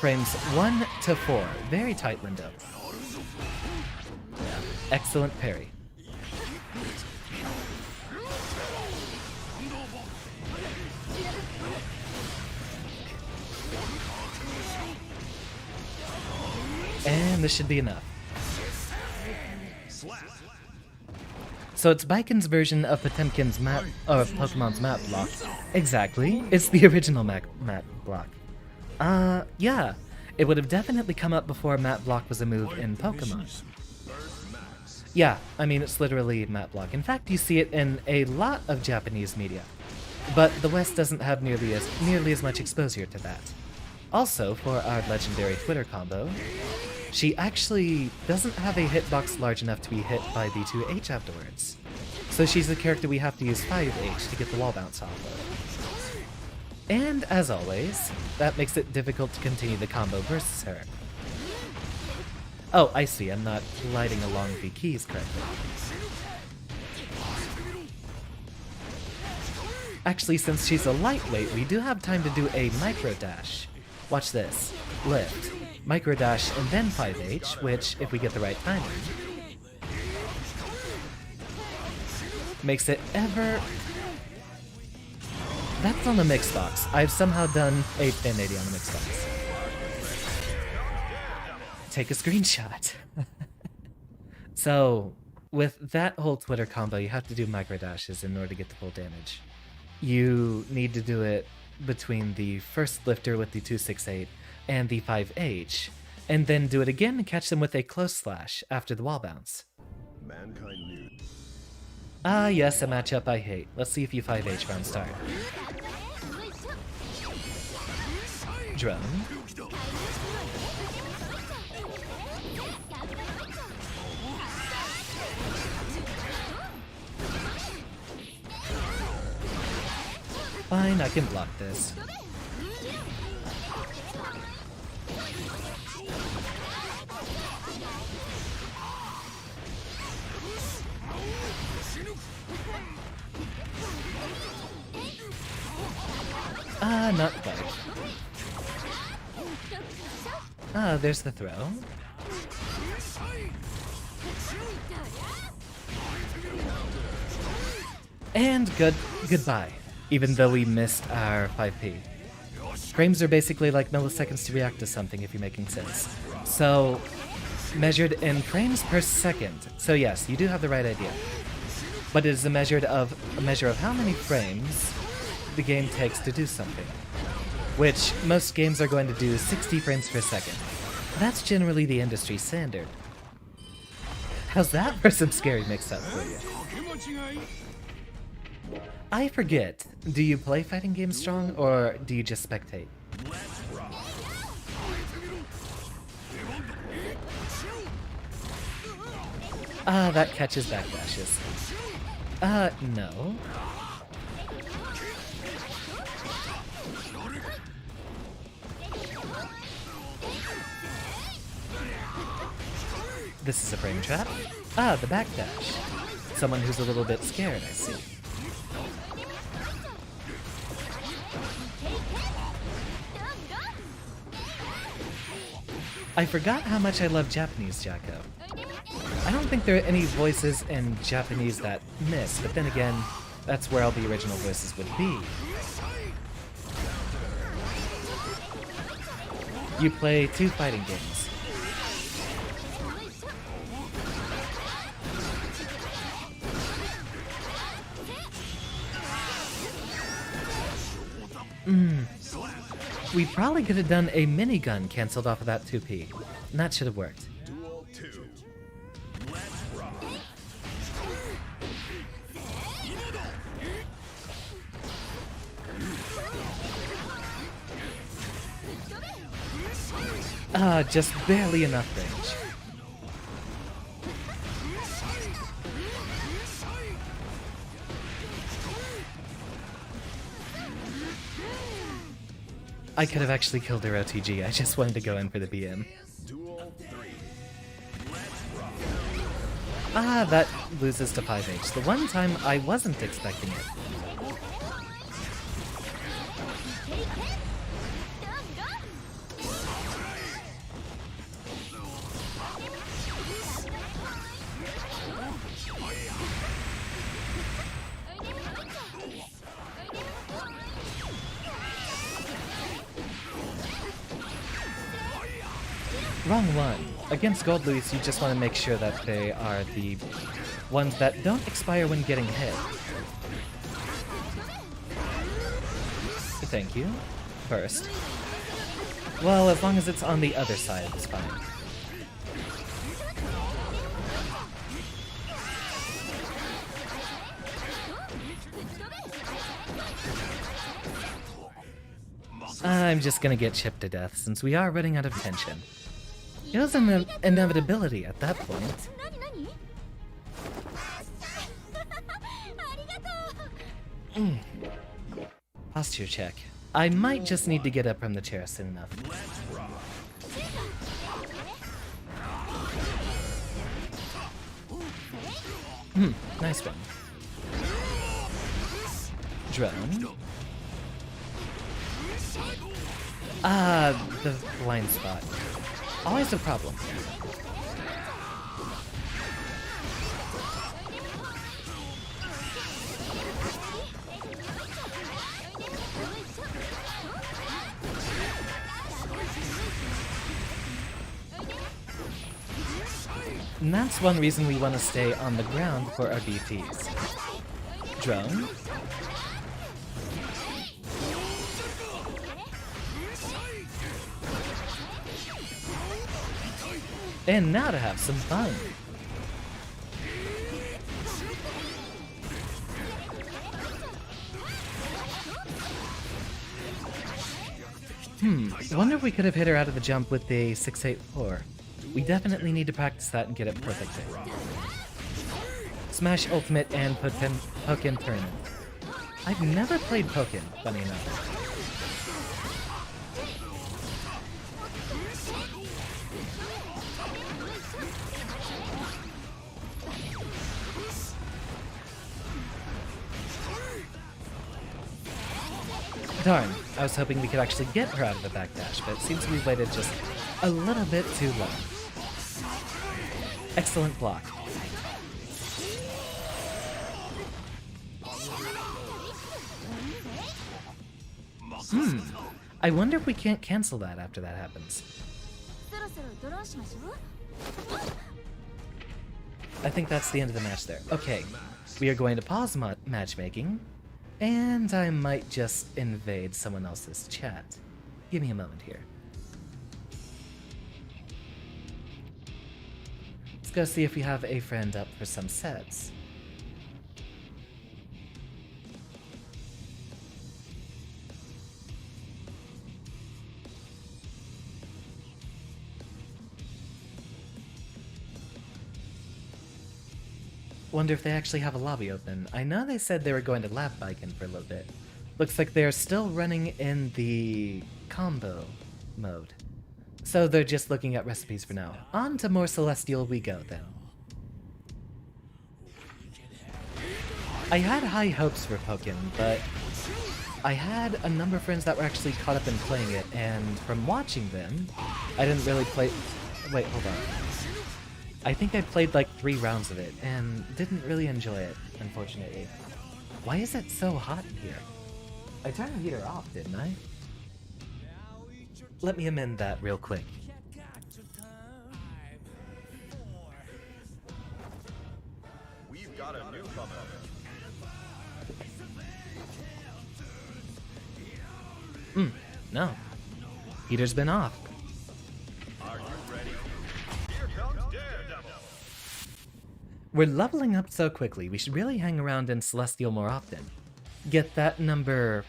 Speaker 1: frames 1 to 4. Very tight window. Excellent parry. And this should be enough. So it's Baiken's version of Potemkin's map, or of Pokemon's map block. Exactly. It's the original map block. Yeah. It would have definitely come up before map block was a move in Pokemon. Yeah, I mean, it's literally map block. In fact, you see it in a lot of Japanese media. But the West doesn't have nearly as much exposure to that. Also, for our legendary Twitter combo, she actually doesn't have a hitbox large enough to be hit by the 2H afterwards. So she's the character we have to use 5H to get the wall bounce off of. And as always, that makes it difficult to continue the combo versus her. Oh, I see, I'm not gliding along the keys correctly. Actually, since she's a lightweight, we do have time to do a micro dash. Watch this. Lift. Micro dash and then 5H, which, if we get the right timing, makes it ever... That's on the mix box. I've somehow done a 1080 on the mix box. Take a screenshot. So, with that whole Twitter combo, you have to do micro dashes in order to get the full damage. You need to do it between the first lifter with the 268 and the 5H, and then do it again and catch them with a close slash after the wall bounce.
Speaker 2: Mankind knew.
Speaker 1: Ah, yes, a matchup I hate. Let's see if you 5H from start. Drone. Fine, I can block this. Not quite. There's the throw. And goodbye. Even though we missed our 5P. Frames are basically like milliseconds to react to something, if you're making sense. So, measured in frames per second. So yes, you do have the right idea. But it is a measure of how many frames the game takes to do something. Which most games are going to do 60 frames per second. That's generally the industry standard. How's that for some scary mix-up for you?
Speaker 3: かけ間違い
Speaker 1: I forget, do you play fighting games strong, or do you just spectate? Ah, that catches backdashes. No. This is a frame trap. Ah, the backdash. Someone who's a little bit scared, I see. I forgot how much I love Japanese Jacko. I don't think there are any voices in Japanese that miss, but then again, that's where all the original voices would be. You play 2 fighting games. We probably could have done a minigun cancelled off of that 2P. And that should have worked.
Speaker 2: Duel 2. Let's rock.
Speaker 1: Ah, just barely enough range. I could have actually killed her OTG, I just wanted to go in for the BM.
Speaker 2: Duel 3. Let's rock.
Speaker 1: Ah, that loses to 5H. The one time I wasn't expecting it. Wrong one. Against Goldlewis, you just want to make sure that they are the ones that don't expire when getting hit. Thank you. First. Well, as long as it's on the other side, it's fine. I'm just gonna get chipped to death since we are running out of tension. It was an inevitability at that point. Posture check. I might just need to get up from the chair soon enough. Nice one. Drone. Ah, the blind spot. Always a problem. And that's one reason we want to stay on the ground for our DPs. Drone. And now to have some fun. I wonder if we could have hit her out of the jump with the 684. We definitely need to practice that and get it perfect. Smash Ultimate and Pokken Tournament. I've never played Pokken, funny enough. Darn, I was hoping we could actually get her out of the backdash, but it seems we waited just a little bit too long. Excellent block. I wonder if we can't cancel that after that happens. I think that's the end of the match there. Okay, we are going to pause matchmaking, and I might just invade someone else's chat. Give me a moment here. Let's go see if we have a friend up for some sets. Wonder if they actually have a lobby open. I know they said they were going to lab biking for a little bit. Looks like they're still running in the combo mode. So they're just looking at recipes for now. On to more Celestial we go then. I had high hopes for Pokken, but I had a number of friends that were actually caught up in playing it, and from watching them, I didn't really play... Wait, hold on. I think I played like 3 rounds of it, and didn't really enjoy it, unfortunately. Why is it so hot in here? I turned the heater off, didn't I? Let me amend that real quick.
Speaker 2: We've got a newcomer.
Speaker 1: No. Heater's been off.
Speaker 2: Are you ready? Here comes Daredevil.
Speaker 1: We're leveling up so quickly, we should really hang around in Celestial more often. Get that number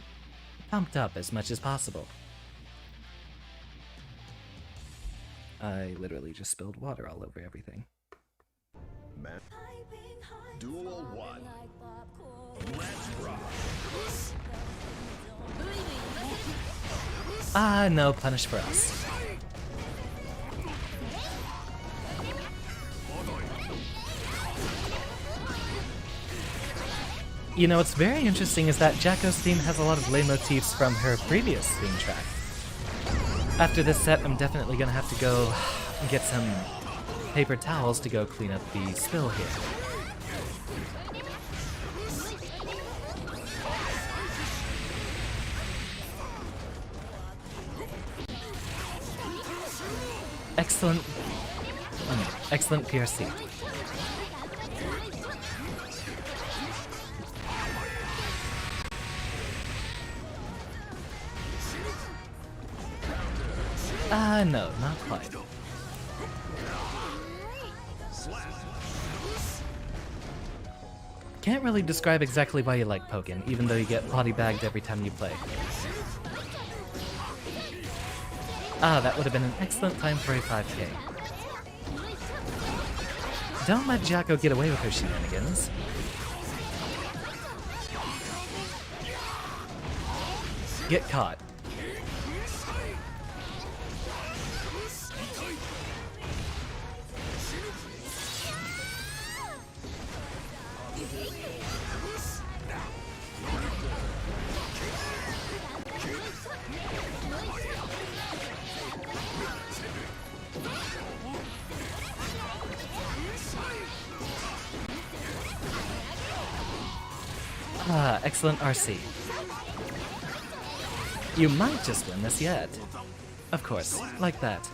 Speaker 1: pumped up as much as possible. I literally just spilled water all over everything.
Speaker 2: Man. Duel 1. Let's rock.
Speaker 1: Ah, no punish for us. You know, what's very interesting is that Jacko's theme has a lot of lay motifs from her previous theme track. After this set, I'm definitely gonna have to go and get some paper towels to go clean up the spill here. Excellent, excellent PRC. No, not quite. Can't really describe exactly why you like Pokken, even though you get body bagged every time you play. Ah, that would have been an excellent time for a 5K. Don't let Jacko get away with her shenanigans. Get caught. Ah, excellent RC. You might just win this yet. Of course, like that.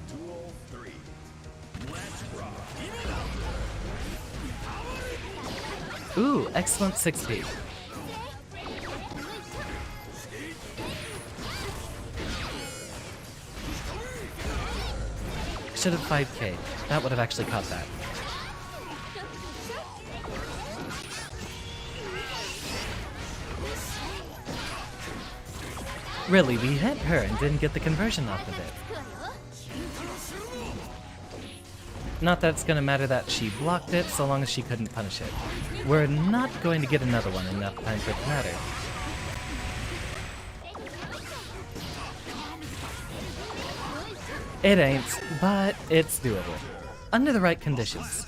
Speaker 2: Duel 3. Let's rock.
Speaker 1: Ooh, excellent 6P. Should have 5K. That would have actually caught that. Really, we hit her and didn't get the conversion off of it. Not that it's gonna matter that she blocked it, so long as she couldn't punish it. We're not going to get another one in enough time for it to matter. It ain't, but it's doable. Under the right conditions.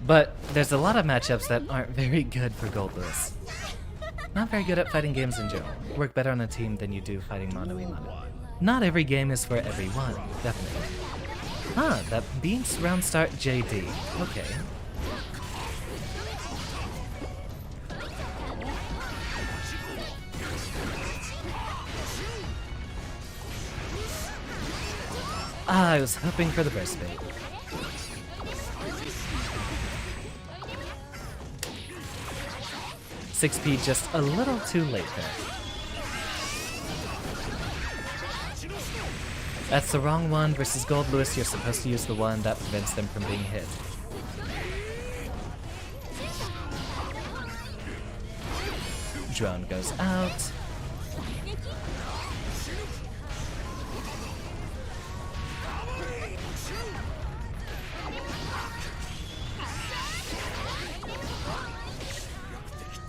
Speaker 1: But there's a lot of matchups that aren't very good for Goldlewis. Not very good at fighting games in general. Work better on a team than you do fighting mano-a-mano. Not every game is for everyone, definitely. Huh, that beats round start JD. Okay. Ah, I was hoping for the burst bait. "6P just a little too late there. That's the wrong one versus Goldlewis. You're supposed to use the one that prevents them from being hit." Drone goes out.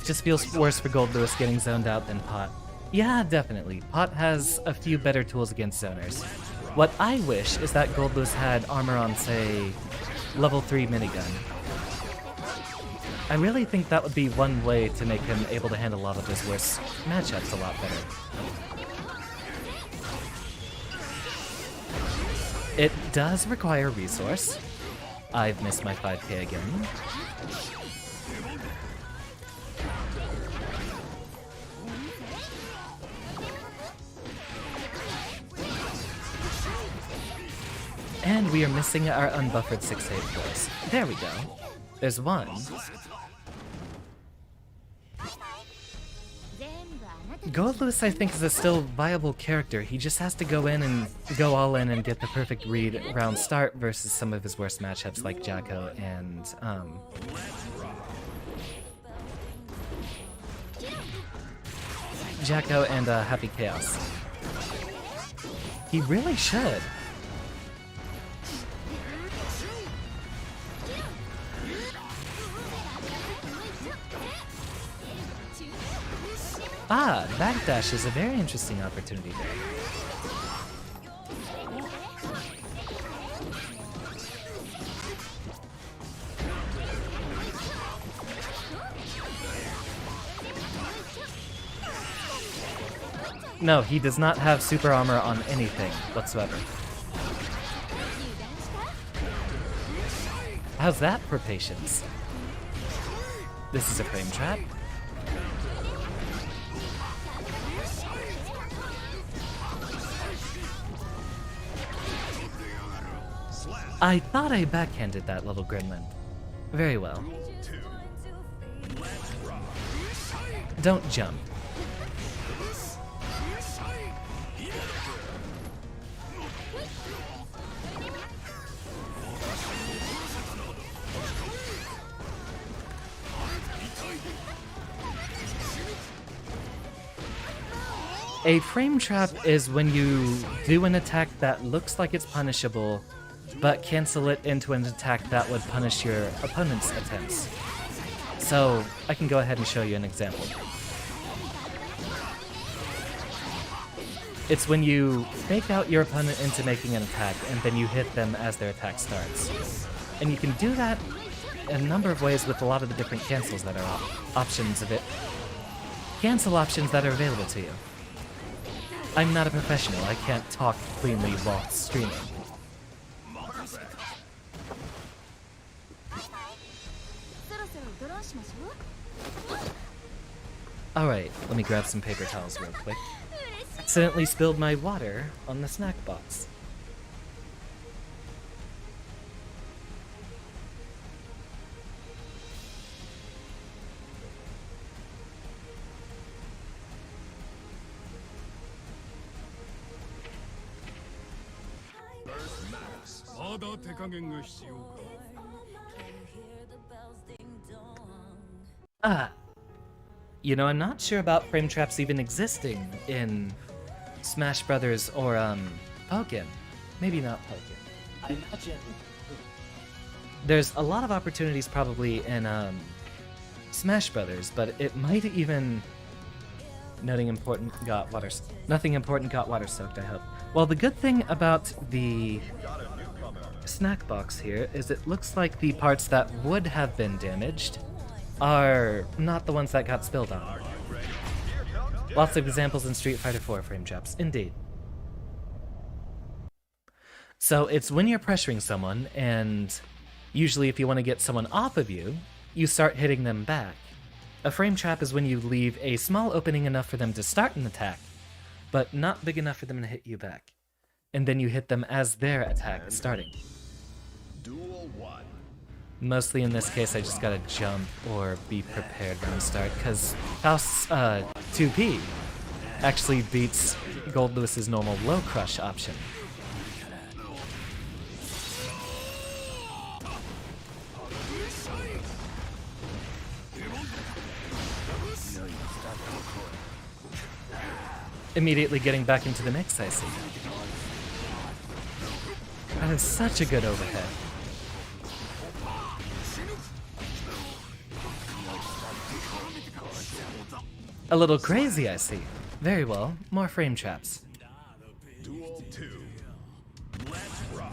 Speaker 1: Just feels worse for Goldlewis getting zoned out than Pot. Yeah, definitely. Pot has a few better tools against zoners. What I wish is that Goldlewis had armor on, say, level 3 minigun. I really think that would be one way to make him able to handle a lot of his worst matchups a lot better. It does require resource. I've missed my 5k again. And we are missing our unbuffered 6-8 force. There we go. There's one. Goldlewis, I think, is a still viable character. He just has to go in and go all in and get the perfect read round start versus some of his worst matchups like Jacko and Happy Chaos. He really should. Ah, backdash is a very interesting opportunity there. No, he does not have super armor on anything whatsoever. How's that for patience? This is a frame trap. I thought I backhanded that little gremlin. Very well. Don't jump. A frame trap is when you do an attack that looks like it's punishable, but cancel it into an attack that would punish your opponent's attempts. So, I can go ahead and show you an example. It's when you fake out your opponent into making an attack, and then you hit them as their attack starts. And you can do that in a number of ways with a lot of the different cancels that are options of it. Cancel options that are available to you. I'm not a professional, I can't talk cleanly while streaming. Alright, let me grab some paper towels real quick. Accidentally spilled my water on the snack box. Ah, you know, I'm not sure about frame traps even existing in Smash Brothers or Pokken. Maybe not Pokken. I imagine there's a lot of opportunities probably in Smash Brothers, but it might even nothing important got water soaked, I hope. Well, the good thing about the snack box here is it looks like the parts that would have been damaged are not the ones that got spilled on. Lots of examples in Street Fighter 4 frame traps, indeed. So it's when you're pressuring someone, and usually if you want to get someone off of you, you start hitting them back. A frame trap is when you leave a small opening enough for them to start an attack, but not big enough for them to hit you back. and then you hit them as their attack is starting.
Speaker 2: Duel 1.
Speaker 1: Mostly in this case, I just gotta jump or be prepared when I start, because Faust's 2P actually beats Goldlewis's normal low crush option. Immediately getting back into the mix, I see. That is such a good overhead. A little crazy, I see. Very well, more frame traps.
Speaker 2: Duel 2. Let's rock.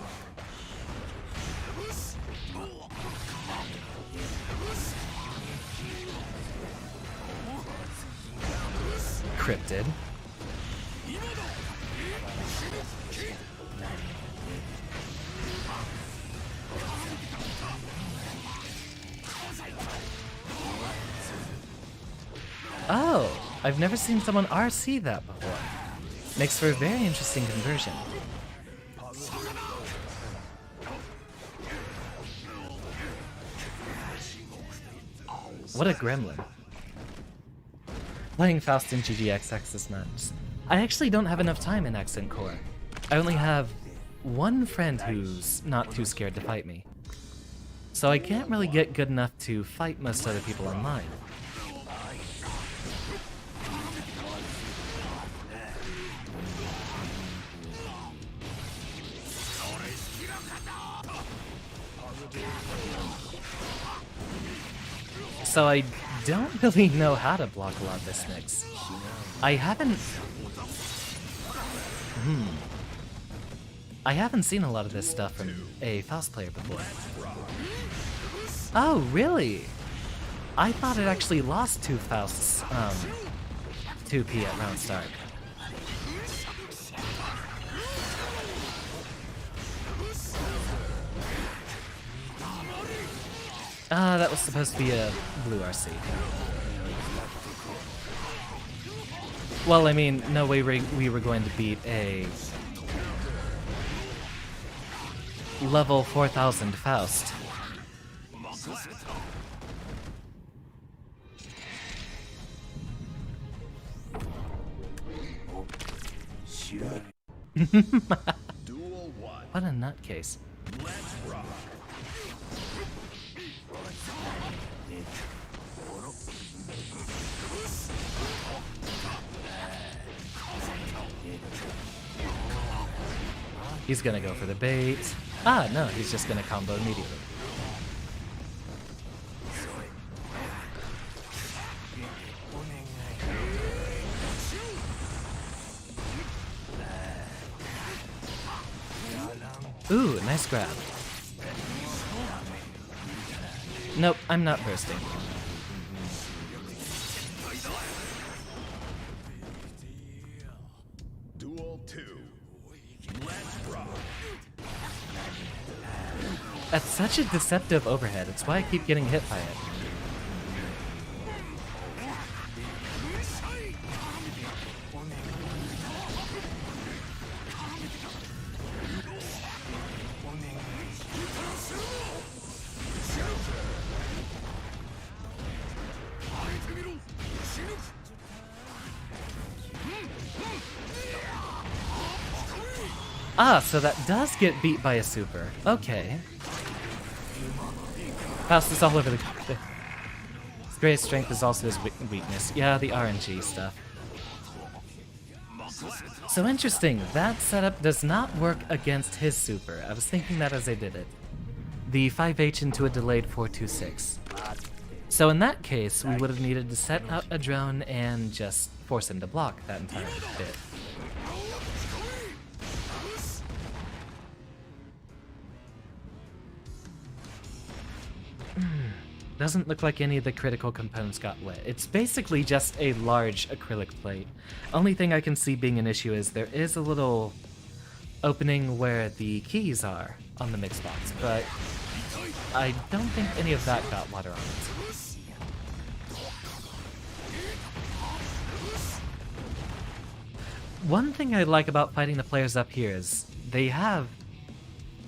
Speaker 1: Cryptid. Oh, I've never seen someone RC that before. Makes for a very interesting conversion. What a gremlin. Playing Faust in GGXX is nuts. I actually don't have enough time in Accent Core. I only have one friend who's not too scared to fight me. So I can't really get good enough to fight most other people online. So I don't really know how to block a lot of this mix. I haven't seen a lot of this stuff from a Faust player before. Oh, really? I thought it actually lost to Faust's 2P at round start. Ah, that was supposed to be a blue RC. Well, I mean, no way we were going to beat a level 4000 Faust.
Speaker 2: Duel 1.
Speaker 1: What a nutcase.
Speaker 2: Let's rock.
Speaker 1: He's gonna go for the bait. Ah, no, he's just gonna combo immediately. Ooh, nice grab. Nope, I'm not bursting.
Speaker 2: Duel 2. Let's rock.
Speaker 1: That's such a deceptive overhead. It's why I keep getting hit by it. Ah, so that does get beat by a super. Okay. Faust is all over the... His greatest strength is also his weakness. Yeah, the RNG stuff. So interesting, that setup does not work against his super. I was thinking that as I did it. The 5H into a delayed 426. So in that case, we would have needed to set out a drone and just force him to block that entire bit. Doesn't look like any of the critical components got wet. It's basically just a large acrylic plate. Only thing I can see being an issue is there is a little opening where the keys are on the mix box, but I don't think any of that got water on it. One thing I like about fighting the players up here is they have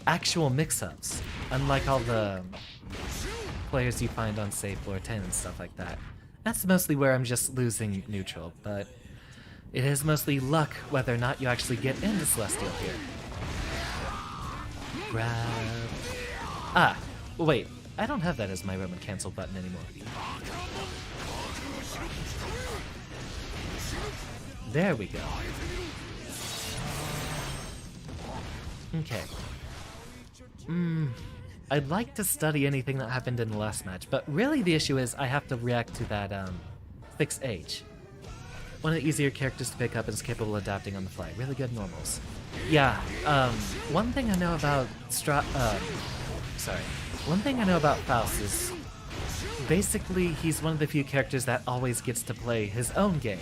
Speaker 1: actual mix-ups, unlike all the players you find on, say, floor 10 and stuff like that. That's mostly where I'm just losing neutral, but it is mostly luck whether or not you actually get into Celestial here. Grab... Ah, wait, I don't have that as my Roman cancel button anymore. There we go. Okay. I'd like to study anything that happened in the last match, but really the issue is I have to react to that, 6H. One of the easier characters to pick up and is capable of adapting on the fly. Really good normals. Yeah, one thing I know about one thing I know about Faust is basically he's one of the few characters that always gets to play his own game.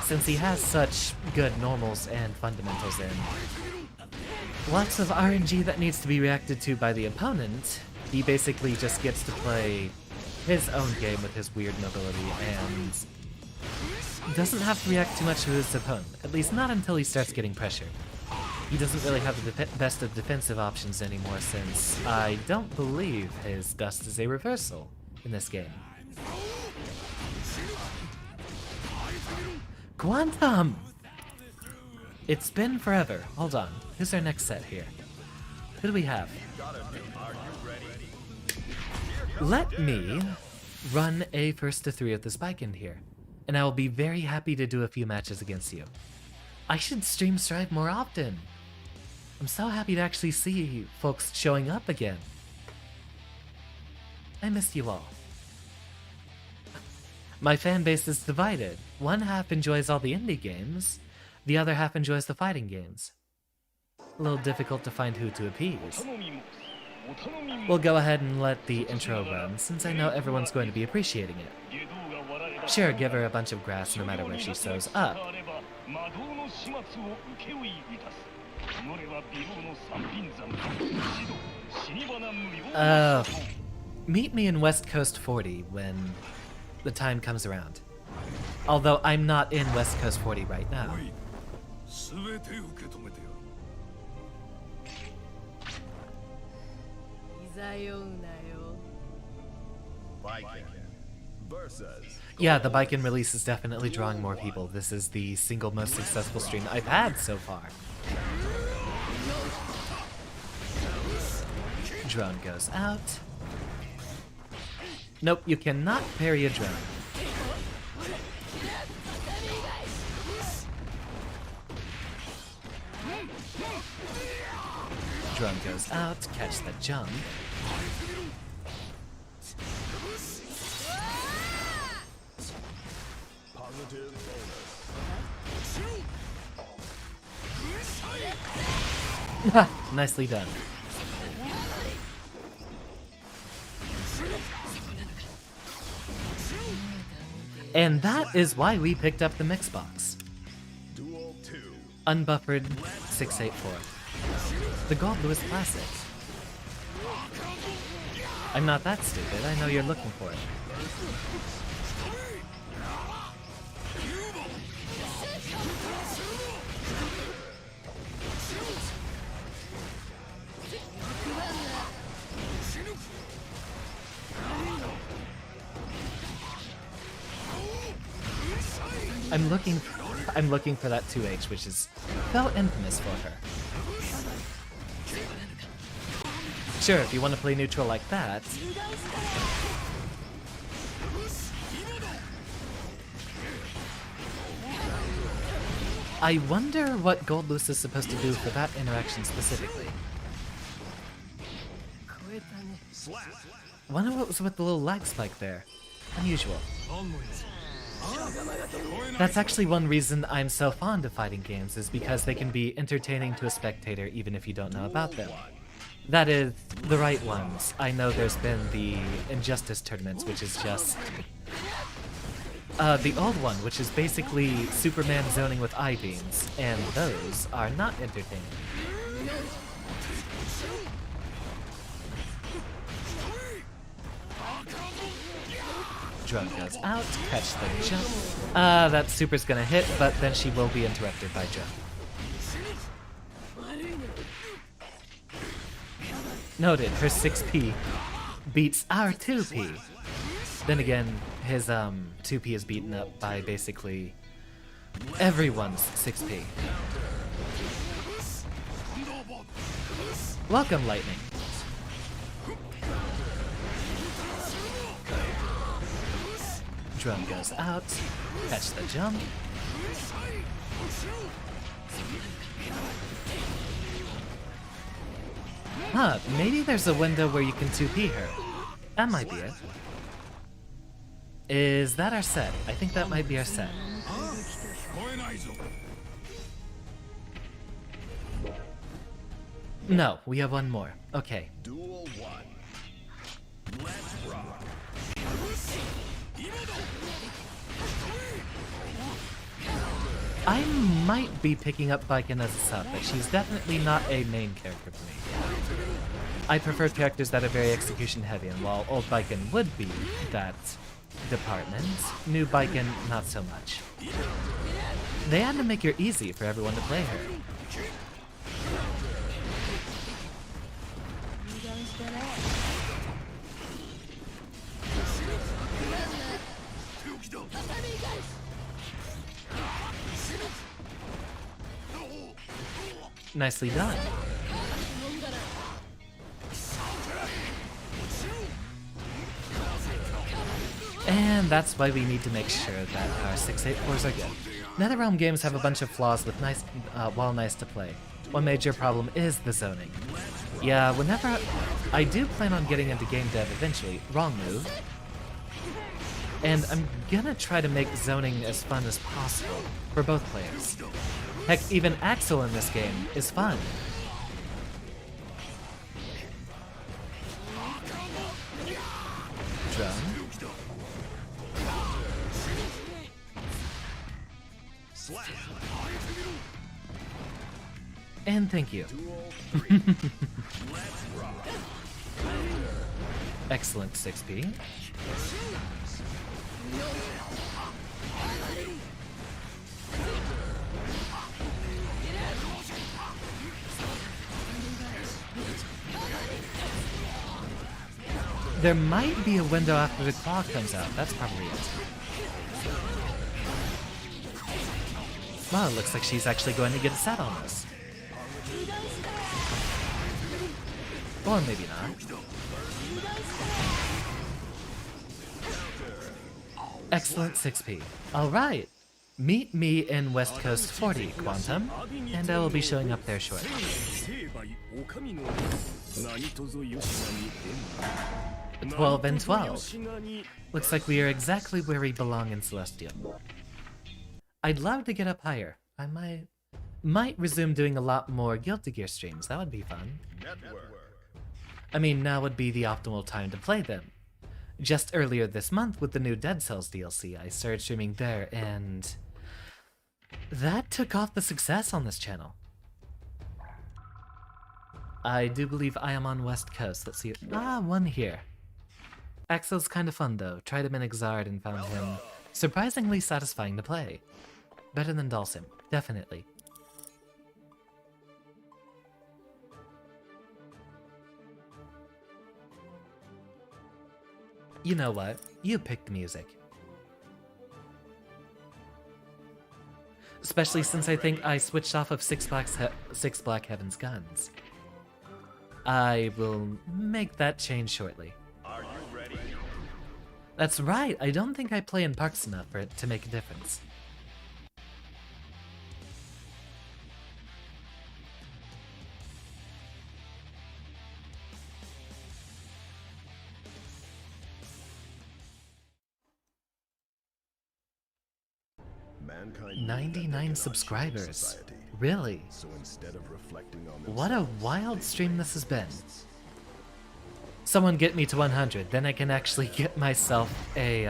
Speaker 1: Since he has such good normals and fundamentals and lots of RNG that needs to be reacted to by the opponent, he basically just gets to play his own game with his weird mobility and doesn't have to react too much to his opponent, at least not until he starts getting pressured. He doesn't really have the best of defensive options anymore since I don't believe his dust is a reversal in this game. Quantum! It's been forever. Hold on. Who's our next set here? Who do we have? Let me run a first to 3 of the spike in here, and I will be very happy to do a few matches against you. I should stream Strive more often. I'm so happy to actually see folks showing up again. I missed you all. My fan base is divided. One half enjoys all the indie games, the other half enjoys the fighting games. A little difficult to find who to appease. We'll go ahead and let the intro run, since I know everyone's going to be appreciating it. Sure, give her a bunch of grass no matter where she shows up. Meet me in West Coast 40 when the time comes around. Although I'm not in West Coast 40 right now. Yeah, the Baiken release is definitely drawing more people. This is the single most successful stream I've had so far. Drone goes out. Nope, you cannot parry a drone. Drone goes out, catch the jump. Nicely done. And that is why we picked up the mix box. Unbuffered 684. The Goldlewis Classic. I'm not that stupid, I know you're looking for it. I'm looking for that 2H, which is so infamous for her. Sure, if you want to play neutral like that. I wonder what Goldlewis is supposed to do for that interaction specifically. Wonder what was with the little lag spike there. Unusual. That's actually one reason I'm so fond of fighting games, is because they can be entertaining to a spectator even if you don't know about them. That is, the right ones. I know there's been the Injustice tournaments, which is just... the old one, which is basically Superman zoning with I-beams, and those are not entertaining. Drone goes out, catch the jump. That super's gonna hit, but then she will be interrupted by jump. Noted, her 6p beats our 2p. Then again, his 2p is beaten up by basically everyone's 6p. Welcome, Lightning. Drum goes out. Catch the jump. Huh, maybe there's a window where you can 2p her. That might be it. Is that our set? I think that might be our set. No, we have one more. Okay.
Speaker 2: Duel 1. Let's rock.
Speaker 1: I might be picking up Baiken as a sub, but she's definitely not a main character for me. I prefer characters that are very execution heavy, and while old Baiken would be that department, new Baiken not so much. They had to make her easy for everyone to play her. Nicely done. And that's why we need to make sure that our 684s are good. NetherRealm games have a bunch of flaws with nice, while nice to play. One major problem is the zoning. Yeah, whenever I do plan on getting into game dev eventually, wrong move. And I'm gonna try to make zoning as fun as possible for both players. Heck, even Axel in this game is fun. Drum. And thank you. Excellent 6p. There might be a window after the claw comes out. That's probably it. Well, it looks like she's actually going to get a set on us. Or maybe not. Excellent 6p. Alright. Meet me in West Coast 40, Quantum, and I will be showing up there shortly. 12 and 12. Looks like we are exactly where we belong in Celestial. I'd love to get up higher. I might resume doing a lot more Guilty Gear streams. That would be fun. I mean, now would be the optimal time to play them. Just earlier this month with the new Dead Cells DLC, I started streaming there, and that took off the success on this channel. I do believe I am on West Coast. Let's see. Ah, one here. Axel's kind of fun though. Tried him in Exard and found him surprisingly satisfying to play. Better than Dhalsim, definitely. You know what? You picked music. Especially since I think I switched off of Six Black Heaven's guns. I will make that change shortly.
Speaker 2: Are you ready?
Speaker 1: That's right, I don't think I play in parks enough for it to make a difference.
Speaker 2: Mankind
Speaker 1: 99 subscribers. Really?
Speaker 2: So instead of reflecting on
Speaker 1: What a wild stream this has been. Someone get me to 100, then I can actually get myself a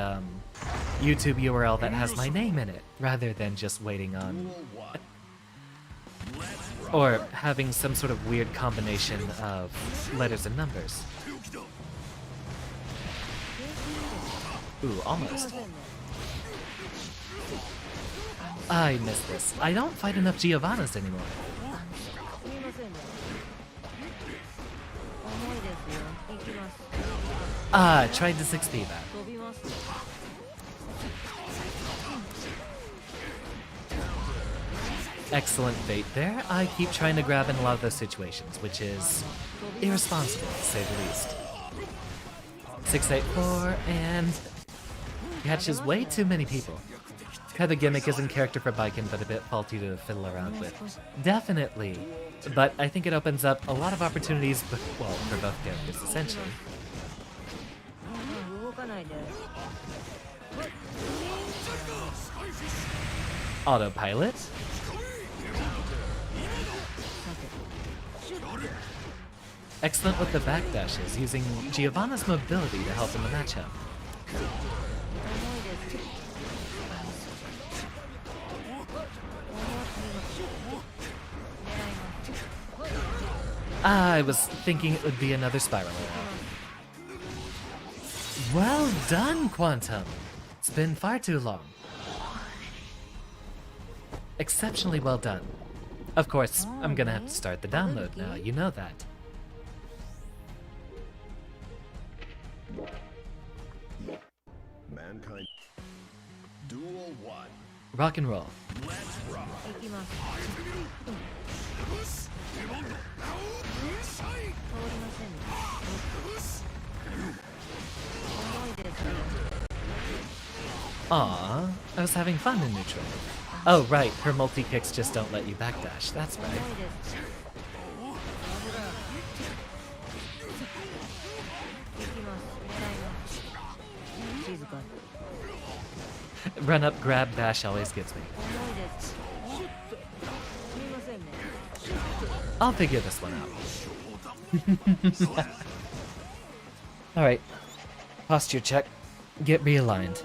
Speaker 1: YouTube URL that has my name in it, rather than just waiting on... or having some sort of weird combination of letters and numbers. Ooh, almost. I miss this. I don't fight enough Giovannas anymore. Ah, tried to 6B that. Excellent bait there. I keep trying to grab in a lot of those situations, which is irresponsible, to say the least. 684, and catches way too many people. Kind of gimmick is in character for Baiken, but a bit faulty to fiddle around with. Definitely. But I think it opens up a lot of opportunities, well, for both characters, essentially. Autopilot. Excellent with the backdashes, using Giovanna's mobility to help in the matchup. I was thinking it would be another spiral arrow. Well done, Quantum! It's been far too long. Exceptionally well done. Of course, I'm gonna have to start the download now, you know that.
Speaker 2: Mankind. Duel 1.
Speaker 1: Rock and roll.
Speaker 2: Let's rock.
Speaker 1: Aw, I was having fun in neutral. Oh right, her multi-kicks just don't let you backdash, that's right. Run up, grab, dash always gets me. I'll figure this one out. Alright. Posture check. Get realigned.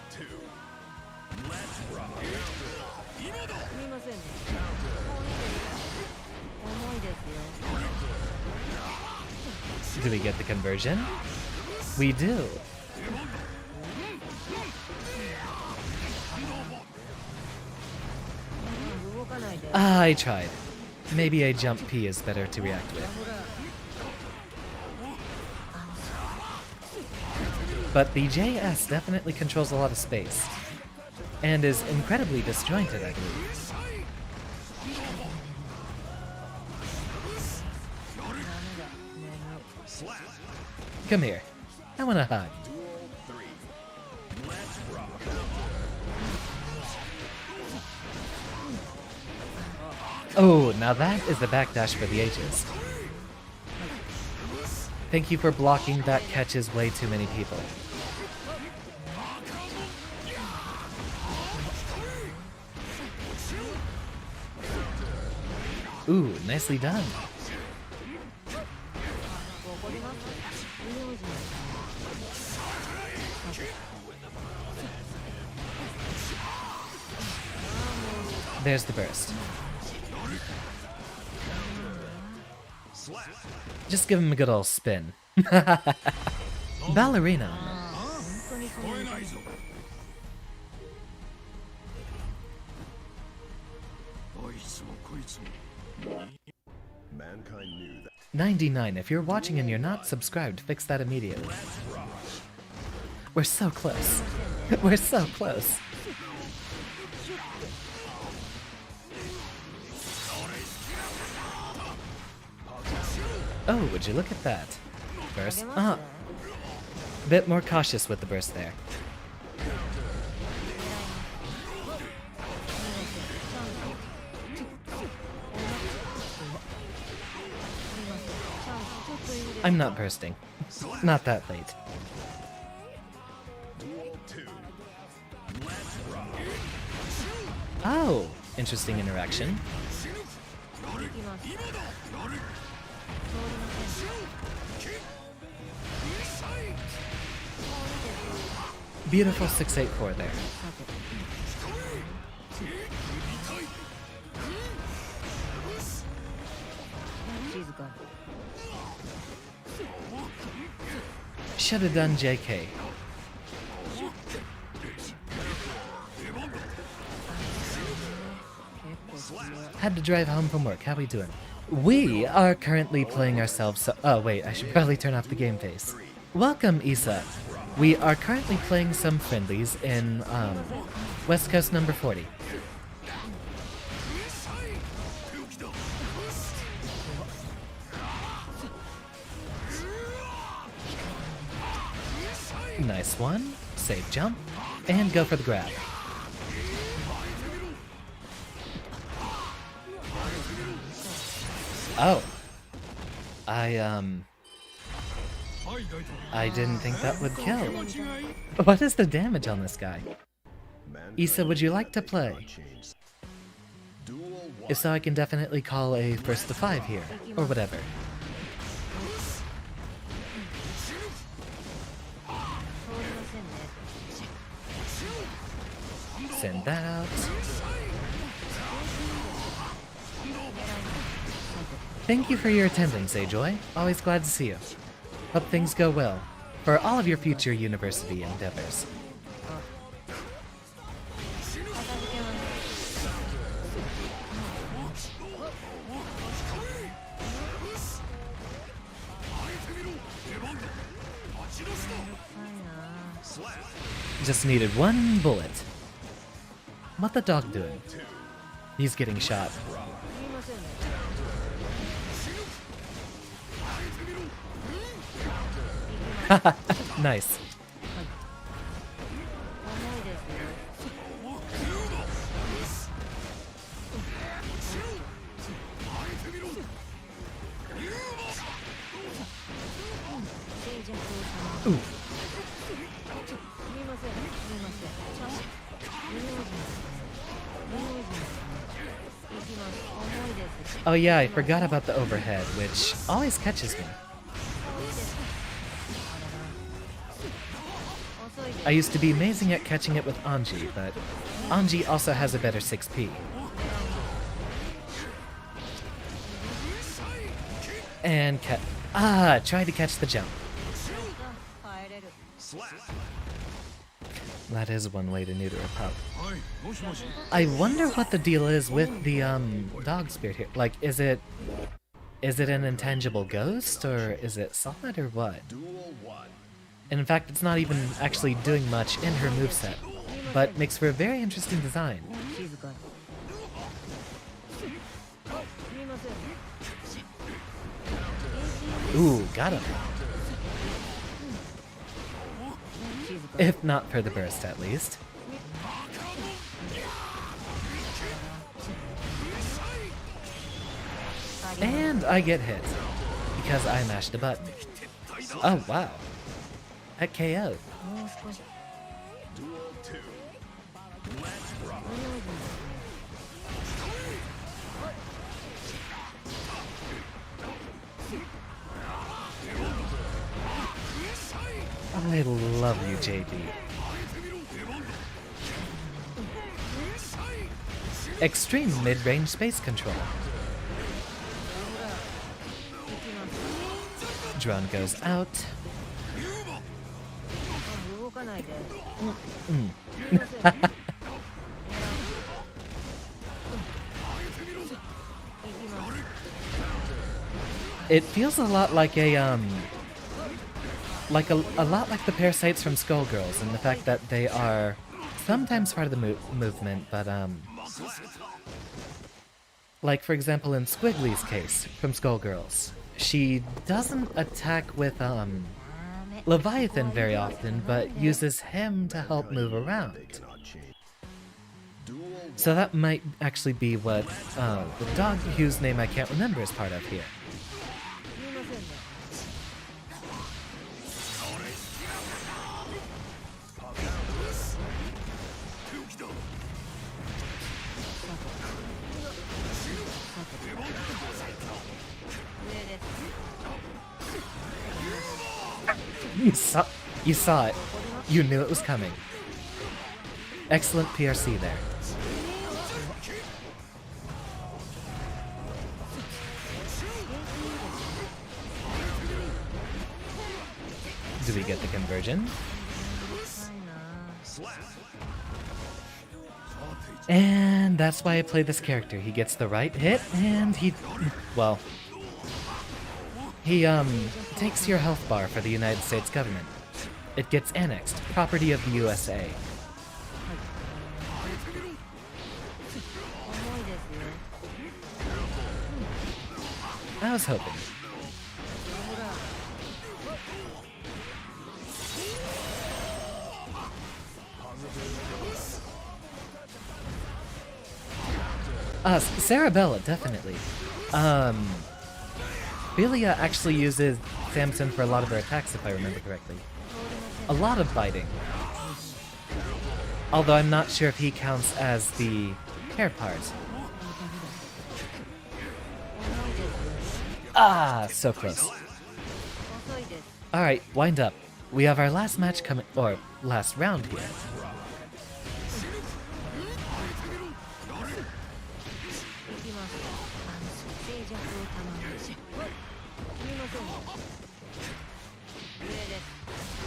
Speaker 1: Do we get the conversion? We do. I tried. Maybe a jump P is better to react with. But the JS definitely controls a lot of space. And is incredibly disjointed, I believe. Come here. I want a hug. Oh, now that is the backdash for the ages. Thank you for blocking that catches way too many people. Ooh, nicely done. There's the burst. Just give him a good old spin. Ballerina.
Speaker 2: Mankind knew that.
Speaker 1: 99. If you're watching and you're not subscribed, fix that immediately. We're so close. We're so close. Oh, would you look at that? Burst up. Bit more cautious with the burst there. I'm not bursting. Not that late. Oh, interesting interaction. Beautiful 684 there. Should have done JK. Had to drive home from work. How we doing? We are currently playing ourselves. Oh wait, I should probably turn off the game face. Welcome, Issa. We are currently playing some friendlies in West Coast number 40. Nice one. Safe jump. And go for the grab. Oh. I didn't think that would kill. What is the damage on this guy? Issa, would you like to play? If so, I can definitely call a first to 5 here, or whatever. Send that out. Thank you for your attendance, Ajoy. Always glad to see you. Hope things go well for all of your future university endeavors. Just needed one bullet. What the dog doing? He's getting shot. Nice. Ooh. Oh yeah, I forgot about the overhead, which always catches me. I used to be amazing at catching it with Anji, but Anji also has a better 6P. And try to catch the jump. That is one way to neuter a pup. I wonder what the deal is with the dog spirit here. Like, is it an intangible ghost, or is it solid, or what? And in fact, it's not even actually doing much in her moveset, but makes for a very interesting design. Ooh, got him. If not for the burst, at least. And I get hit, because I mashed a button. Oh, wow. That KO. I love you, JD. Extreme mid-range space control. Drone goes out. It feels a lot like a lot like the parasites from Skullgirls, and the fact that they are sometimes part of the movement, but like for example in Squiggly's case from Skullgirls, she doesn't attack with Leviathan very often, but uses him to help move around. So that might actually be what the dog whose name I can't remember is part of here. You saw it. You knew it was coming. Excellent PRC there. Do we get the conversion? And that's why I play this character. He gets the right hit, and well, He, takes your health bar for the United States government. It gets annexed, property of the USA. I was hoping. Sarabella, definitely. Philia actually uses Samson for a lot of her attacks, if I remember correctly. A lot of biting. Although I'm not sure if he counts as the hair part. Ah, so close. Alright, wind up. We have our last match coming, or last round here.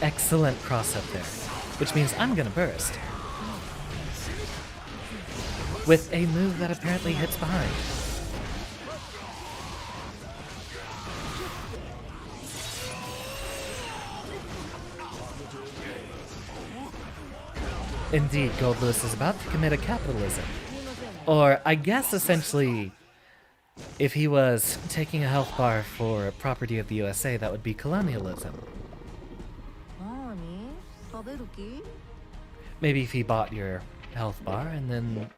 Speaker 1: Excellent cross up there, which means I'm gonna burst. With a move that apparently hits behind. Indeed, Goldlewis is about to commit a capitalism. Or, I guess essentially, if he was taking a health bar for property of the USA, that would be colonialism. Maybe if he bought your health bar and then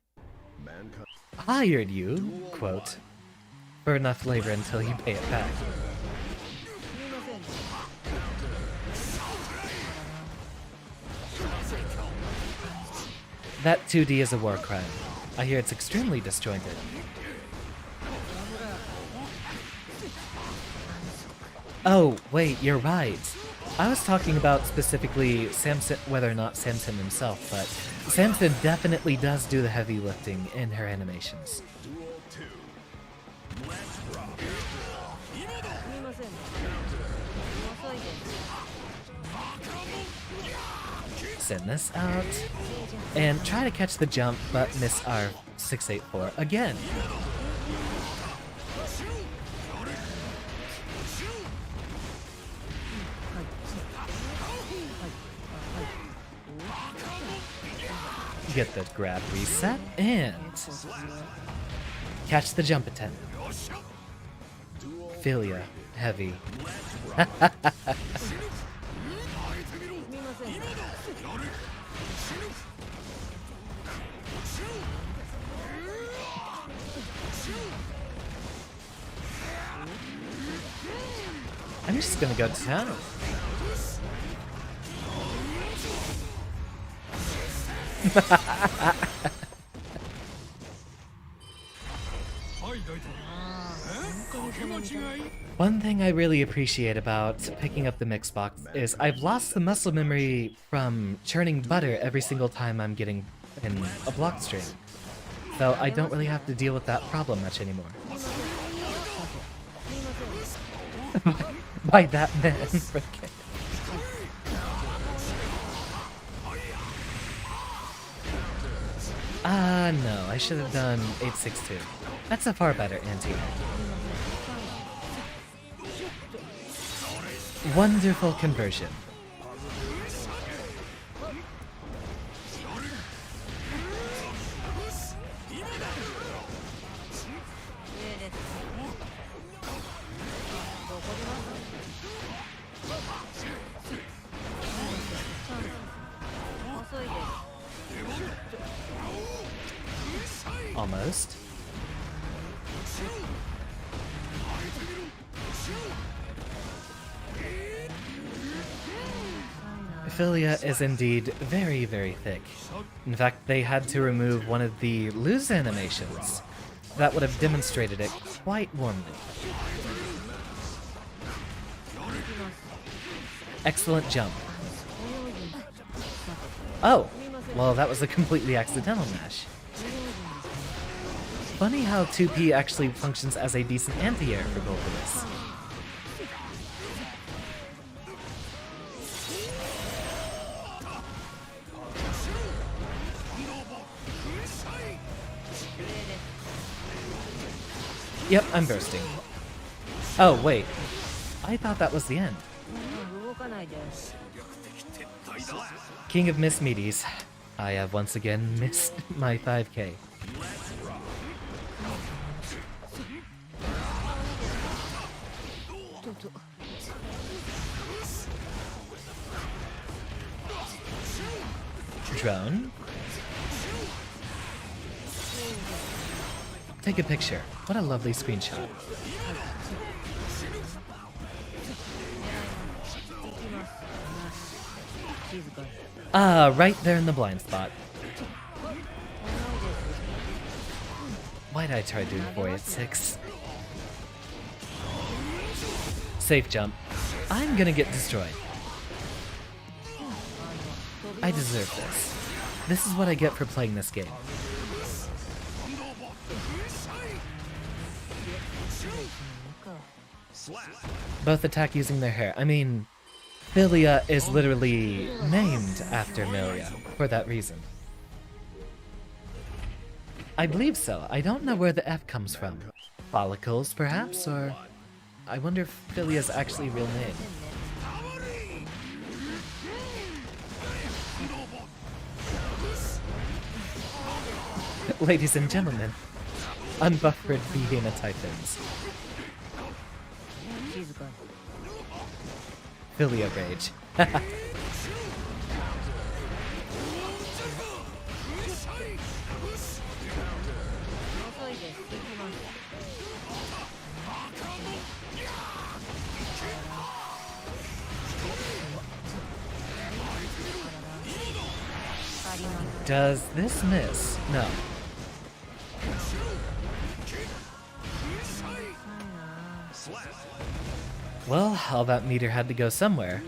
Speaker 1: hired you, quote, for enough labor until you pay it back. That 2D is a war crime. I hear it's extremely disjointed. Oh, wait, you're right. I was talking about specifically Samson, whether or not Samson himself, but Samson definitely does do the heavy lifting in her animations. Send this out, and try to catch the jump, but miss our 684 again. Get the grab reset, and catch the jump attempt. Philia, heavy. I'm just gonna go to town. One thing I really appreciate about picking up the mix box is I've lost the muscle memory from churning butter every single time I'm getting in a block stream. So I don't really have to deal with that problem much anymore. By that man, okay. No, I should have done 862. That's a far better anti. Wonderful conversion. Almost. Philia is indeed very, very thick. In fact, they had to remove one of the lose animations that would have demonstrated it quite warmly. Excellent jump. Oh, well, that was a completely accidental mash. Funny how 2P actually functions as a decent anti-air for Goldlewis. Yep, I'm bursting. Oh, wait. I thought that was the end.
Speaker 4: 動かないで。
Speaker 1: King of Miss Meaties. I have once again missed my 5k. Drone? Take a picture. What a lovely screenshot. Right there in the blind spot. Why'd I try doing 4 at 6? Safe jump. I'm gonna get destroyed. I deserve this. This is what I get for playing this game. Both attack using their hair. I mean, Philia is literally named after Milia for that reason. I believe so. I don't know where the F comes from. Follicles, perhaps? Or I wonder if Philia's actually a real name. Ladies and gentlemen, unbuffered Behemoth Typhons. Philia rage. Does this miss? No. Well, all that meter had to go somewhere.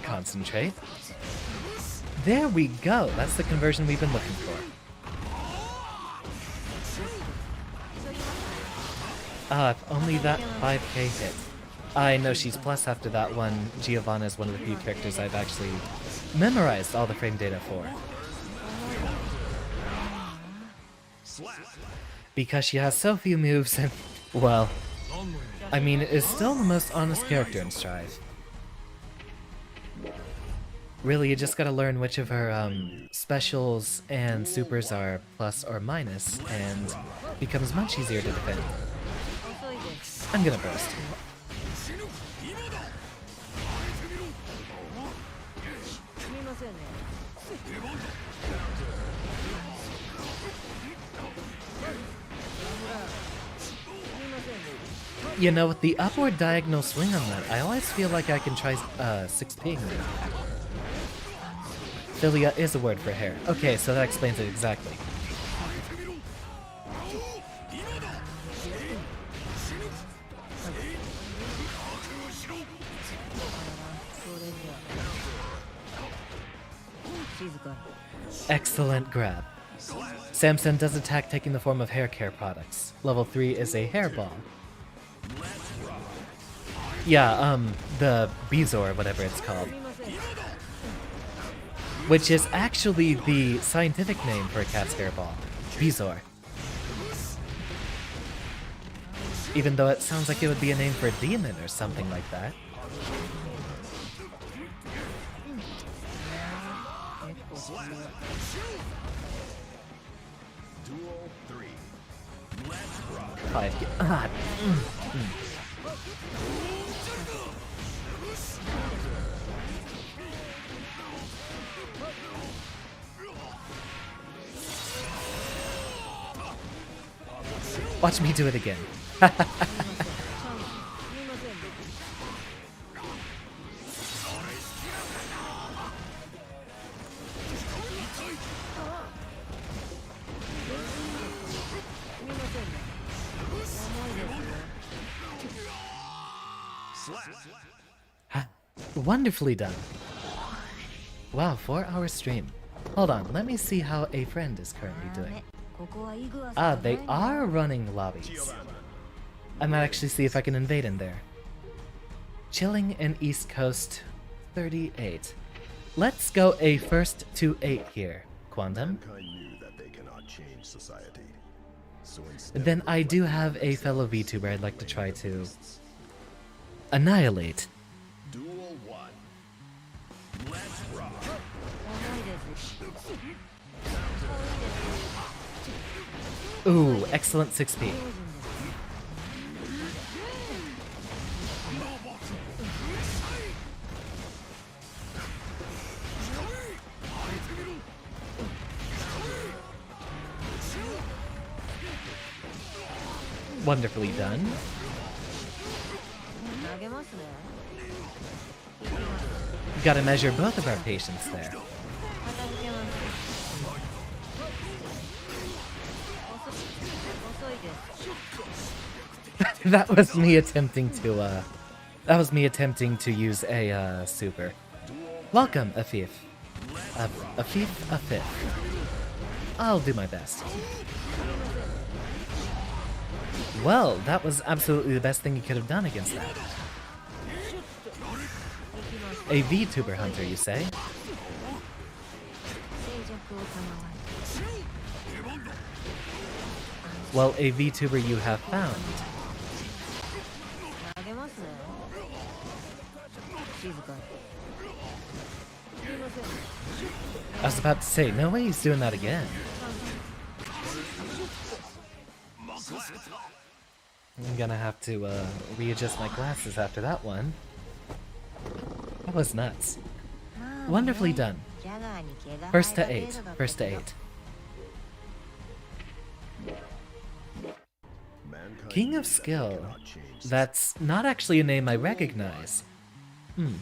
Speaker 1: Concentrate. There we go. That's the conversion we've been looking for. If only that 5k hit. I know she's plus after that one. Giovanna is one of the few characters I've actually memorized all the frame data for. Because she has so few moves and, well, I mean, is still the most honest character in Strive. Really, you just gotta learn which of her specials and supers are plus or minus, and becomes much easier to defend. I'm gonna burst. You know, with the upward diagonal swing on that, I always feel like I can try 6ping. Philia is a word for hair. Okay, so that explains it exactly. Excellent grab. Samson does attack taking the form of hair care products. Level 3 is a hairball. Yeah, the Bezoar, whatever it's called. Which is actually the scientific name for a cat's hairball. Bezoar. Even though it sounds like it would be a name for a demon or something like that.
Speaker 2: Duel 3.
Speaker 1: Let's rock. Watch me do it again. Wonderfully done. Wow, 4-hour stream. Hold on, let me see how a friend is currently doing. Ah, they are running lobbies. I might actually see if I can invade in there. Chilling in East Coast 38. Let's go a first to 8 here, Quantum.
Speaker 2: Mankind knew that they cannot change society. So instead,
Speaker 1: Then I do have a fellow VTuber I'd like to try to annihilate.
Speaker 2: Duel 1. Let's rock.
Speaker 1: Ooh, excellent 6P. Wonderfully done. Gotta measure both of our patience there. That was me attempting to use a super. Welcome, Afif. Afif. I'll do my best. Well, that was absolutely the best thing you could have done against that. A VTuber hunter, you say? Well, a VTuber you have found. I was about to say, no way he's doing that again. I'm gonna have to readjust my glasses after that one. That was nuts. Wonderfully done. First to 8. First to 8.
Speaker 2: Mankind
Speaker 1: King
Speaker 2: knew
Speaker 1: of
Speaker 2: that they
Speaker 1: Skill.
Speaker 2: cannot change
Speaker 1: That's not actually a name I recognize.
Speaker 2: Let's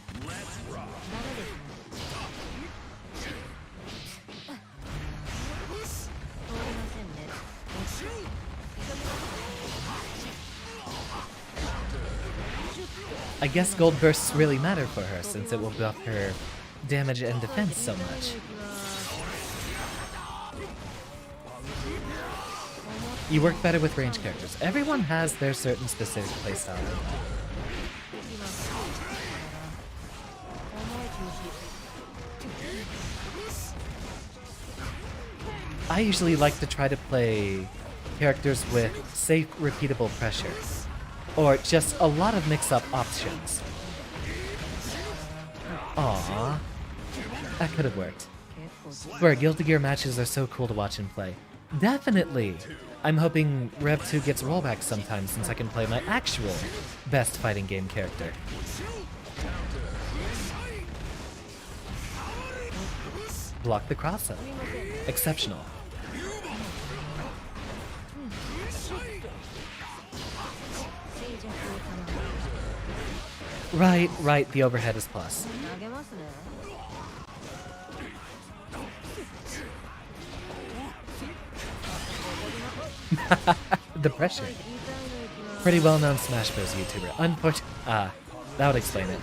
Speaker 2: rock.
Speaker 1: I guess gold bursts really matter for her since it will buff her damage and defense so much. You work better with ranged characters. Everyone has their certain specific playstyle. I usually like to try to play characters with safe, repeatable pressure. Or just a lot of mix-up options. Aww. That could have worked. Where Guilty Gear matches are so cool to watch and play. Definitely! I'm hoping Rev 2 gets rollback sometime since I can play my actual best fighting game character. Block the cross-up. Exceptional. Right, the overhead is plus. The pressure. Pretty well-known Smash Bros. YouTuber. That would explain it.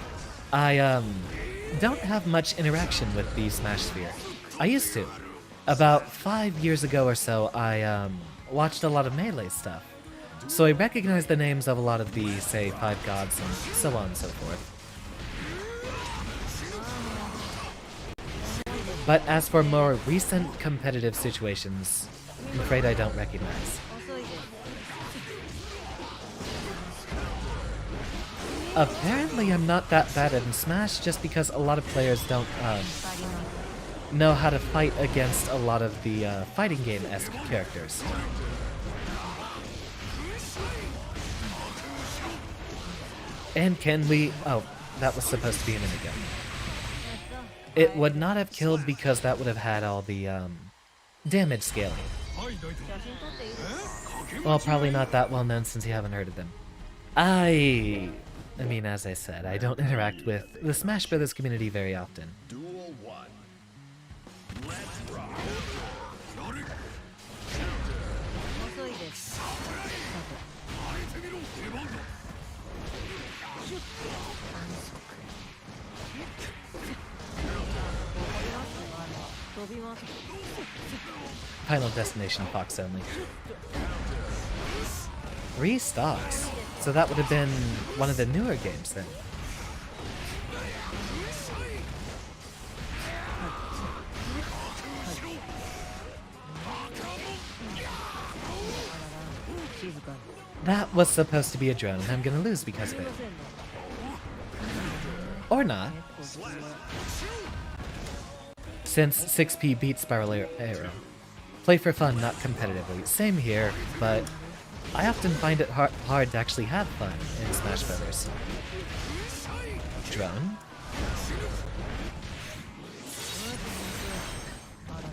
Speaker 1: I, don't have much interaction with the Smash Sphere. I used to. About 5 years ago or so, I, watched a lot of Melee stuff. So I recognize the names of a lot of the, say, Five Gods and so on and so forth. But as for more recent competitive situations, I'm afraid I don't recognize. Apparently I'm not that bad at Smash just because a lot of players don't know how to fight against a lot of the fighting game-esque characters. And can we... Oh, that was supposed to be a minigun. It would not have killed because that would have had all the damage scaling. Well, probably not that well known since you haven't heard of them. I mean, as I said, I don't interact with the Smash Brothers community very often.
Speaker 2: Duel 1. Let's rock.
Speaker 1: Final Destination Fox only. 3 stocks. So that would have been one of the newer games then. That was supposed to be a drone, and I'm gonna lose because of it. Or not. Since 6P beats Spiral Arrow. Play for fun, not competitively. Same here, but I often find it hard to actually have fun in Smash Brothers. Drone?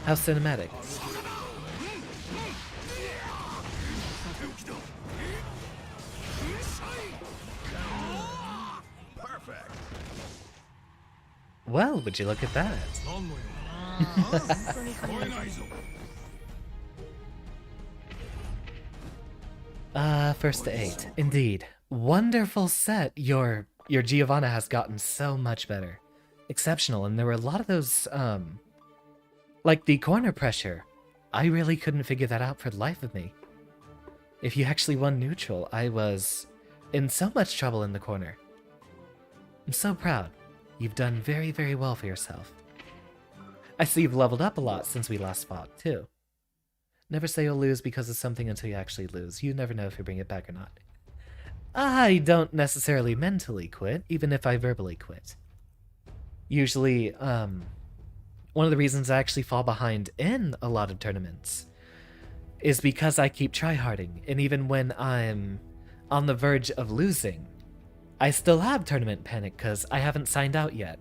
Speaker 1: How cinematic.
Speaker 2: Perfect.
Speaker 1: Well, would you look at that?
Speaker 3: 超えないぞ
Speaker 1: First to 8. Indeed. Wonderful set. Your Giovanna has gotten so much better. Exceptional, and there were a lot of those, like the corner pressure. I really couldn't figure that out for the life of me. If you actually won neutral, I was in so much trouble in the corner. I'm so proud. You've done very, very well for yourself. I see you've leveled up a lot since we last fought, too. Never say you'll lose because of something until you actually lose. You never know if you bring it back or not. I don't necessarily mentally quit, even if I verbally quit. Usually, one of the reasons I actually fall behind in a lot of tournaments is because I keep tryharding, and even when I'm on the verge of losing, I still have tournament panic because I haven't signed out yet.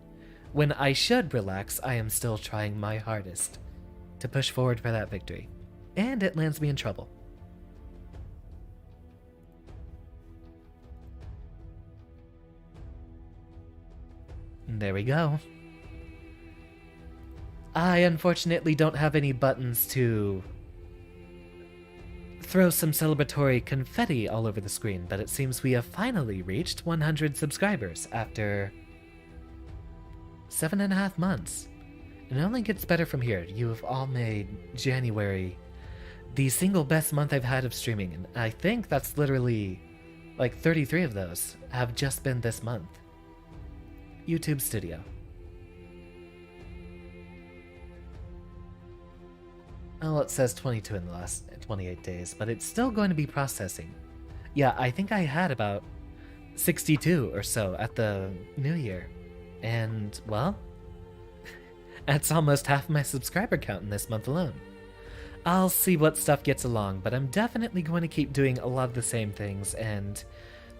Speaker 1: When I should relax, I am still trying my hardest to push forward for that victory. And it lands me in trouble. There we go. I unfortunately don't have any buttons to throw some celebratory confetti all over the screen, but it seems we have finally reached 100 subscribers after 7.5 months. And it only gets better from here. You have all made January the single best month I've had of streaming, and I think that's literally like 33 of those have just been this month. YouTube Studio. Well, it says 22 in the last 28 days, but it's still going to be processing. Yeah, I think I had about 62 or so at the New Year. And, well, that's almost half my subscriber count in this month alone. I'll see what stuff gets along, but I'm definitely going to keep doing a lot of the same things and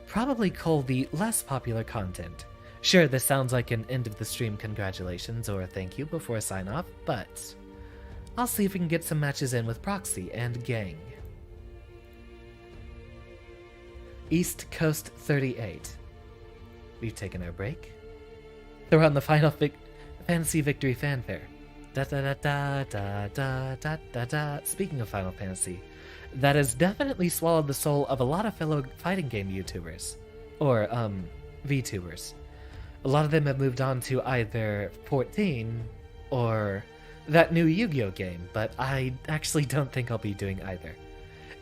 Speaker 1: probably cull the less popular content. Sure, this sounds like an end of the stream congratulations or thank you before I sign off, but I'll see if we can get some matches in with Proxy and Gang. East Coast 38. We've taken our break. Throw on the final Fantasy Victory fanfare. Da da da da da da da da. Speaking of Final Fantasy, that has definitely swallowed the soul of a lot of fellow fighting game YouTubers. Or, VTubers. A lot of them have moved on to either 14 or that new Yu-Gi-Oh game, but I actually don't think I'll be doing either.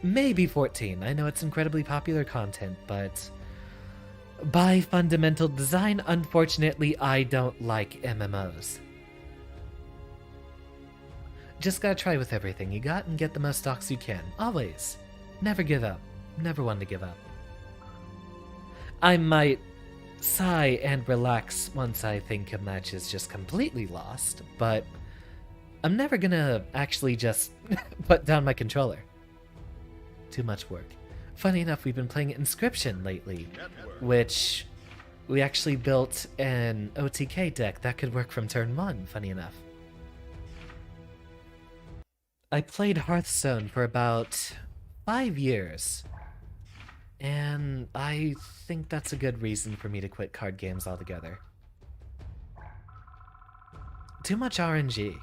Speaker 1: Maybe 14. I know it's incredibly popular content, but by fundamental design, unfortunately, I don't like MMOs. Just gotta try with everything you got and get the most stocks you can. Always. Never give up. Never one to give up. I might sigh and relax once I think a match is just completely lost, but I'm never gonna actually just put down my controller. Too much work. Funny enough, we've been playing Inscription lately, which we actually built an OTK deck that could work from turn 1, funny enough. I played Hearthstone for about 5 years, and I think that's a good reason for me to quit card games altogether. Too much RNG.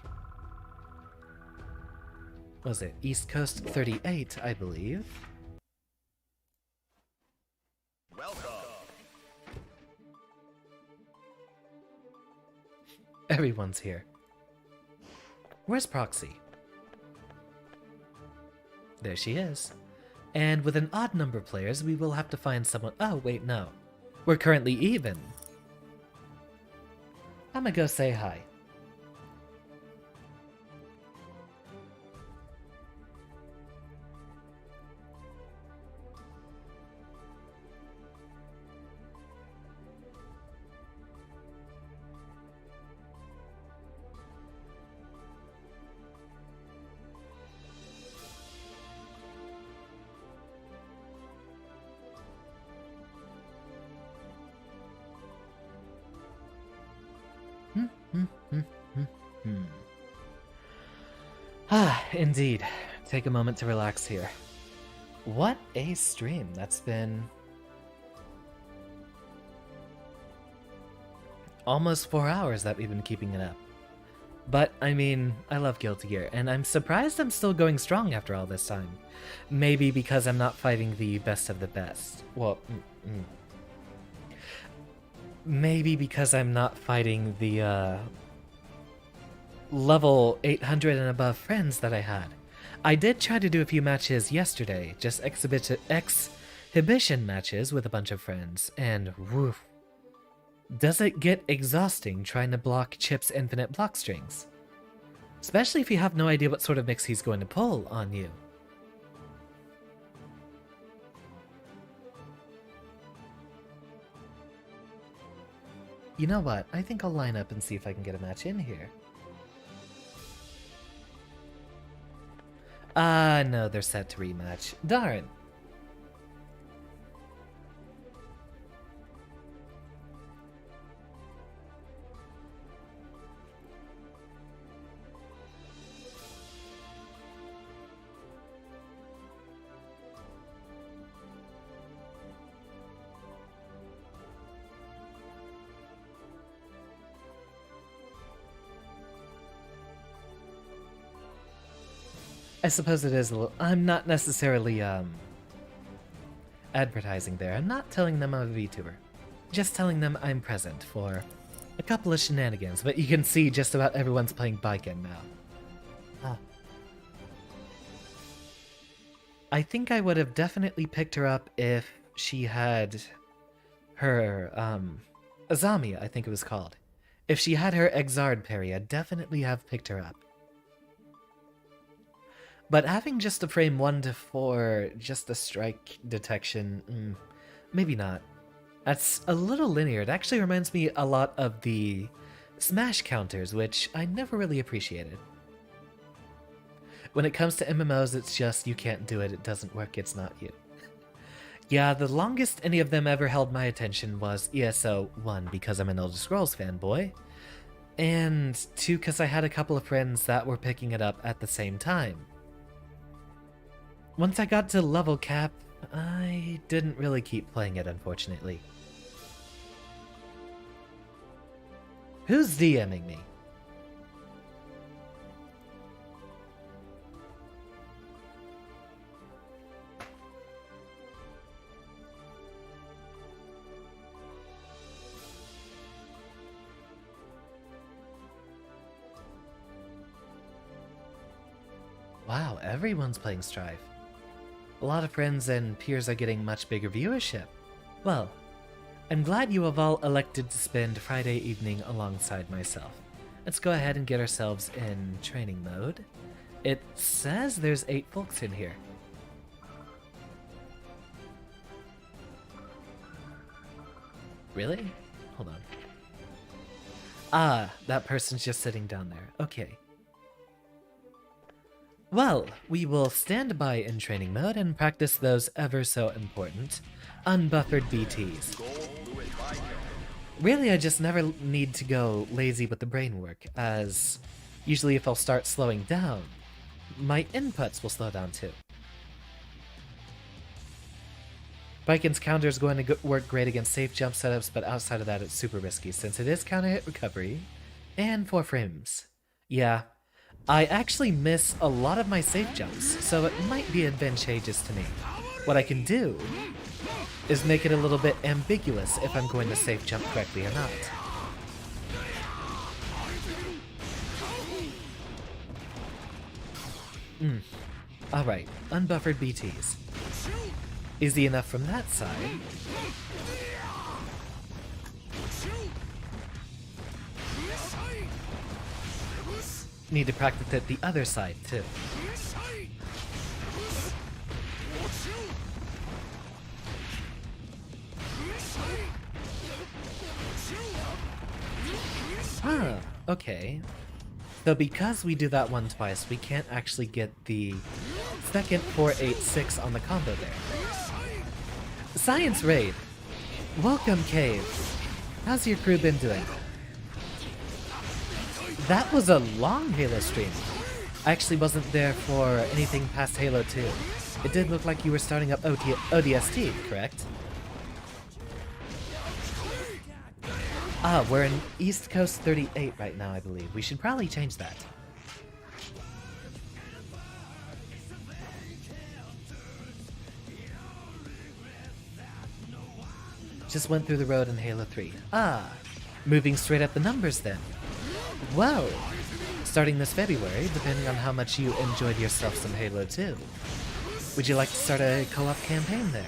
Speaker 1: What was it? East Coast 38, I believe.
Speaker 2: Welcome.
Speaker 1: Everyone's here. Where's Proxy? There she is. And with an odd number of players, we will have to find someone. Oh, wait, no. We're currently even. I'm gonna go say hi. Ah, indeed. Take a moment to relax here. What a stream. That's been almost 4 hours that we've been keeping it up. But, I mean, I love Guilty Gear, and I'm surprised I'm still going strong after all this time. Maybe because I'm not fighting the best of the best. Well, maybe because I'm not fighting the, level 800 and above friends that I had. I did try to do a few matches yesterday, just exhibition matches with a bunch of friends, and woof. Does it get exhausting trying to block Chip's infinite block strings? Especially if you have no idea what sort of mix he's going to pull on you. You know what? I think I'll line up and see if I can get a match in here. No, they're set to rematch. Darn. I suppose it is a little... I'm not necessarily, advertising there. I'm not telling them I'm a VTuber. Just telling them I'm present for a couple of shenanigans, but you can see just about everyone's playing Baiken now. Ah. I think I would have definitely picked her up if she had her, Azami, I think it was called. If she had her Exard parry, I'd definitely have picked her up. But having just a frame 1 to 4, just a strike detection, maybe not. That's a little linear. It actually reminds me a lot of the Smash counters, which I never really appreciated. When it comes to MMOs, it's just, you can't do it, it doesn't work, it's not you. Yeah, the longest any of them ever held my attention was ESO 1, because I'm an Elder Scrolls fanboy, and 2, because I had a couple of friends that were picking it up at the same time. Once I got to level cap, I didn't really keep playing it, unfortunately. Who's DMing me? Wow, everyone's playing Strive. A lot of friends and peers are getting much bigger viewership. Well, I'm glad you have all elected to spend Friday evening alongside myself. Let's go ahead and get ourselves in training mode. It says there's 8 folks in here. Really? Hold on. Ah, that person's just sitting down there. Okay. Well, we will stand by in training mode and practice those ever so important unbuffered BTs. Really, I just never need to go lazy with the brain work, as usually if I'll start slowing down, my inputs will slow down too. Baiken's counter is going to work great against safe jump setups, but outside of that it's super risky since it is counter hit recovery and 4 frames. Yeah. I actually miss a lot of my safe jumps, so it might be advantageous to me. What I can do is make it a little bit ambiguous if I'm going to safe jump correctly or not. Alright, unbuffered BTs. Easy enough from that side. Need to practice it the other side, too. Huh, okay. So because we do that one twice, we can't actually get the second 4-8-6 on the combo there. Science Raid! Welcome, Cave! How's your crew been doing? That was a long Halo stream. I actually wasn't there for anything past Halo 2. It did look like you were starting up ODST, correct? Ah, we're in East Coast 38 right now, I believe. We should probably change that. Just went through the road in Halo 3. Ah, moving straight up the numbers then. Whoa! Starting this February, depending on how much you enjoyed yourself some Halo 2. Would you like to start a co-op campaign there?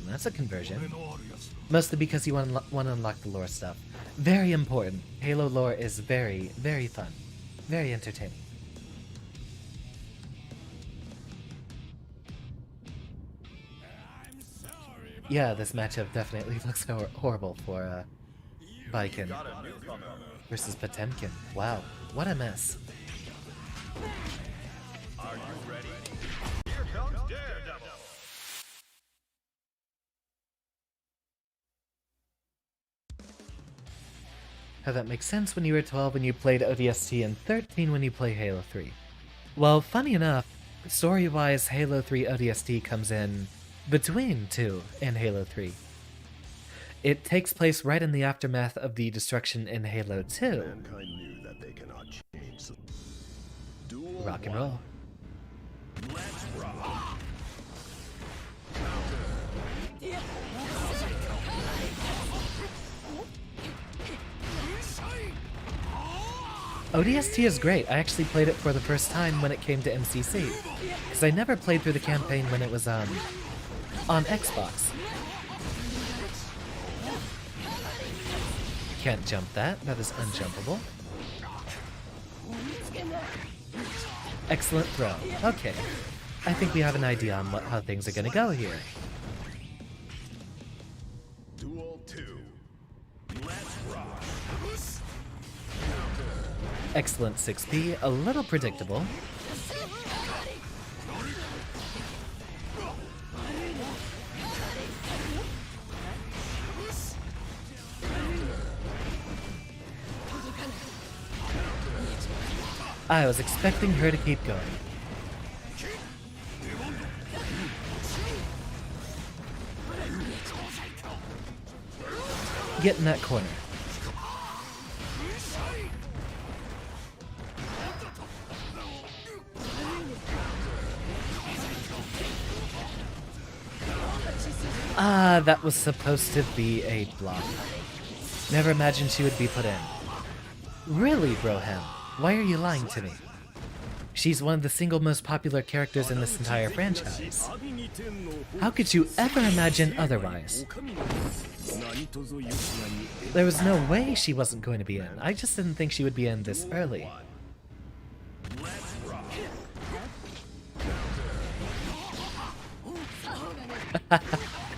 Speaker 1: That's a conversion. Mostly because you want to unlock the lore stuff. Very important. Halo lore is very, very fun. Very entertaining. Yeah, this matchup definitely looks horrible for Viking versus Potemkin. Wow, what a mess.
Speaker 2: Are you ready? Here comes Daredevil.
Speaker 1: How that makes sense when you were 12 when you played ODST and 13 when you play Halo 3. Well, funny enough, story-wise, Halo 3 ODST comes in between 2 and Halo 3. It takes place right in the aftermath of the destruction in Halo 2.
Speaker 2: Mankind knew that they cannot change. Duel
Speaker 1: Rock and roll.
Speaker 2: Let's rock.
Speaker 1: ODST is great. I actually played it for the first time when it came to MCC. Because I never played through the campaign when it was on Xbox. Can't jump that. That is unjumpable. Excellent throw. Okay. I think we have an idea on how things are going to go here.
Speaker 2: Duel 2. Let's rock.
Speaker 1: Excellent 6P. A little predictable. I was expecting her to keep going. Get in that corner. Ah, that was supposed to be a block. Never imagined she would be put in. Really, Broham? Why are you lying to me? She's one of the single most popular characters in this entire franchise. How could you ever imagine otherwise? There was no way she wasn't going to be in. I just didn't think she would be in this early.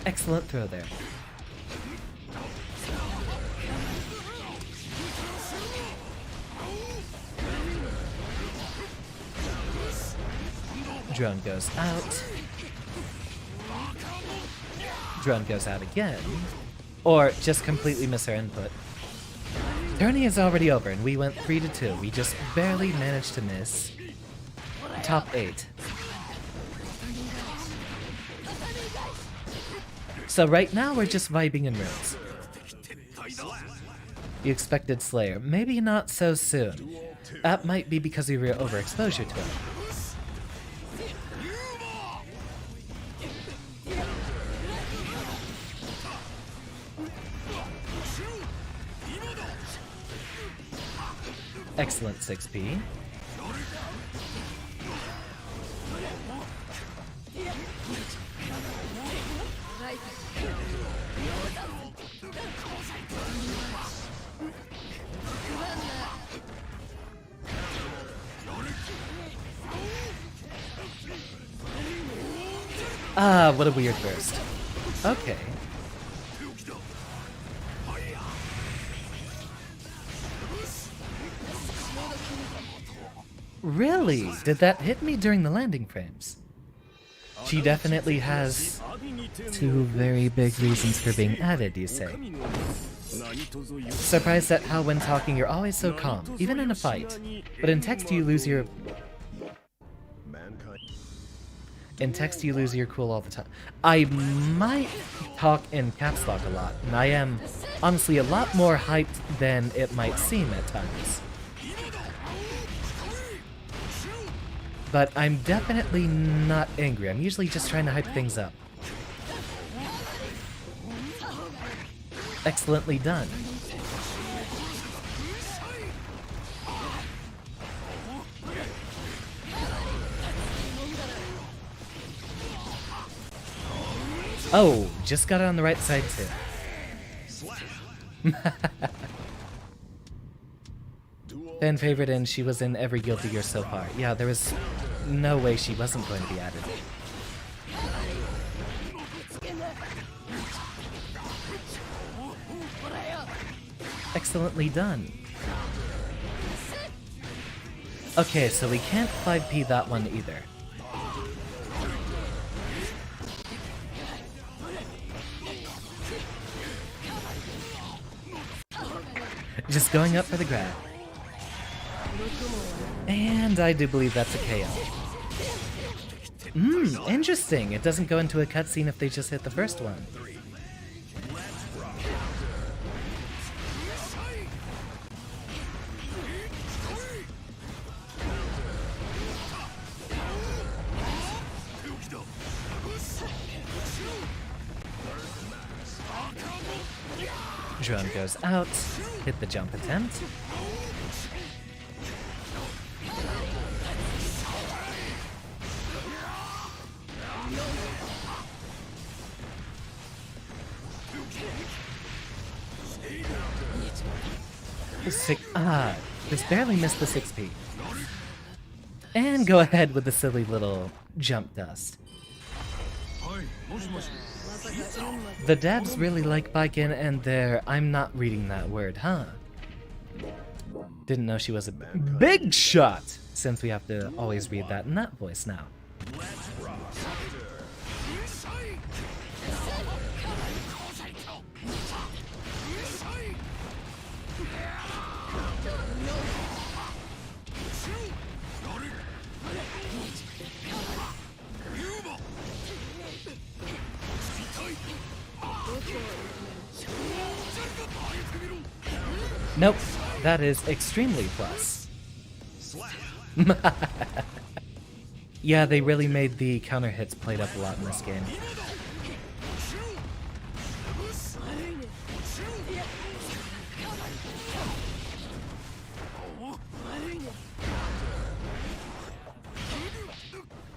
Speaker 1: Excellent throw there. Drone goes out. Drone goes out again. Or just completely miss her input. Tourney is already over and we went 3-2. We just barely managed to miss. Top 8. So right now we're just vibing in rooms. You expected Slayer. Maybe not so soon. That might be because of your overexposure to him. Excellent 6P. Ah, what a weird burst. Okay. Really? Did that hit me during the landing frames? She definitely has two very big reasons for being added, you say. Surprised at how when talking you're always so calm, even in a fight. But in text you lose your... In text you lose your cool all the time. I might talk in caps lock a lot, and I am honestly a lot more hyped than it might seem at times. But I'm definitely not angry. I'm usually just trying to hype things up. Excellently done. Oh, just got it on the right side too. Fan favorite, and she was in every Guilty Gear so far. Yeah, there was no way she wasn't going to be added. Excellently done. Okay, so we can't 5P that one either. Just going up for the grab. And I do believe that's a KO. Interesting. It doesn't go into a cutscene if they just hit the first one. Drone goes out, hit the jump attempt. Just barely missed the 6P. And go ahead with the silly little jump dust. The dabs really like biking and they're... I'm not reading that word, huh? Didn't know she was a big shot, since we have to always read that in that voice now. Nope, that is extremely plus. Yeah, they really made the counter hits played up a lot in this game.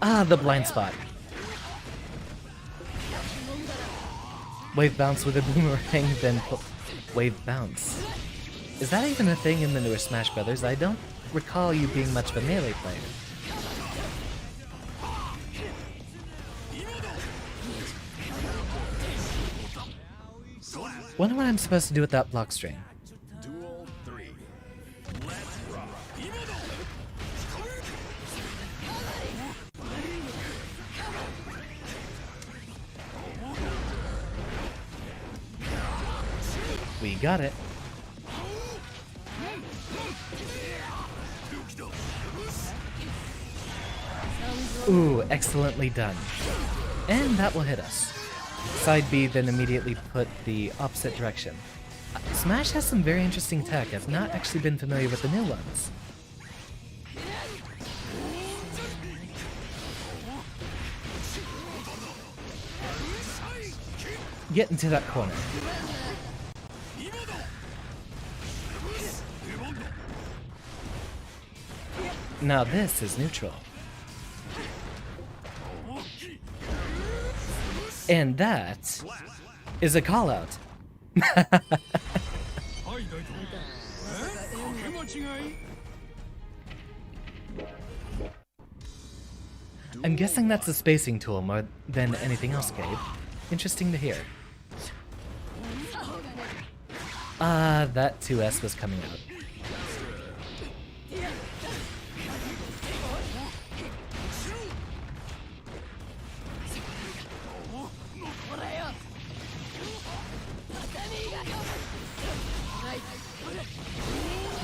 Speaker 1: Ah, the blind spot. Wave bounce with a boomerang, then wave bounce. Is that even a thing in the newer Smash Brothers? I don't recall you being much of a melee player. Wonder what I'm supposed to do with that block string. We got it. Ooh, excellently done. And that will hit us. Side B then immediately put the opposite direction. Smash has some very interesting tech. I've not actually been familiar with the new ones. Get into that corner. Now this is neutral. And that is a call out.
Speaker 3: はい大統領かけ間違い
Speaker 1: I'm guessing that's a spacing tool more than anything else, Gabe. Interesting to hear. That 2S was coming out.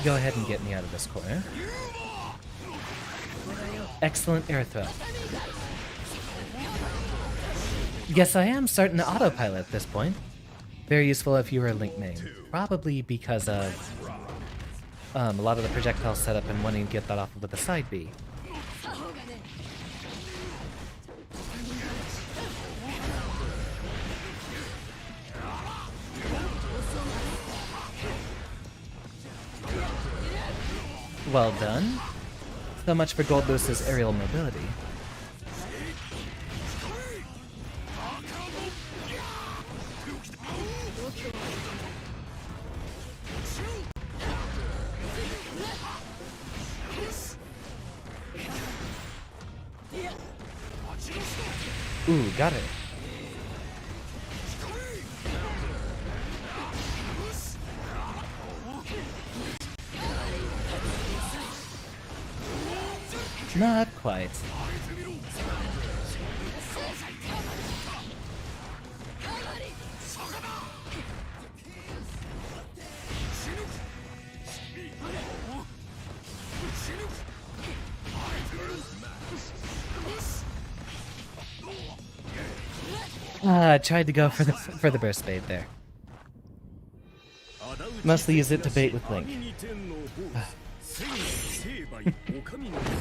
Speaker 1: Go ahead and get me out of this corner. Excellent air throw. Guess I am starting to autopilot at this point. Very useful if you were a Link main. Probably because of a lot of the projectile setup and wanting to get that off with a side B. Well done. So much for Goldlewis's aerial mobility. Ooh, got it. Not quite. Tried to go for the burst bait there. Mostly use it to bait with Link.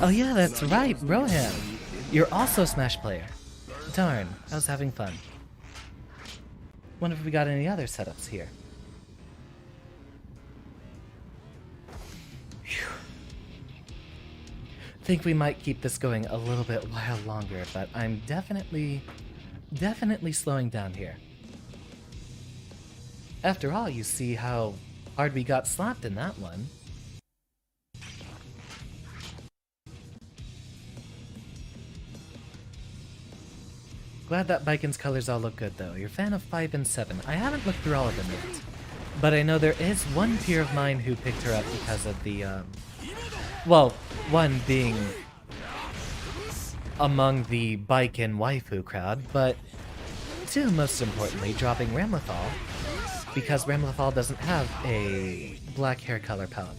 Speaker 1: Oh yeah, that's right, Roham. You're also a Smash player. Darn, I was having fun. Wonder if we got any other setups here. Phew. Think we might keep this going a little bit while longer, but I'm definitely slowing down here. After all, you see how hard we got slapped in that one. Glad that Biken's colors all look good though. You're a fan of 5 and 7. I haven't looked through all of them yet. But I know there is one peer of mine who picked her up because of the, well, one being among the Biken waifu crowd, but two, most importantly, dropping Ramlethal, because Ramlethal doesn't have a black hair color palette.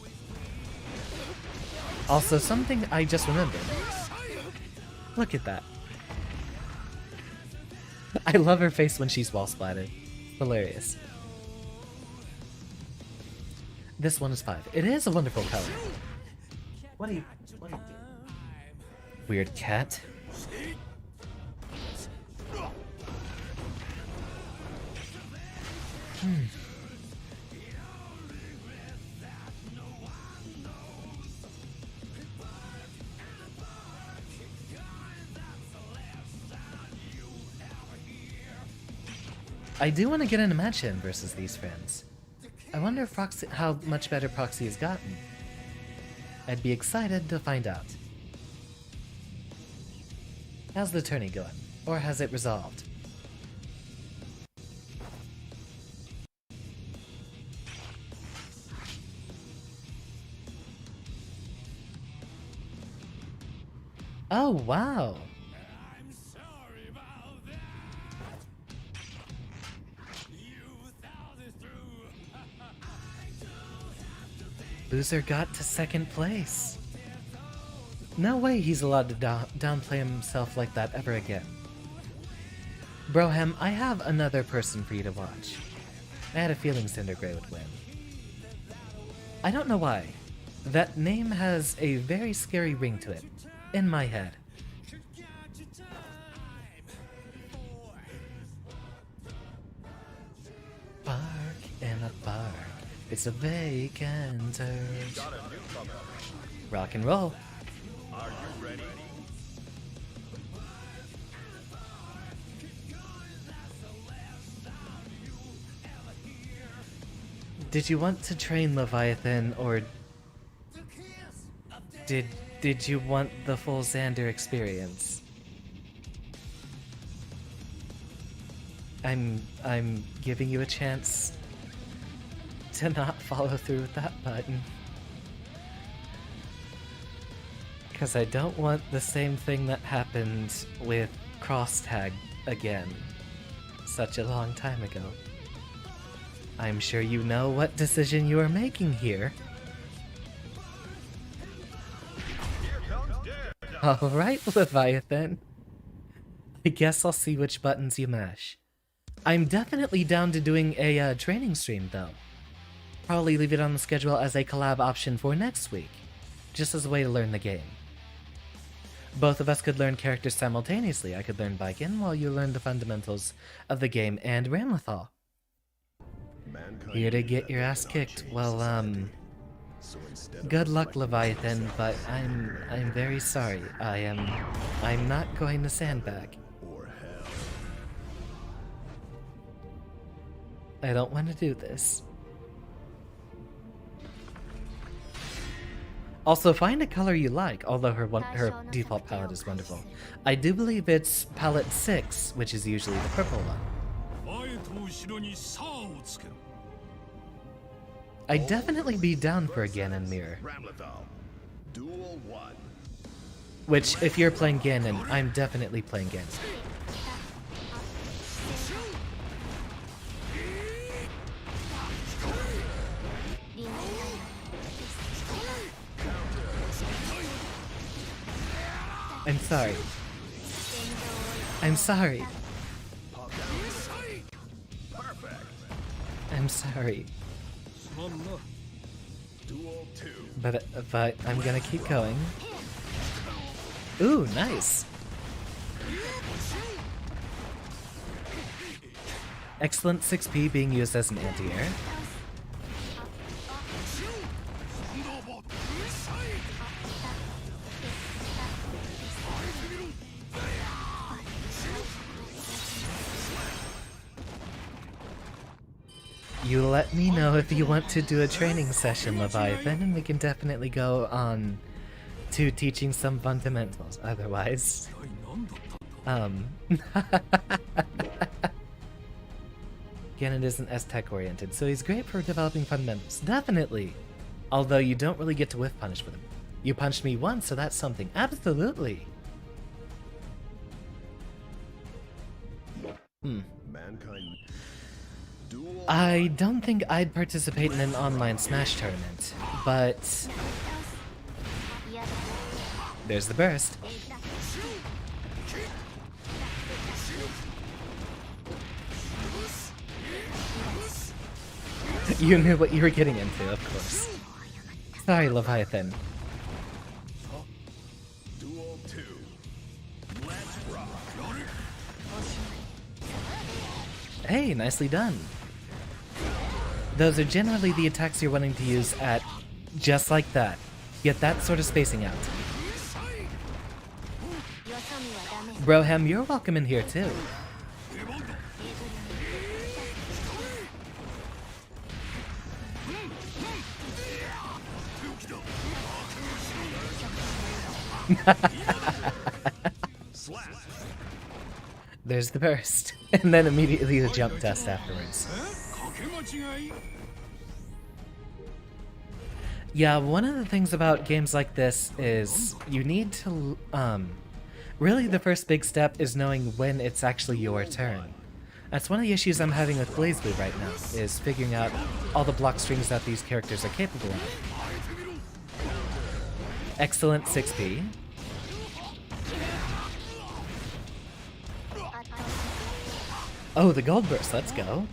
Speaker 1: Also, something I just remembered. Look at that. I love her face when she's wall splatted. Hilarious. This one is 5. It is a wonderful color. What do you do? Weird cat. I do want to get in a match in versus these friends. I wonder if how much better Proxy has gotten. I'd be excited to find out. How's the tourney going? Or has it resolved? Oh, wow! Boozer got to 2nd place. No way he's allowed to downplay himself like that ever again. Broham, I have another person for you to watch. I had a feeling Cinder Gray would win. I don't know why. That name has a very scary ring to it, in my head. Bark in a bark. It's a vacant earth. Rock and roll.
Speaker 2: Are you ready?
Speaker 1: Did you want to train Leviathan, or did you want the full Xander experience? I'm giving you a chance to not follow through with that button. Because I don't want the same thing that happened with cross tag again such a long time ago. I'm sure you know what decision you are making here. Alright, Leviathan. I guess I'll see which buttons you mash. I'm definitely down to doing a training stream, though. Probably leave it on the schedule as a collab option for next week, just as a way to learn the game. Both of us could learn characters simultaneously. I could learn Baiken while you learn the fundamentals of the game and Ramlethal. Here to get your ass kicked. Well, good luck, Leviathan, but I'm very sorry. I'm not going to sandbag. I don't want to do this. Also, find a color you like, although her default palette is wonderful. I do believe it's palette 6, which is usually the purple one. I'd definitely be down for a Ganon mirror. Which, if you're playing Ganon, I'm definitely playing Ganon. I'm sorry. I'm sorry. I'm sorry. But I'm gonna keep going. Ooh, nice. Excellent 6P being used as an anti-air. You let me know if you want to do a training session, Leviathan, and we can definitely go on to teaching some fundamentals. Otherwise, Ganon isn't as tech-oriented, so he's great for developing fundamentals. Definitely! Although you don't really get to whiff punish with him. You punched me once, so that's something. Absolutely!
Speaker 2: Mankind.
Speaker 1: I don't think I'd participate in an online Smash tournament, but there's the burst. You knew what you were getting into, of course. Sorry, Leviathan.
Speaker 2: Duel 2. Let's rock.
Speaker 1: Hey, nicely done. Those are generally the attacks you're wanting to use at just like that. Get that sort of spacing out. Broham, you're welcome in here too. There's the burst, and then immediately the jump test afterwards. Yeah, one of the things about games like this is you need to, really the first big step is knowing when it's actually your turn. That's one of the issues I'm having with BlazBlue right now, is figuring out all the block strings that these characters are capable of. Excellent 6P. Oh, the gold burst, let's go.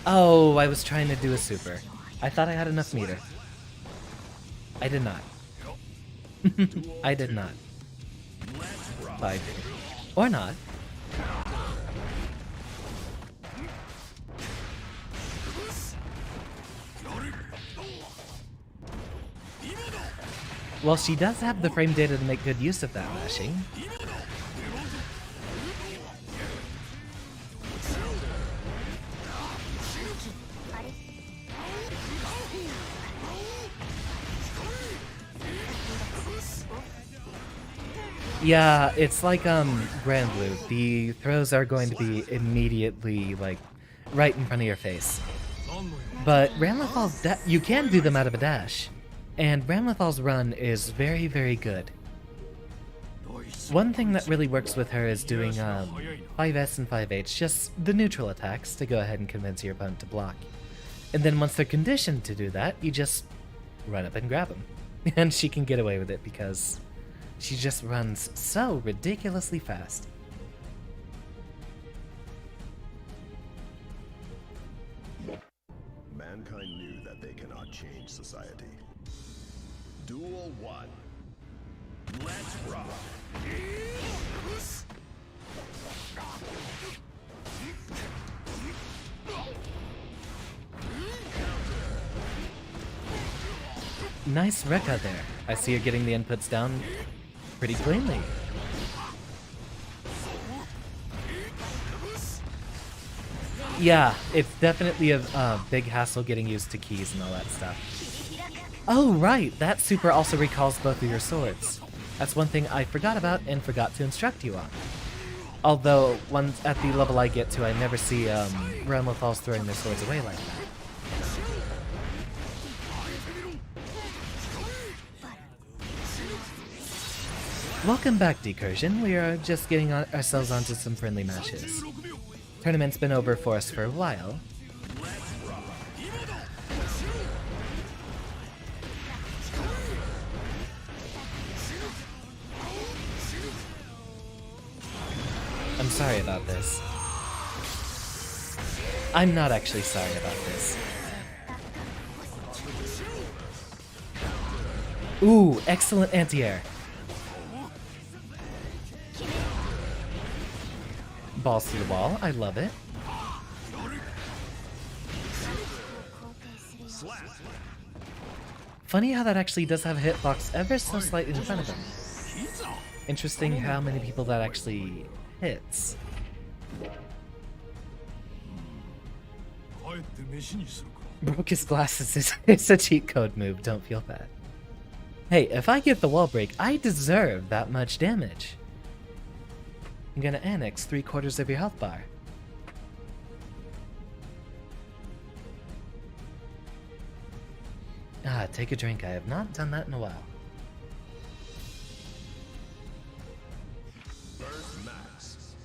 Speaker 1: Oh, I was trying to do a super. I thought I had enough meter. I did not. I did not. Bye. Or not. Well, she does have the frame data to make good use of that mashing. Yeah, it's like Grand Blue. The throws are going to be immediately like right in front of your face. But Ramlethal's you can do them out of a dash. And Ramlethal's run is very, very good. One thing that really works with her is doing 5S and 5H, just the neutral attacks to go ahead and convince your opponent to block. And then once they're conditioned to do that, you just run up and grab them. And she can get away with it because she just runs so ridiculously fast.
Speaker 2: Mankind knew that they cannot change society. Duel 1. Let's rock.
Speaker 1: Nice Rekka there. I see you're getting the inputs down pretty cleanly. Yeah, it's definitely a big hassle getting used to keys and all that stuff. Oh right, that super also recalls both of your swords. That's one thing I forgot about and forgot to instruct you on. Although, at the level I get to, I never see Ramlethals throwing their swords away like that. Welcome back, Decursion. We are just getting ourselves onto some friendly matches. Tournament's been over for us for a while. I'm sorry about this. I'm not actually sorry about this. Ooh, excellent anti-air. Balls to the wall, I love it. Funny how that actually does have a hitbox ever so slightly in front of him. Interesting how many people that actually hits. Broke his glasses is a cheat code move, don't feel bad. Hey, if I get the wall break, I deserve that much damage. I'm gonna annex 3/4 of your health bar. Ah, take a drink. I have not done that in a while.
Speaker 2: First max.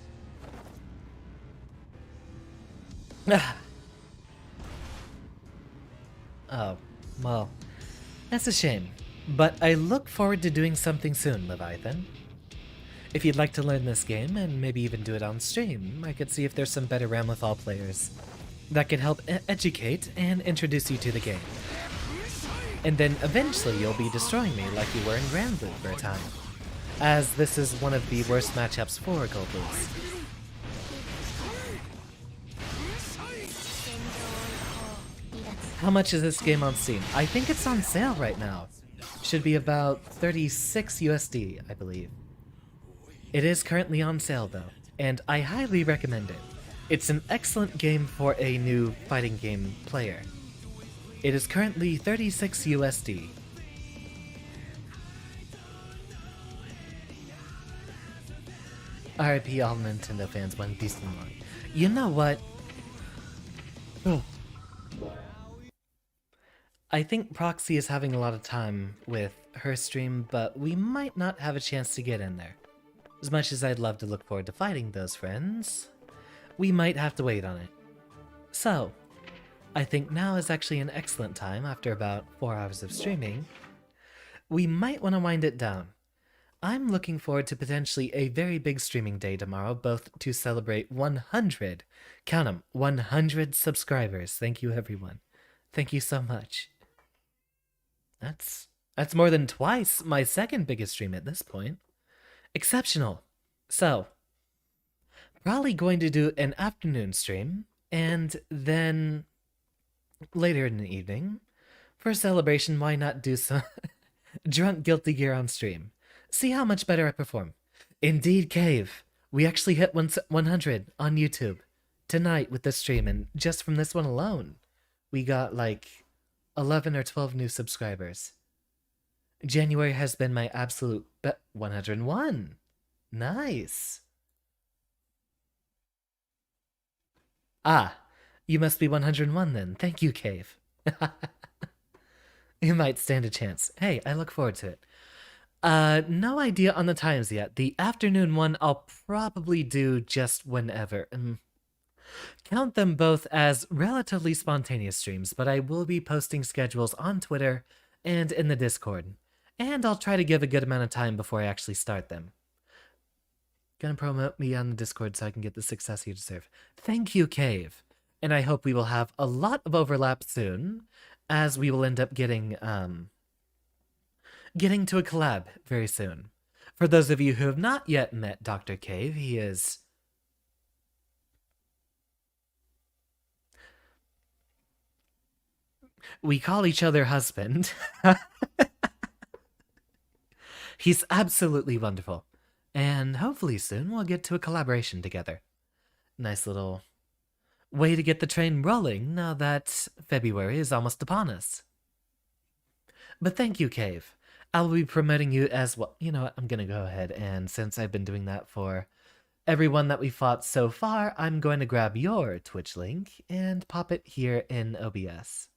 Speaker 1: Oh, well, that's a shame. But I look forward to doing something soon, Leviathan. If you'd like to learn this game, and maybe even do it on stream, I could see if there's some better Ramlethal players that could help educate and introduce you to the game. And then eventually you'll be destroying me like you were in Grand Blue for a time, as this is one of the worst matchups for Goldlewis. How much is this game on Steam? I think it's on sale right now. Should be about 36 USD, I believe. It is currently on sale though, and I highly recommend it. It's an excellent game for a new fighting game player. It is currently 36 USD. RIP all Nintendo fans, One Piece and more. You know what? Oh. I think Proxy is having a lot of time with her stream, but we might not have a chance to get in there. As much as I'd love to look forward to fighting those friends, we might have to wait on it. So, I think now is actually an excellent time after about 4 hours of streaming. We might want to wind it down. I'm looking forward to potentially a very big streaming day tomorrow, both to celebrate 100, count 'em, 100 subscribers. Thank you everyone. Thank you so much. That's more than twice my second biggest stream at this point. Exceptional. So, probably going to do an afternoon stream, and then later in the evening, for celebration, why not do some Drunk Guilty Gear on stream. See how much better I perform. Indeed, Cave. We actually hit 100 on YouTube tonight with this stream, and just from this one alone, we got like 11 or 12 new subscribers. January has been my absolute 101. Nice. Ah, you must be 101 then. Thank you, Cave. You might stand a chance. Hey, I look forward to it. No idea on the times yet. The afternoon one I'll probably do just whenever. Count them both as relatively spontaneous streams, but I will be posting schedules on Twitter and in the Discord. And I'll try to give a good amount of time before I actually start them. Gonna promote me on the Discord so I can get the success you deserve. Thank you, Cave. And I hope we will have a lot of overlap soon, as we will end up getting to a collab very soon. For those of you who have not yet met Dr. Cave, he is... We call each other husband. He's absolutely wonderful. And hopefully soon we'll get to a collaboration together. Nice little way to get the train rolling now that February is almost upon us. But thank you, Cave. I'll be promoting you as well. You know what? I'm going to go ahead, and since I've been doing that for everyone that we fought so far, I'm going to grab your Twitch link and pop it here in OBS.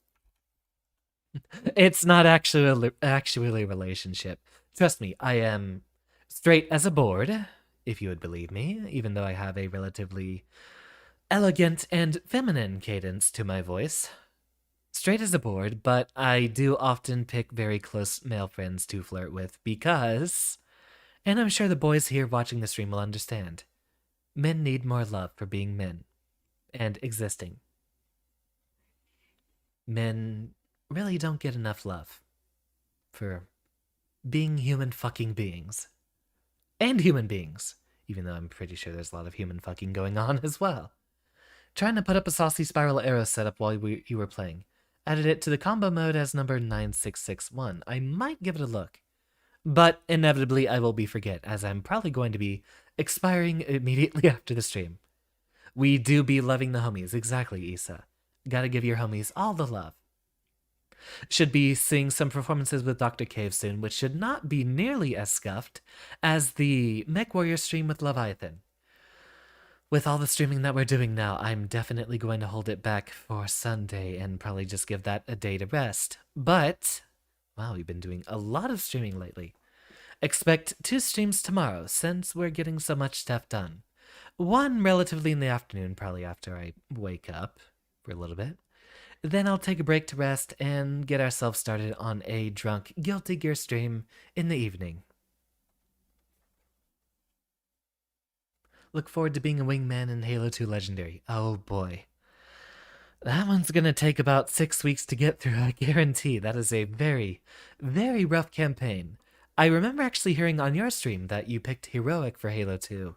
Speaker 1: It's not actually a relationship. Trust me, I am straight as a board, if you would believe me, even though I have a relatively elegant and feminine cadence to my voice. Straight as a board, but I do often pick very close male friends to flirt with because, and I'm sure the boys here watching the stream will understand, men need more love for being men and existing. Men really don't get enough love for being human fucking beings. And human beings, even though I'm pretty sure there's a lot of human fucking going on as well. Trying to put up a saucy spiral arrow setup while you were playing. Added it to the combo mode as number 9661. I might give it a look. But inevitably I will forget, as I'm probably going to be expiring immediately after the stream. We do be loving the homies, exactly, Issa. Gotta give your homies all the love. Should be seeing some performances with Dr. Cave soon, which should not be nearly as scuffed as the Mech Warrior stream with Leviathan. With all the streaming that we're doing now, I'm definitely going to hold it back for Sunday and probably just give that a day to rest. But, wow, we've been doing a lot of streaming lately. Expect 2 streams tomorrow, since we're getting so much stuff done. One relatively in the afternoon, probably after I wake up for a little bit. Then I'll take a break to rest and get ourselves started on a drunk Guilty Gear stream in the evening. Look forward to being a wingman in Halo 2 Legendary. Oh boy. That one's gonna take about 6 weeks to get through, I guarantee. That is a very, very rough campaign. I remember actually hearing on your stream that you picked Heroic for Halo 2.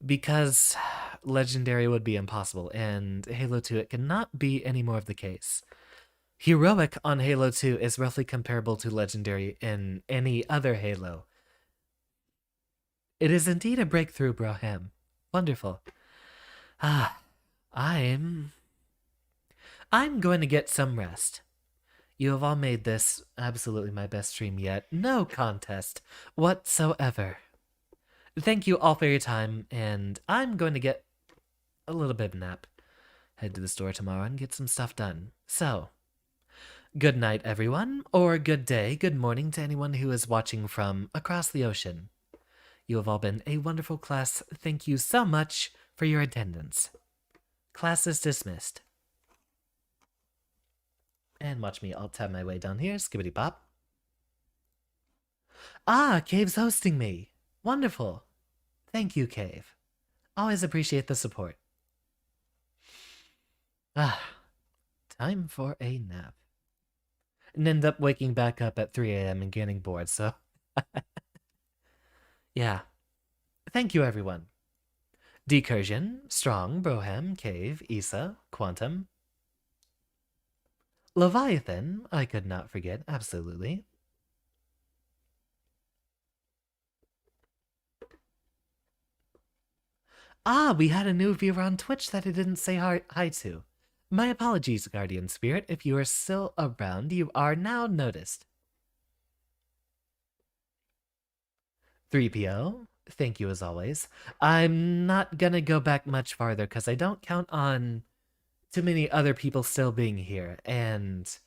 Speaker 1: Because Legendary would be impossible, and Halo 2, it cannot be any more of the case. Heroic on Halo 2 is roughly comparable to Legendary in any other Halo. It is indeed a breakthrough, Broham. Wonderful. I'm going to get some rest. You have all made this absolutely my best stream yet. No contest whatsoever. Thank you all for your time, and I'm going to get a little bit of a nap. Head to the store tomorrow and get some stuff done. So, good night, everyone, or good day, good morning to anyone who is watching from across the ocean. You have all been a wonderful class. Thank you so much for your attendance. Class is dismissed. And watch me alt-tab my way down here. Skibbity-bop. Ah, Cave's hosting me. Wonderful. Thank you, Cave. Always appreciate the support. Time for a nap. And end up waking back up at 3 a.m. and getting bored, so... Yeah. Thank you, everyone. Decursion, Strong, Broham, Cave, Issa, Quantum. Leviathan, I could not forget, absolutely. Ah, we had a new viewer on Twitch that I didn't say hi to. My apologies, Guardian Spirit. If you are still around, you are now noticed. 3PO, thank you as always. I'm not gonna go back much farther because I don't count on too many other people still being here, and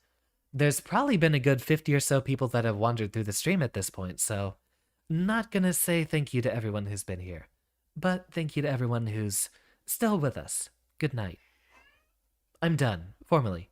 Speaker 1: there's probably been a good 50 or so people that have wandered through the stream at this point, so not gonna say thank you to everyone who's been here, but thank you to everyone who's still with us. Good night. I'm done, formally.